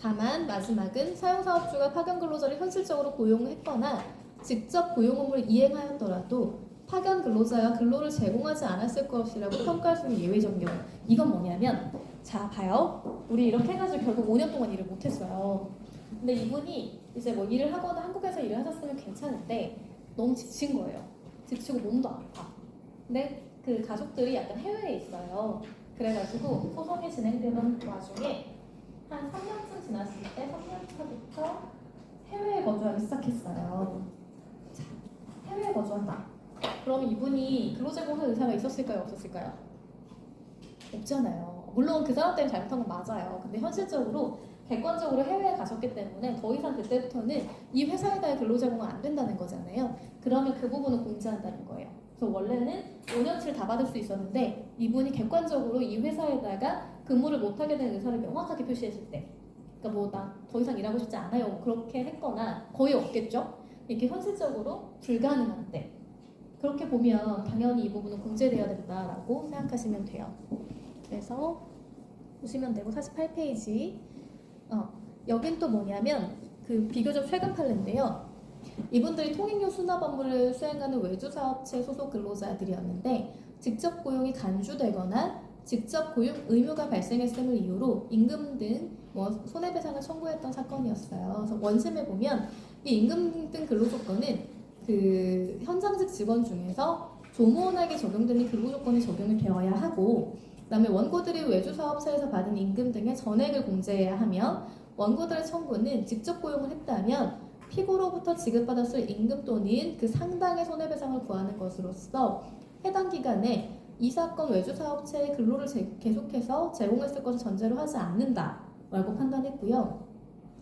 다만 마지막은 사용사업주가 파견 근로자를 현실적으로 고용했거나 직접 고용 의무를 이행하였더라도 파견 근로자가 근로를 제공하지 않았을 것이라고 평가할 수 있는 예외적 경우. 이건 뭐냐면 자 봐요. 우리 이렇게 해가지고 결국 5년 동안 일을 못했어요. 근데 이분이 이제 뭐 일을 하거나 한국에서 일을 하셨으면 괜찮은데 너무 지친 거예요. 지치고 몸도 아파. 근데 그 가족들이 약간 해외에 있어요. 그래가지고 소송이 진행되던 와중에 한 3년쯤 지났을 때 3년 차부터 해외에 거주하기 시작했어요. 자, 해외에 거주한다. 그럼 이분이 근로 제공할 의사가 있었을까요? 없었을까요? 없잖아요. 물론 그 사람 때문에 잘못한 건 맞아요. 근데 현실적으로 객관적으로 해외에 가셨기 때문에 더 이상 그때부터는 이 회사에다의 근로 제공은 안 된다는 거잖아요. 그러면 그 부분을 공지한다는 거예요. 그래서 원래는 5년치를 다 받을 수 있었는데 이분이 객관적으로 이 회사에다가 근무를 못하게 된 의사를 명확하게 표시했을 때, 그러니까 뭐 나 더 이상 일하고 싶지 않아요 뭐 그렇게 했거나 거의 없겠죠. 이게 현실적으로 불가능한 때 그렇게 보면 당연히 이 부분은 공제돼야 된다라고 생각하시면 돼요. 그래서 보시면 되고 48페이지 여긴 또 뭐냐면 그 비교적 최근 판례인데요. 이분들이 통행료 수납 업무를 수행하는 외주사업체 소속 근로자들이었는데 직접 고용이 간주되거나 직접 고용 의무가 발생했음을 이유로 임금 등 뭐 손해배상을 청구했던 사건이었어요. 그래서 원심에 보면 이 임금 등 근로조건은 그 현장직 직원 중에서 조무원에게 적용되는 근로조건이 적용이 되어야 하고 그다음에 원고들이 외주사업체에서 받은 임금 등의 전액을 공제해야 하며 원고들의 청구는 직접 고용을 했다면 피고로부터 지급받았을 임금 또는 그 상당의 손해배상을 구하는 것으로서 해당 기간에 이 사건 외주사업체의 근로를 계속해서 제공했을 것을 전제로 하지 않는다라고 판단했고요.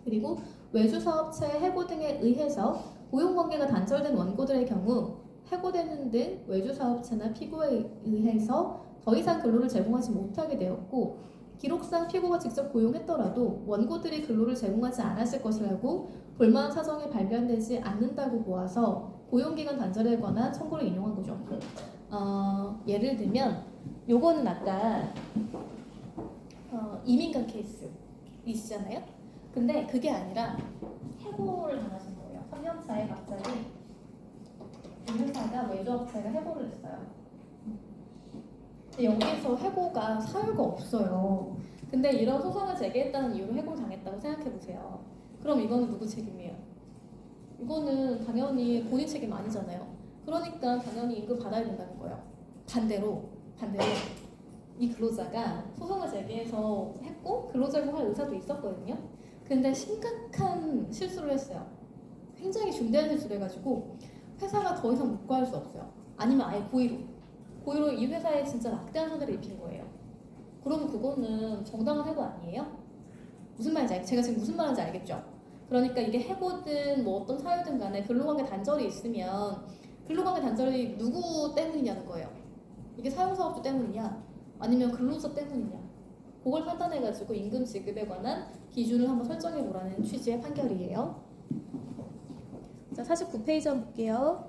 그리고 외주사업체의 해고 등에 의해서 고용관계가 단절된 원고들의 경우 해고되는 등 외주사업체나 피고에 의해서 더 이상 근로를 제공하지 못하게 되었고 기록상 피고가 직접 고용했더라도 원고들이 근로를 제공하지 않았을 것이라고 볼만한 사정이 발견되지 않는다고 보아서 고용기간 단절에 관한 청구를 인용한 거죠. 예를 들면 요거는 아까 이민간 케이스이시잖아요. 근데 그게 아니라 해고를 당하신 거예요. 3년 차에 갑자기 이 회사가 외주업체가 해고를 했어요. 근데 여기서 해고가 사유가 없어요. 근데 이런 소송을 제기했다는 이유로 해고를 당했다고 생각해보세요. 그럼 이거는 누구 책임이에요? 이거는 당연히 본인 책임 아니잖아요. 그러니까 당연히 임금 받아야 된다는 거예요. 반대로 이 근로자가 소송을 제기해서 했고 근로제공할 의사도 있었거든요. 근데 심각한 실수를 했어요. 굉장히 중대한 실수를 해가지고 회사가 더 이상 못 구할 수 없어요. 아니면 아예 고의로 이 회사에 진짜 막대한 손해를 입힌 거예요. 그러면 그거는 정당한 해고 아니에요? 무슨 말인지 제가 지금 무슨 말인지 알겠죠? 그러니까 이게 해고든 뭐 어떤 사유든 간에 근로관계 단절이 있으면 근로관계 단절이 누구 때문이냐는 거예요. 이게 사용사업주 때문이냐 아니면 근로자 때문이냐 그걸 판단해가지고 임금 지급에 관한 기준을 한번 설정해 보라는 취지의 판결이에요. 자, 49페이지 한번 볼게요.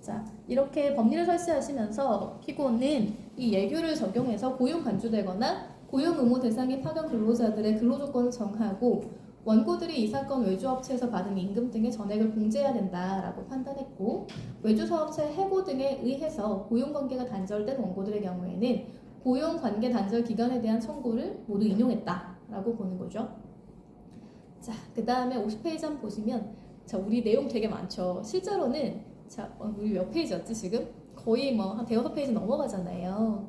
자, 이렇게 법리를 설치하시면서 피고는 이 예규를 적용해서 고용 간주되거나 고용 의무 대상인 파견 근로자들의 근로조건을 정하고 원고들이 이 사건 외주업체에서 받은 임금 등의 전액을 공제해야 된다라고 판단했고, 외주사업체 해고 등에 의해서 고용관계가 단절된 원고들의 경우에는 고용관계 단절 기간에 대한 청구를 모두 인용했다라고 보는 거죠. 자, 그 다음에 50페이지 한번 보시면, 자, 우리 내용 되게 많죠. 실제로는 자, 우리 몇 페이지였지 지금? 거의 뭐 한 대여섯 페이지 넘어가잖아요.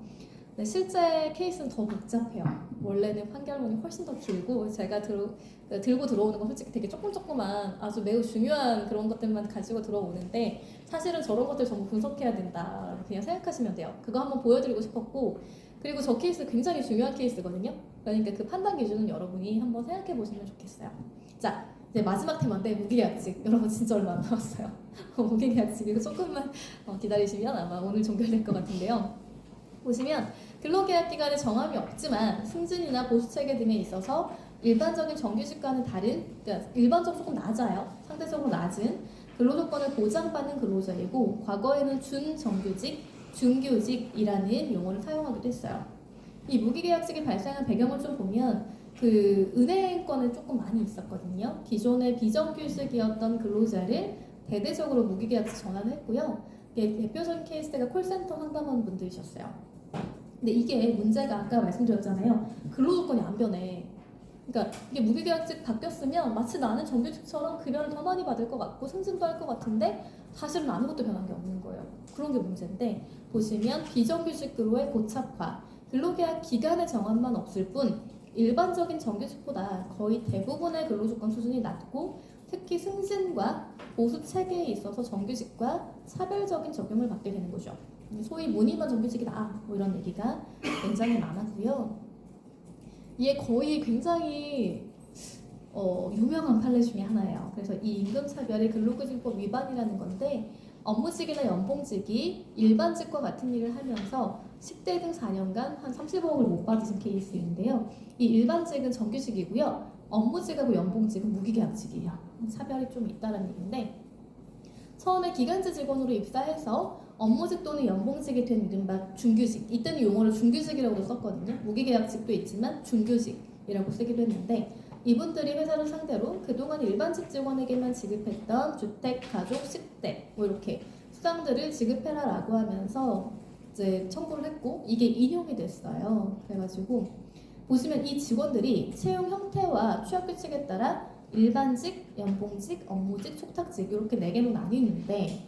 네, 실제 케이스는 더 복잡해요. 원래는 판결문이 훨씬 더 길고 제가 들고 들어오는 건 솔직히 되게 조금만 아주 매우 중요한 그런 것들만 가지고 들어오는데, 사실은 저런 것들 전부 분석해야 된다 그냥 생각하시면 돼요. 그거 한번 보여드리고 싶었고, 그리고 저 케이스 굉장히 중요한 케이스거든요. 그러니까 그 판단 기준은 여러분이 한번 생각해 보시면 좋겠어요. 자, 이제 마지막 테마인데 무기계약직. 여러분 진짜 얼마 안 남았어요. 무기계약직 이거 조금만 기다리시면 아마 오늘 종결될 것 같은데요. 보시면 근로계약 기간에 정함이 없지만 승진이나 보수체계 등에 있어서 일반적인 정규직과는 다른, 그러니까 일반적으로 조금 낮아요. 상대적으로 낮은 근로조건을 보장받는 근로자이고, 과거에는 준정규직, 준규직이라는 용어를 사용하기도 했어요. 이 무기계약직이 발생한 배경을 좀 보면 그 은행권에 조금 많이 있었거든요. 기존의 비정규직이었던 근로자를 대대적으로 무기계약직 전환을 했고요. 대표적인 케이스가 콜센터 상담원 분들이셨어요. 근데 이게 문제가 아까 말씀드렸잖아요. 근로조건이 안 변해. 그러니까 이게 무기계약직 바뀌었으면 마치 나는 정규직처럼 급여를 더 많이 받을 것 같고 승진도 할 것 같은데 사실은 아무것도 변한 게 없는 거예요. 그런 게 문제인데, 보시면 비정규직으로의 고착화, 근로계약 기간의 정함만 없을 뿐 일반적인 정규직보다 거의 대부분의 근로조건 수준이 낮고, 특히 승진과 보수 체계에 있어서 정규직과 차별적인 적용을 받게 되는 거죠. 소위 무늬만 정규직이다 뭐 이런 얘기가 굉장히 많았고요. 이게 거의 굉장히 유명한 판례 중에 하나예요. 그래서 이 임금차별이 근로기준법 위반이라는 건데, 업무직이나 연봉직이 일반직과 같은 일을 하면서 10대 등 4년간 한 30억을 못 받으신 케이스인데요. 이 일반직은 정규직이고요. 업무직하고 연봉직은 무기계약직이에요. 차별이 좀 있다는 얘기인데, 처음에 기간제 직원으로 입사해서 업무직 또는 연봉직이 된 이른바 준규직, 이때는 용어를 준규직이라고도 썼거든요. 무기계약직도 있지만 준규직이라고 쓰기도 했는데, 이분들이 회사를 상대로 그동안 일반직 직원에게만 지급했던 주택, 가족, 식대 뭐 이렇게 수당들을 지급해라라고 하면서 이제 청구를 했고, 이게 인용이 됐어요. 그래가지고 보시면 이 직원들이 채용 형태와 취업 규칙에 따라 일반직, 연봉직, 업무직, 촉탁직 이렇게 4개로 나뉘는데,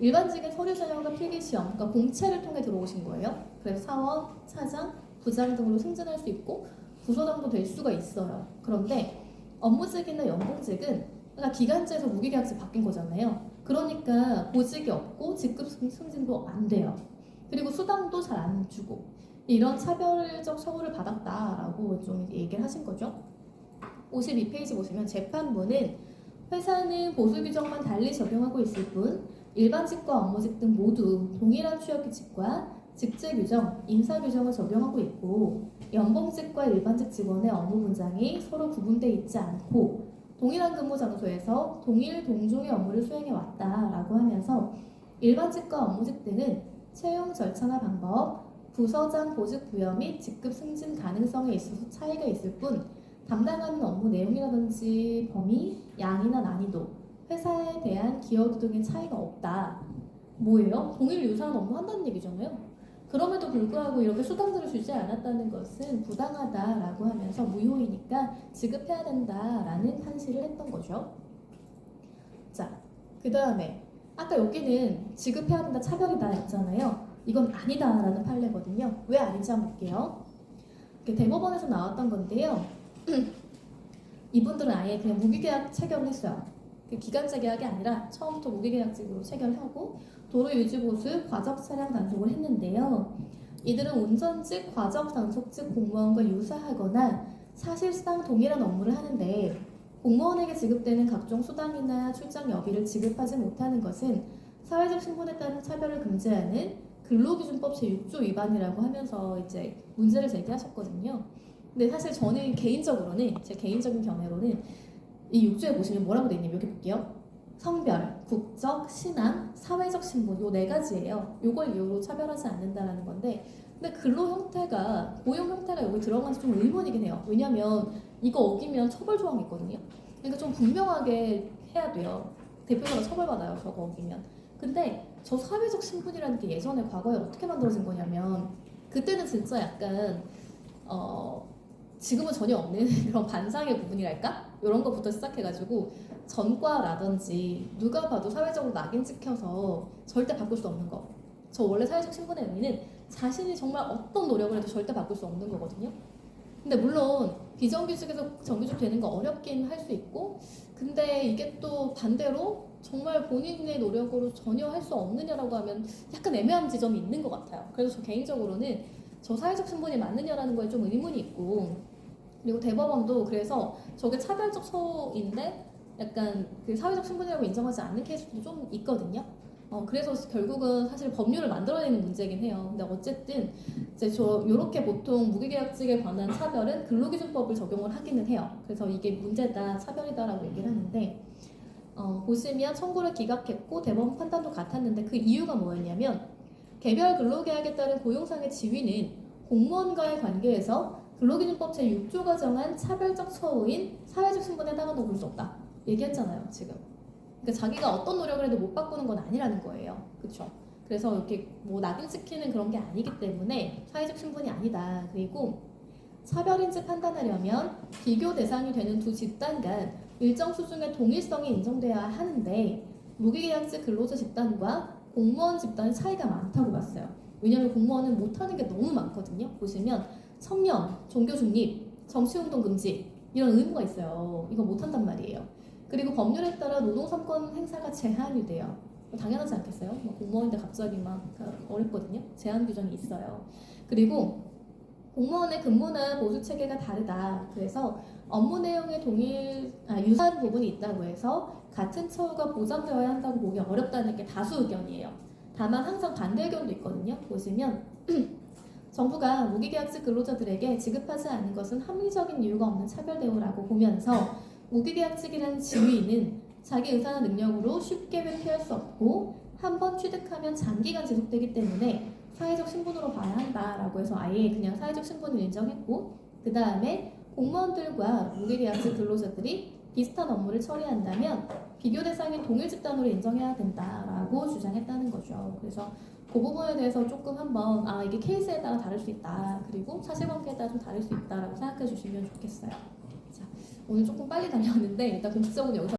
일반직은 서류 전형과 필기시험, 그러니까 공채를 통해 들어오신 거예요. 그래서 사원, 차장, 부장 등으로 승진할 수 있고 부서장도 될 수가 있어요. 그런데 업무직이나 연봉직은 그러니까 기간제에서 무기계약직 바뀐 거잖아요. 그러니까 보직이 없고 직급 승진도 안 돼요. 그리고 수당도 잘 안 주고, 이런 차별적 처우를 받았다라고 좀 얘기를 하신 거죠. 52페이지 보시면 재판부는 회사는 보수 규정만 달리 적용하고 있을 뿐 일반직과 업무직 등 모두 동일한 취업 규칙과 직제 규정, 인사 규정을 적용하고 있고, 연봉직과 일반직 직원의 업무 분장이 서로 구분되어 있지 않고 동일한 근무 장소에서 동일 동종의 업무를 수행해 왔다라고 하면서, 일반직과 업무직 등은 채용 절차나 방법, 부서장 보직 부여 및 직급 승진 가능성에 있어서 차이가 있을 뿐 담당하는 업무 내용이라든지 범위, 양이나 난이도, 회사에 대한 기여도 등의 차이가 없다. 뭐예요? 동일 유사한 업무 한다는 얘기잖아요. 그럼에도 불구하고 이렇게 수당들을 주지 않았다는 것은 부당하다라고 하면서 무효이니까 지급해야 된다라는 판시를 했던 거죠. 자, 그 다음에 아까 여기는 지급해야 된다, 차별이다 했잖아요. 이건 아니다라는 판례거든요. 왜 아닌지 한번 볼게요. 대법원에서 나왔던 건데요. 이분들은 아예 그냥 무기계약 체결을 했어요. 기간제 계약이 아니라 처음부터 무기계약직으로 체결하고 도로유지보수 과적 차량 단속을 했는데요. 이들은 운전직, 과적 단속직 공무원과 유사하거나 사실상 동일한 업무를 하는데, 공무원에게 지급되는 각종 수당이나 출장 여비를 지급하지 못하는 것은 사회적 신분에 따른 차별을 금지하는 근로기준법 제6조 위반이라고 하면서 이제 문제를 제기하셨거든요. 근데 사실 저는 개인적으로는 제 개인적인 견해로는 이 6조에 보시면 뭐라고 돼 있냐면 여기 볼게요. 성별, 국적, 신앙, 사회적 신분 요 네 가지예요. 요걸 이유로 차별하지 않는다라는 건데 근데 근로 형태가 고용 형태가 여기 들어가서 좀 의문이긴 해요. 왜냐면 이거 어기면 처벌 조항이 있거든요. 그러니까 좀 분명하게 해야 돼요. 대표자가 처벌받아요. 저거 어기면. 근데 저 사회적 신분이라는 게 예전에 과거에 어떻게 만들어진 거냐면 그때는 진짜 약간 지금은 전혀 없는 그런 반상의 부분이랄까? 이런 거부터 시작해가지고 전과라든지 누가 봐도 사회적으로 낙인 찍혀서 절대 바꿀 수 없는 거. 저 원래 사회적 신분의 의미는 자신이 정말 어떤 노력을 해도 절대 바꿀 수 없는 거거든요. 근데 물론 비정규직에서 정규직 되는 거 어렵긴 할 수 있고 근데 이게 또 반대로 정말 본인의 노력으로 전혀 할 수 없느냐라고 하면 약간 애매한 지점이 있는 것 같아요. 그래서 저 개인적으로는 저 사회적 신분이 맞느냐라는 거에 좀 의문이 있고 그리고 대법원도 그래서 저게 차별적 처우인데 약간 그 사회적 신분이라고 인정하지 않는 케이스도 좀 있거든요. 그래서 결국은 사실 법률을 만들어내는 문제긴 해요. 근데 어쨌든 이제 저 요렇게 보통 무기계약직에 관한 차별은 근로기준법을 적용을 하기는 해요. 그래서 이게 문제다, 차별이다라고 얘기를 하는데 보시면 청구를 기각했고 대법원 판단도 같았는데 그 이유가 뭐였냐면 개별 근로계약에 따른 고용상의 지위는 공무원과의 관계에서 근로기준법 제6조가 정한 차별적 처우인 사회적 신분에 따라도 볼 수 없다. 얘기했잖아요, 지금. 그러니까 자기가 어떤 노력을 해도 못 바꾸는 건 아니라는 거예요. 그렇죠? 그래서 이렇게 뭐 낙인 찍히는 그런 게 아니기 때문에 사회적 신분이 아니다. 그리고 차별인지 판단하려면 비교 대상이 되는 두 집단 간 일정 수준의 동일성이 인정돼야 하는데 무기계약직 근로자 집단과 공무원 집단의 차이가 많다고 봤어요. 왜냐하면 공무원은 못하는 게 너무 많거든요. 보시면 청년, 종교 중립, 정치운동 금지 이런 의무가 있어요. 이거 못한단 말이에요. 그리고 법률에 따라 노동 3권 행사가 제한이 돼요. 당연하지 않겠어요? 공무원인데 갑자기 막 어렵거든요. 제한 규정이 있어요. 그리고 공무원의 근무나 보수 체계가 다르다. 그래서 업무 내용의 유사한 부분이 있다고 해서 같은 처우가 보장되어야 한다고 보기 어렵다는 게 다수 의견이에요. 다만 항상 반대 의견도 있거든요. 보시면 정부가 무기계약직 근로자들에게 지급하지 않는 것은 합리적인 이유가 없는 차별 대우라고 보면서 무기계약직이라는 지위는 자기 의사나 능력으로 쉽게 회피할 수 없고 한 번 취득하면 장기간 지속되기 때문에 사회적 신분으로 봐야 한다라고 해서 아예 그냥 사회적 신분을 인정했고 그 다음에 공무원들과 무기계약직 근로자들이 비슷한 업무를 처리한다면 비교 대상인 동일 집단으로 인정해야 된다라고 주장했다는 거죠. 그래서 그 부분에 대해서 조금 한번 이게 케이스에 따라 다를 수 있다. 그리고 사실관계에 따라 좀 다를 수 있다라고 생각해 주시면 좋겠어요. 자, 오늘 조금 빨리 달렸는데 일단 공식적으로 여기서